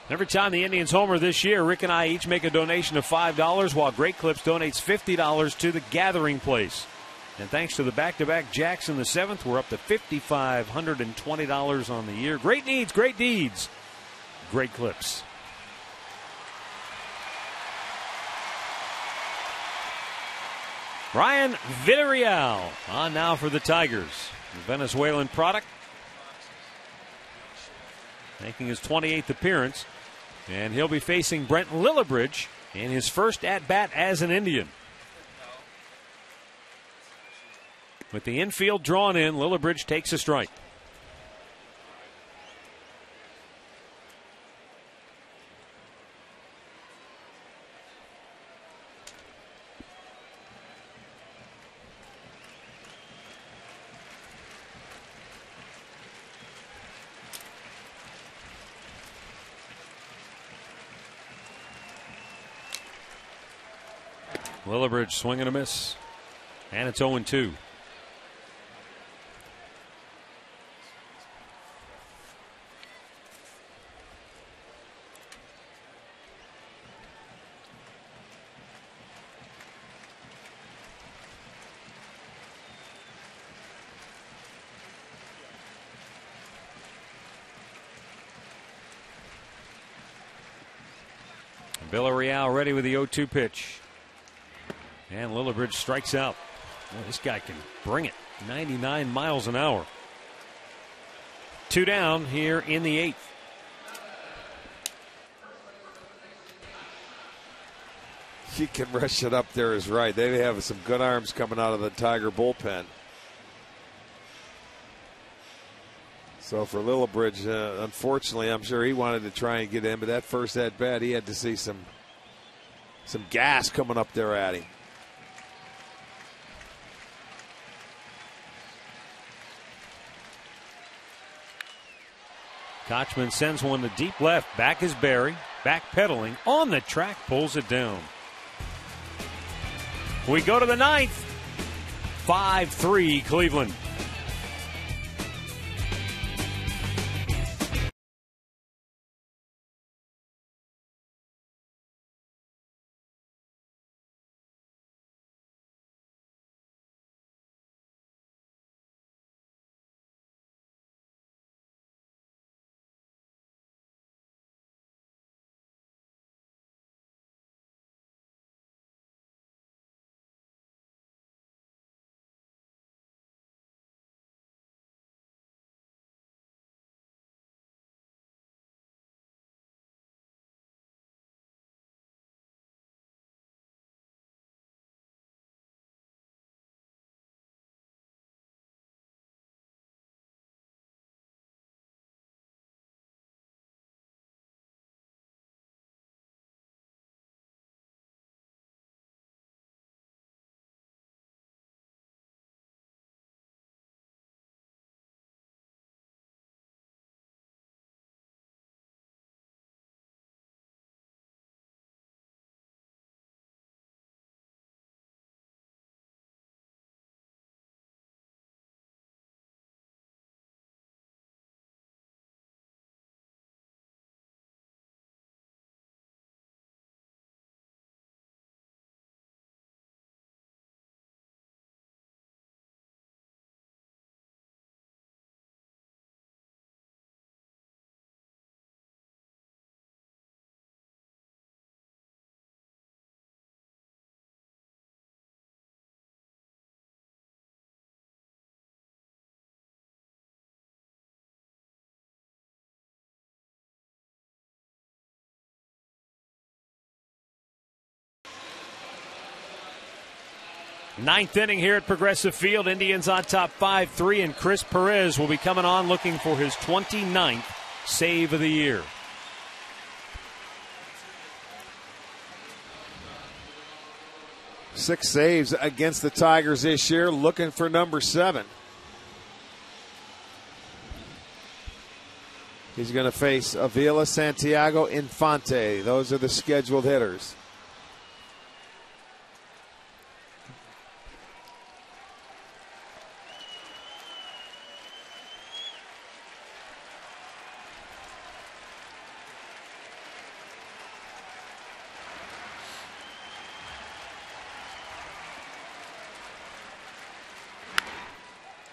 Every time the Indians homer this year, Rick and I each make a donation of $5, while Great Clips donates $50 to the Gathering Place. And thanks to the back-to-back jacks in the 7th, we're up to $5,520 on the year. Great needs, great deeds. Great Clips. Ryan Villarreal on now for the Tigers. The Venezuelan product making his 28th appearance. And he'll be facing Brent Lillibridge in his first at-bat as an Indian. With the infield drawn in, Lillibridge takes a strike. Lillibridge swing and a miss. And it's 0-2. Villarreal ready with the 0-2 pitch. And Lillibridge strikes out. Well, this guy can bring it. 99 miles an hour. 2 down here in the 8th. He can rush it up there is right. They have some good arms coming out of the Tiger bullpen. So for Lillibridge, unfortunately, I'm sure he wanted to try and get in, but that first at bat, he had to see some gas coming up there at him. Kochman sends one to deep left. Back is Barry. Backpedaling on the track, pulls it down. We go to the 9th. 5-3 Cleveland. Ninth inning here at Progressive Field. Indians on top 5-3, and Chris Perez will be coming on looking for his 29th save of the year. Six saves against the Tigers this year, looking for number 7. He's going to face Avila, Santiago, Infante. Those are the scheduled hitters.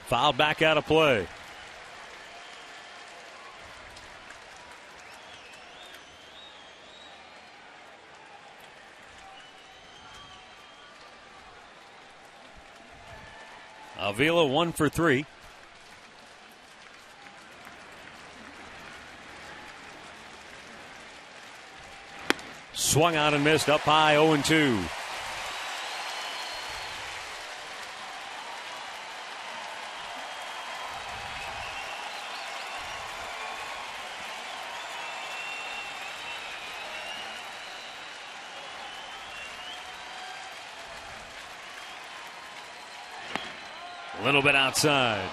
Fouled back out of play. Avila 1 for 3. Swung out and missed, up high, 0-2. A little bit outside.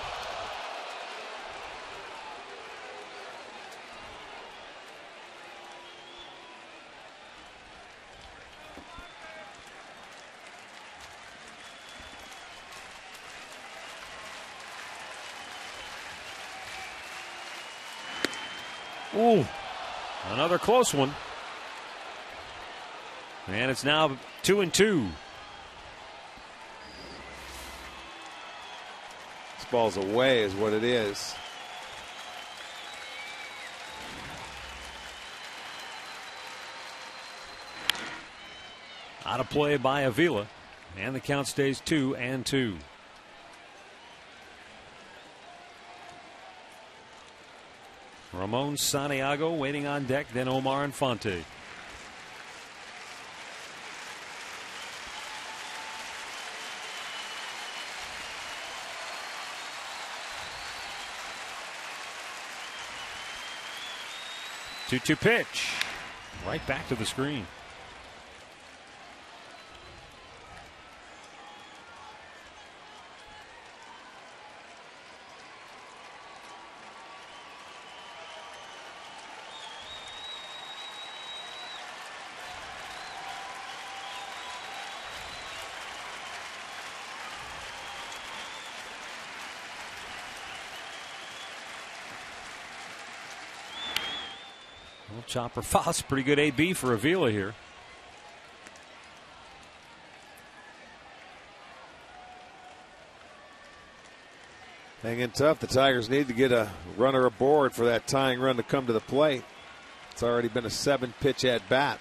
Ooh, another close one. And it's now 2-2. This ball's away is what it is. Out of play by Avila. And the count stays 2-2. Ramon Santiago waiting on deck, then Omar Infante. Two pitch. Right back to the screen. Chopper Foss, pretty good AB for Avila here. Hanging tough. The Tigers need to get a runner aboard for that tying run to come to the plate. It's already been a 7-pitch at bat.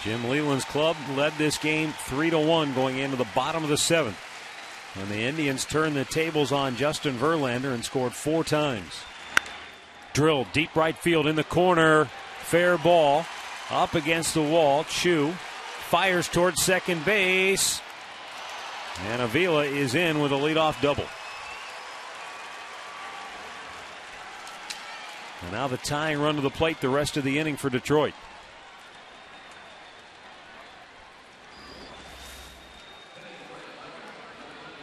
Jim Leland's club led this game 3-1 going into the bottom of the 7th. And the Indians turned the tables on Justin Verlander and scored 4 times. Drilled deep right field in the corner. Fair ball. Up against the wall. Chu fires towards second base. And Avila is in with a leadoff double. And now the tying run to the plate the rest of the inning for Detroit.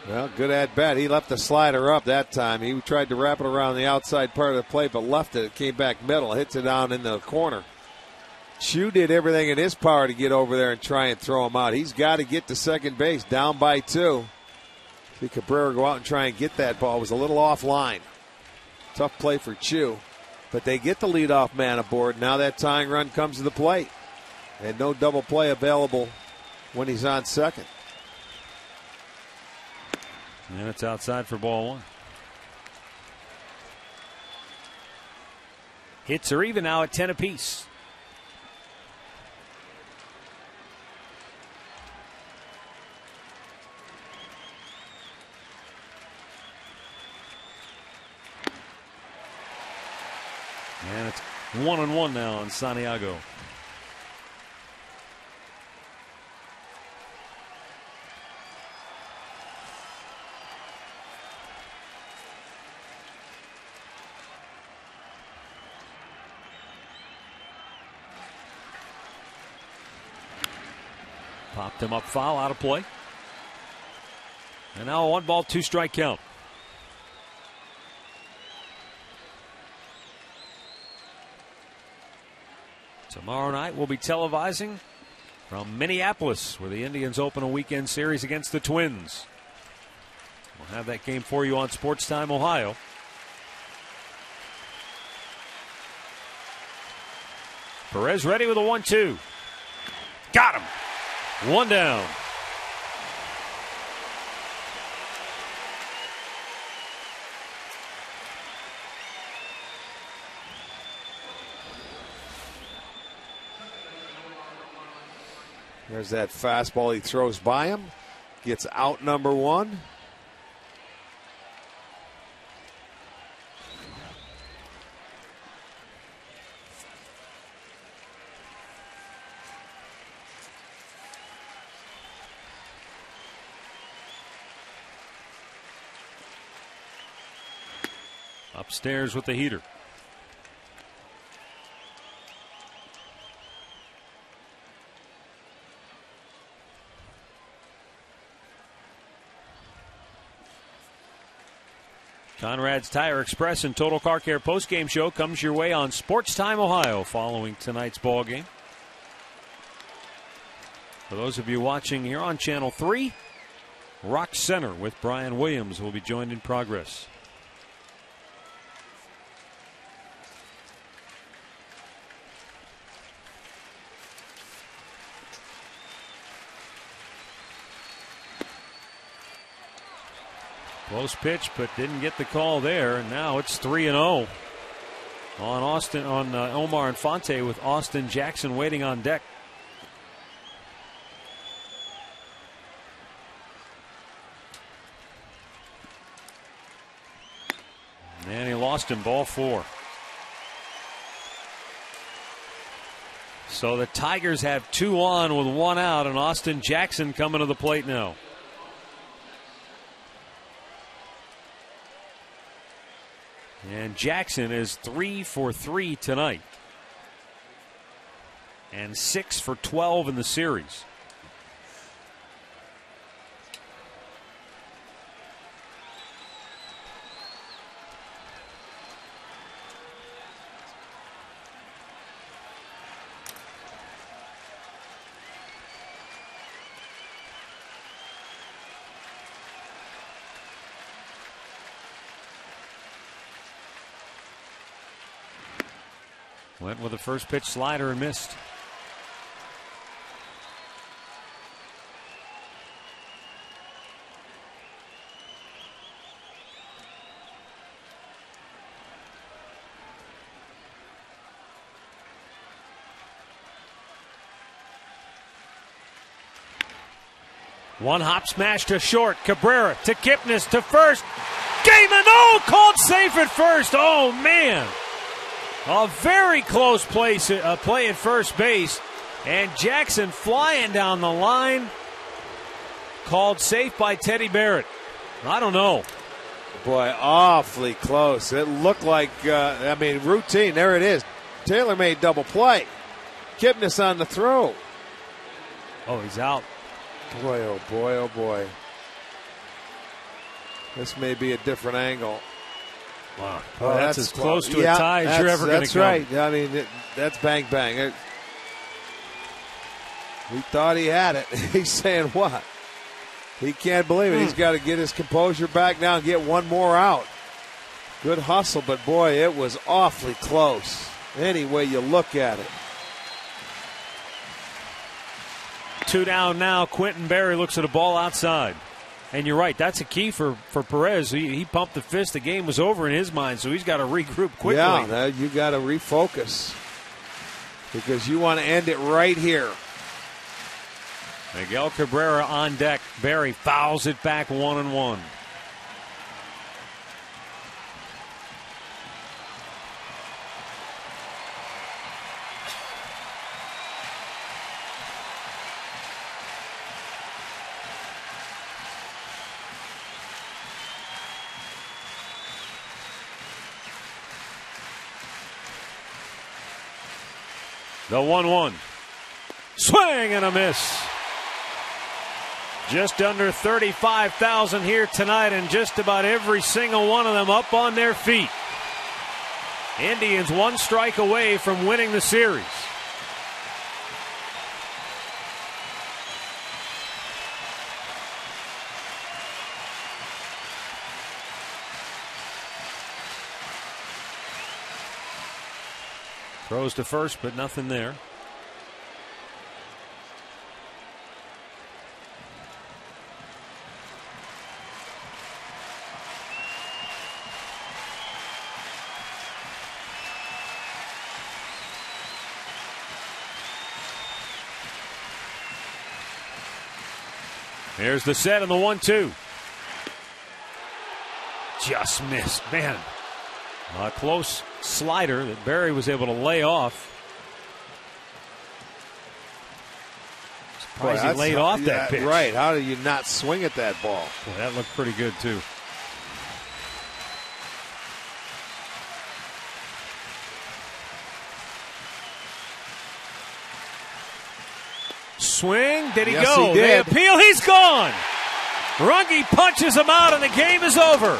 Well, good at bat. He left the slider up that time. He tried to wrap it around the outside part of the plate, but left it. It came back middle, hits it down in the corner. Chu did everything in his power to get over there and try and throw him out. He's got to get to second base, down by 2. See Cabrera go out and try and get that ball. It was a little offline. Tough play for Chu. But they get the leadoff man aboard. Now that tying run comes to the plate. And no double play available when he's on second. And it's outside for ball 1. Hits are even now at 10 apiece. And it's 1-1 now on Santiago. Popped him up foul, out of play. And now a 1-ball, 2-strike count. Tomorrow night we'll be televising from Minneapolis, where the Indians open a weekend series against the Twins. We'll have that game for you on Sports Time Ohio. Perez ready with a 1-2. Got him. One down. There's that fastball he throws by him. Gets out number one. Upstairs with the heater. Conrad's Tire Express and Total Car Care postgame show comes your way on Sports Time Ohio following tonight's ball game. For those of you watching here on Channel 3, Rock Center with Brian Williams will be joined in progress. Close pitch, but didn't get the call there. And now it's 3-0 on Omar Infante with Austin Jackson waiting on deck. And he lost him, ball 4. So the Tigers have 2 on with 1 out, and Austin Jackson coming to the plate now. And Jackson is 3 for 3 tonight. And 6 for 12 in the series. Went with the first pitch slider and missed. One hop smash to short. Cabrera to Kipnis to first. Gaiman, oh, called safe at first. Oh, man. A very close play at first base. And Jackson flying down the line. Called safe by Teddy Barrett. I don't know. Boy, awfully close. It looked like, routine. There it is. Taylor made double play. Kipnis on the throw. Oh, he's out. Boy, oh boy, oh boy. This may be a different angle. Wow. Oh, that's as close to a tie as you're ever going to come. That's right. I mean, that's bang, bang. We thought he had it. He's saying what? He can't believe it. He's got to get his composure back now and get one more out. Good hustle, but boy, it was awfully close. Any way you look at it. 2 down now. Quentin Berry looks at a ball outside. And you're right, that's a key for Perez. He pumped the fist. The game was over in his mind, so he's got to regroup quickly. Yeah, you got to refocus because you want to end it right here. Miguel Cabrera on deck. Berry fouls it back 1-1. The 1-1. Swing and a miss. Just under 35,000 here tonight, and just about every single one of them up on their feet. Indians 1 strike away from winning the series. Throws to first, but nothing there. Here's the set and the 1-2. Just missed. Man, a close slider that Barry was able to lay off. Surprised he laid off that pitch. Right. How do you not swing at that ball? Boy, that looked pretty good, too. Swing. Did he go? He did. They appeal. He's gone. Runge punches him out, and the game is over.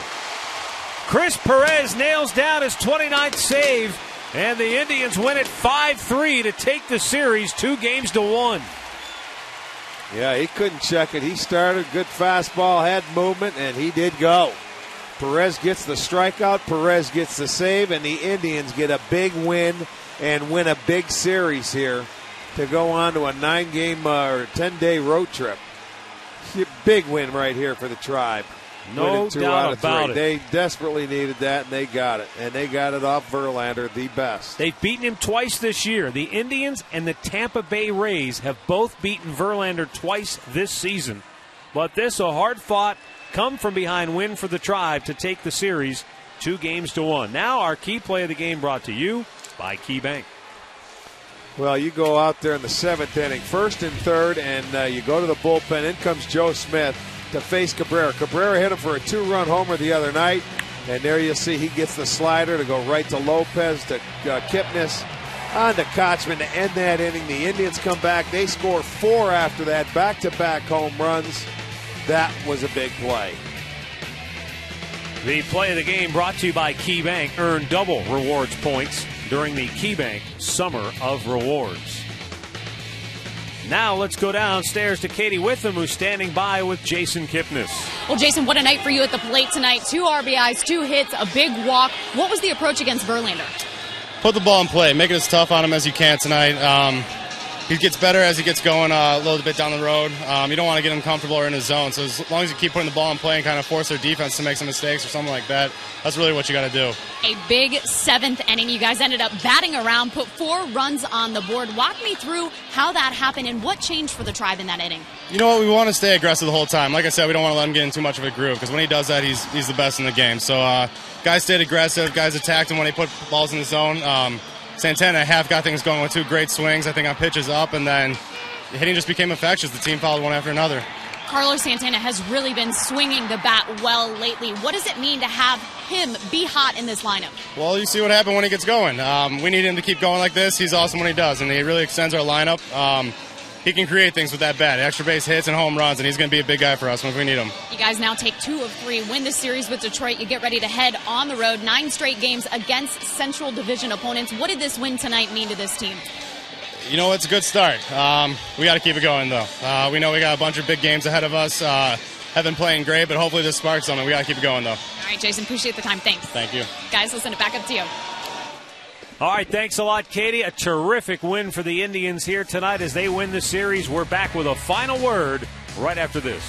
Chris Perez nails down his 29th save, and the Indians win it 5-3 to take the series 2-1. Yeah, he couldn't check it. He started, good fastball, had movement, and he did go. Perez gets the strikeout, Perez gets the save, and the Indians get a big win and win a big series here to go on to a 9-game or 10-day road trip. Big win right here for the Tribe. No doubt about it. They desperately needed that, and they got it. And they got it off Verlander, the best. They've beaten him twice this year. The Indians and the Tampa Bay Rays have both beaten Verlander twice this season. But this, a hard-fought, come-from-behind win for the Tribe to take the series 2-1. Now our key play of the game brought to you by KeyBank. Well, you go out there in the 7th inning, 1st and 3rd, and you go to the bullpen. In comes Joe Smith to face Cabrera. Cabrera hit him for a 2-run homer the other night, and there you see he gets the slider to go right to Lopez, to Kipnis, on to Kochman to end that inning. The Indians come back. They score 4 after that, back-to-back home runs. That was a big play. The play of the game brought to you by KeyBank. Earn double rewards points during the KeyBank Summer of Rewards. Now let's go downstairs to Katie Witham, who's standing by with Jason Kipnis. Well, Jason, what a night for you at the plate tonight. 2 RBIs, 2 hits, a big walk. What was the approach against Verlander? Put the ball in play. Make it as tough on him as you can tonight. He gets better as he gets going a little bit down the road. You don't want to get him comfortable or in his zone. So as long as you keep putting the ball in play and kind of force their defense to make some mistakes or something like that, that's really what you got to do. A big 7th inning. You guys ended up batting around, put 4 runs on the board. Walk me through how that happened and what changed for the Tribe in that inning. You know what? We want to stay aggressive the whole time. Like I said, we don't want to let him get in too much of a groove because when he does that, he's the best in the game. So guys stayed aggressive. Guys attacked him when he put balls in the zone. Santana got things going with 2 great swings, I think, on pitches up, and then the hitting just became infectious. The team followed one after another. Carlos Santana has really been swinging the bat well lately. What does it mean to have him be hot in this lineup? Well, you see what happened when he gets going. We need him to keep going like this. He's awesome when he does, and he really extends our lineup. He can create things with that bat, extra base hits and home runs, and he's going to be a big guy for us when we need him. You guys now take 2 of 3, win the series with Detroit. You get ready to head on the road, 9 straight games against Central Division opponents. What did this win tonight mean to this team? You know, it's a good start. We got to keep it going, though. We know we got a bunch of big games ahead of us. Have been playing great, but hopefully this sparks something. We got to keep it going, though. All right, Jason, appreciate the time. Thanks. Thank you. Guys, listen, back up to you. All right, thanks a lot, Katie. A terrific win for the Indians here tonight as they win the series. We're back with a final word right after this.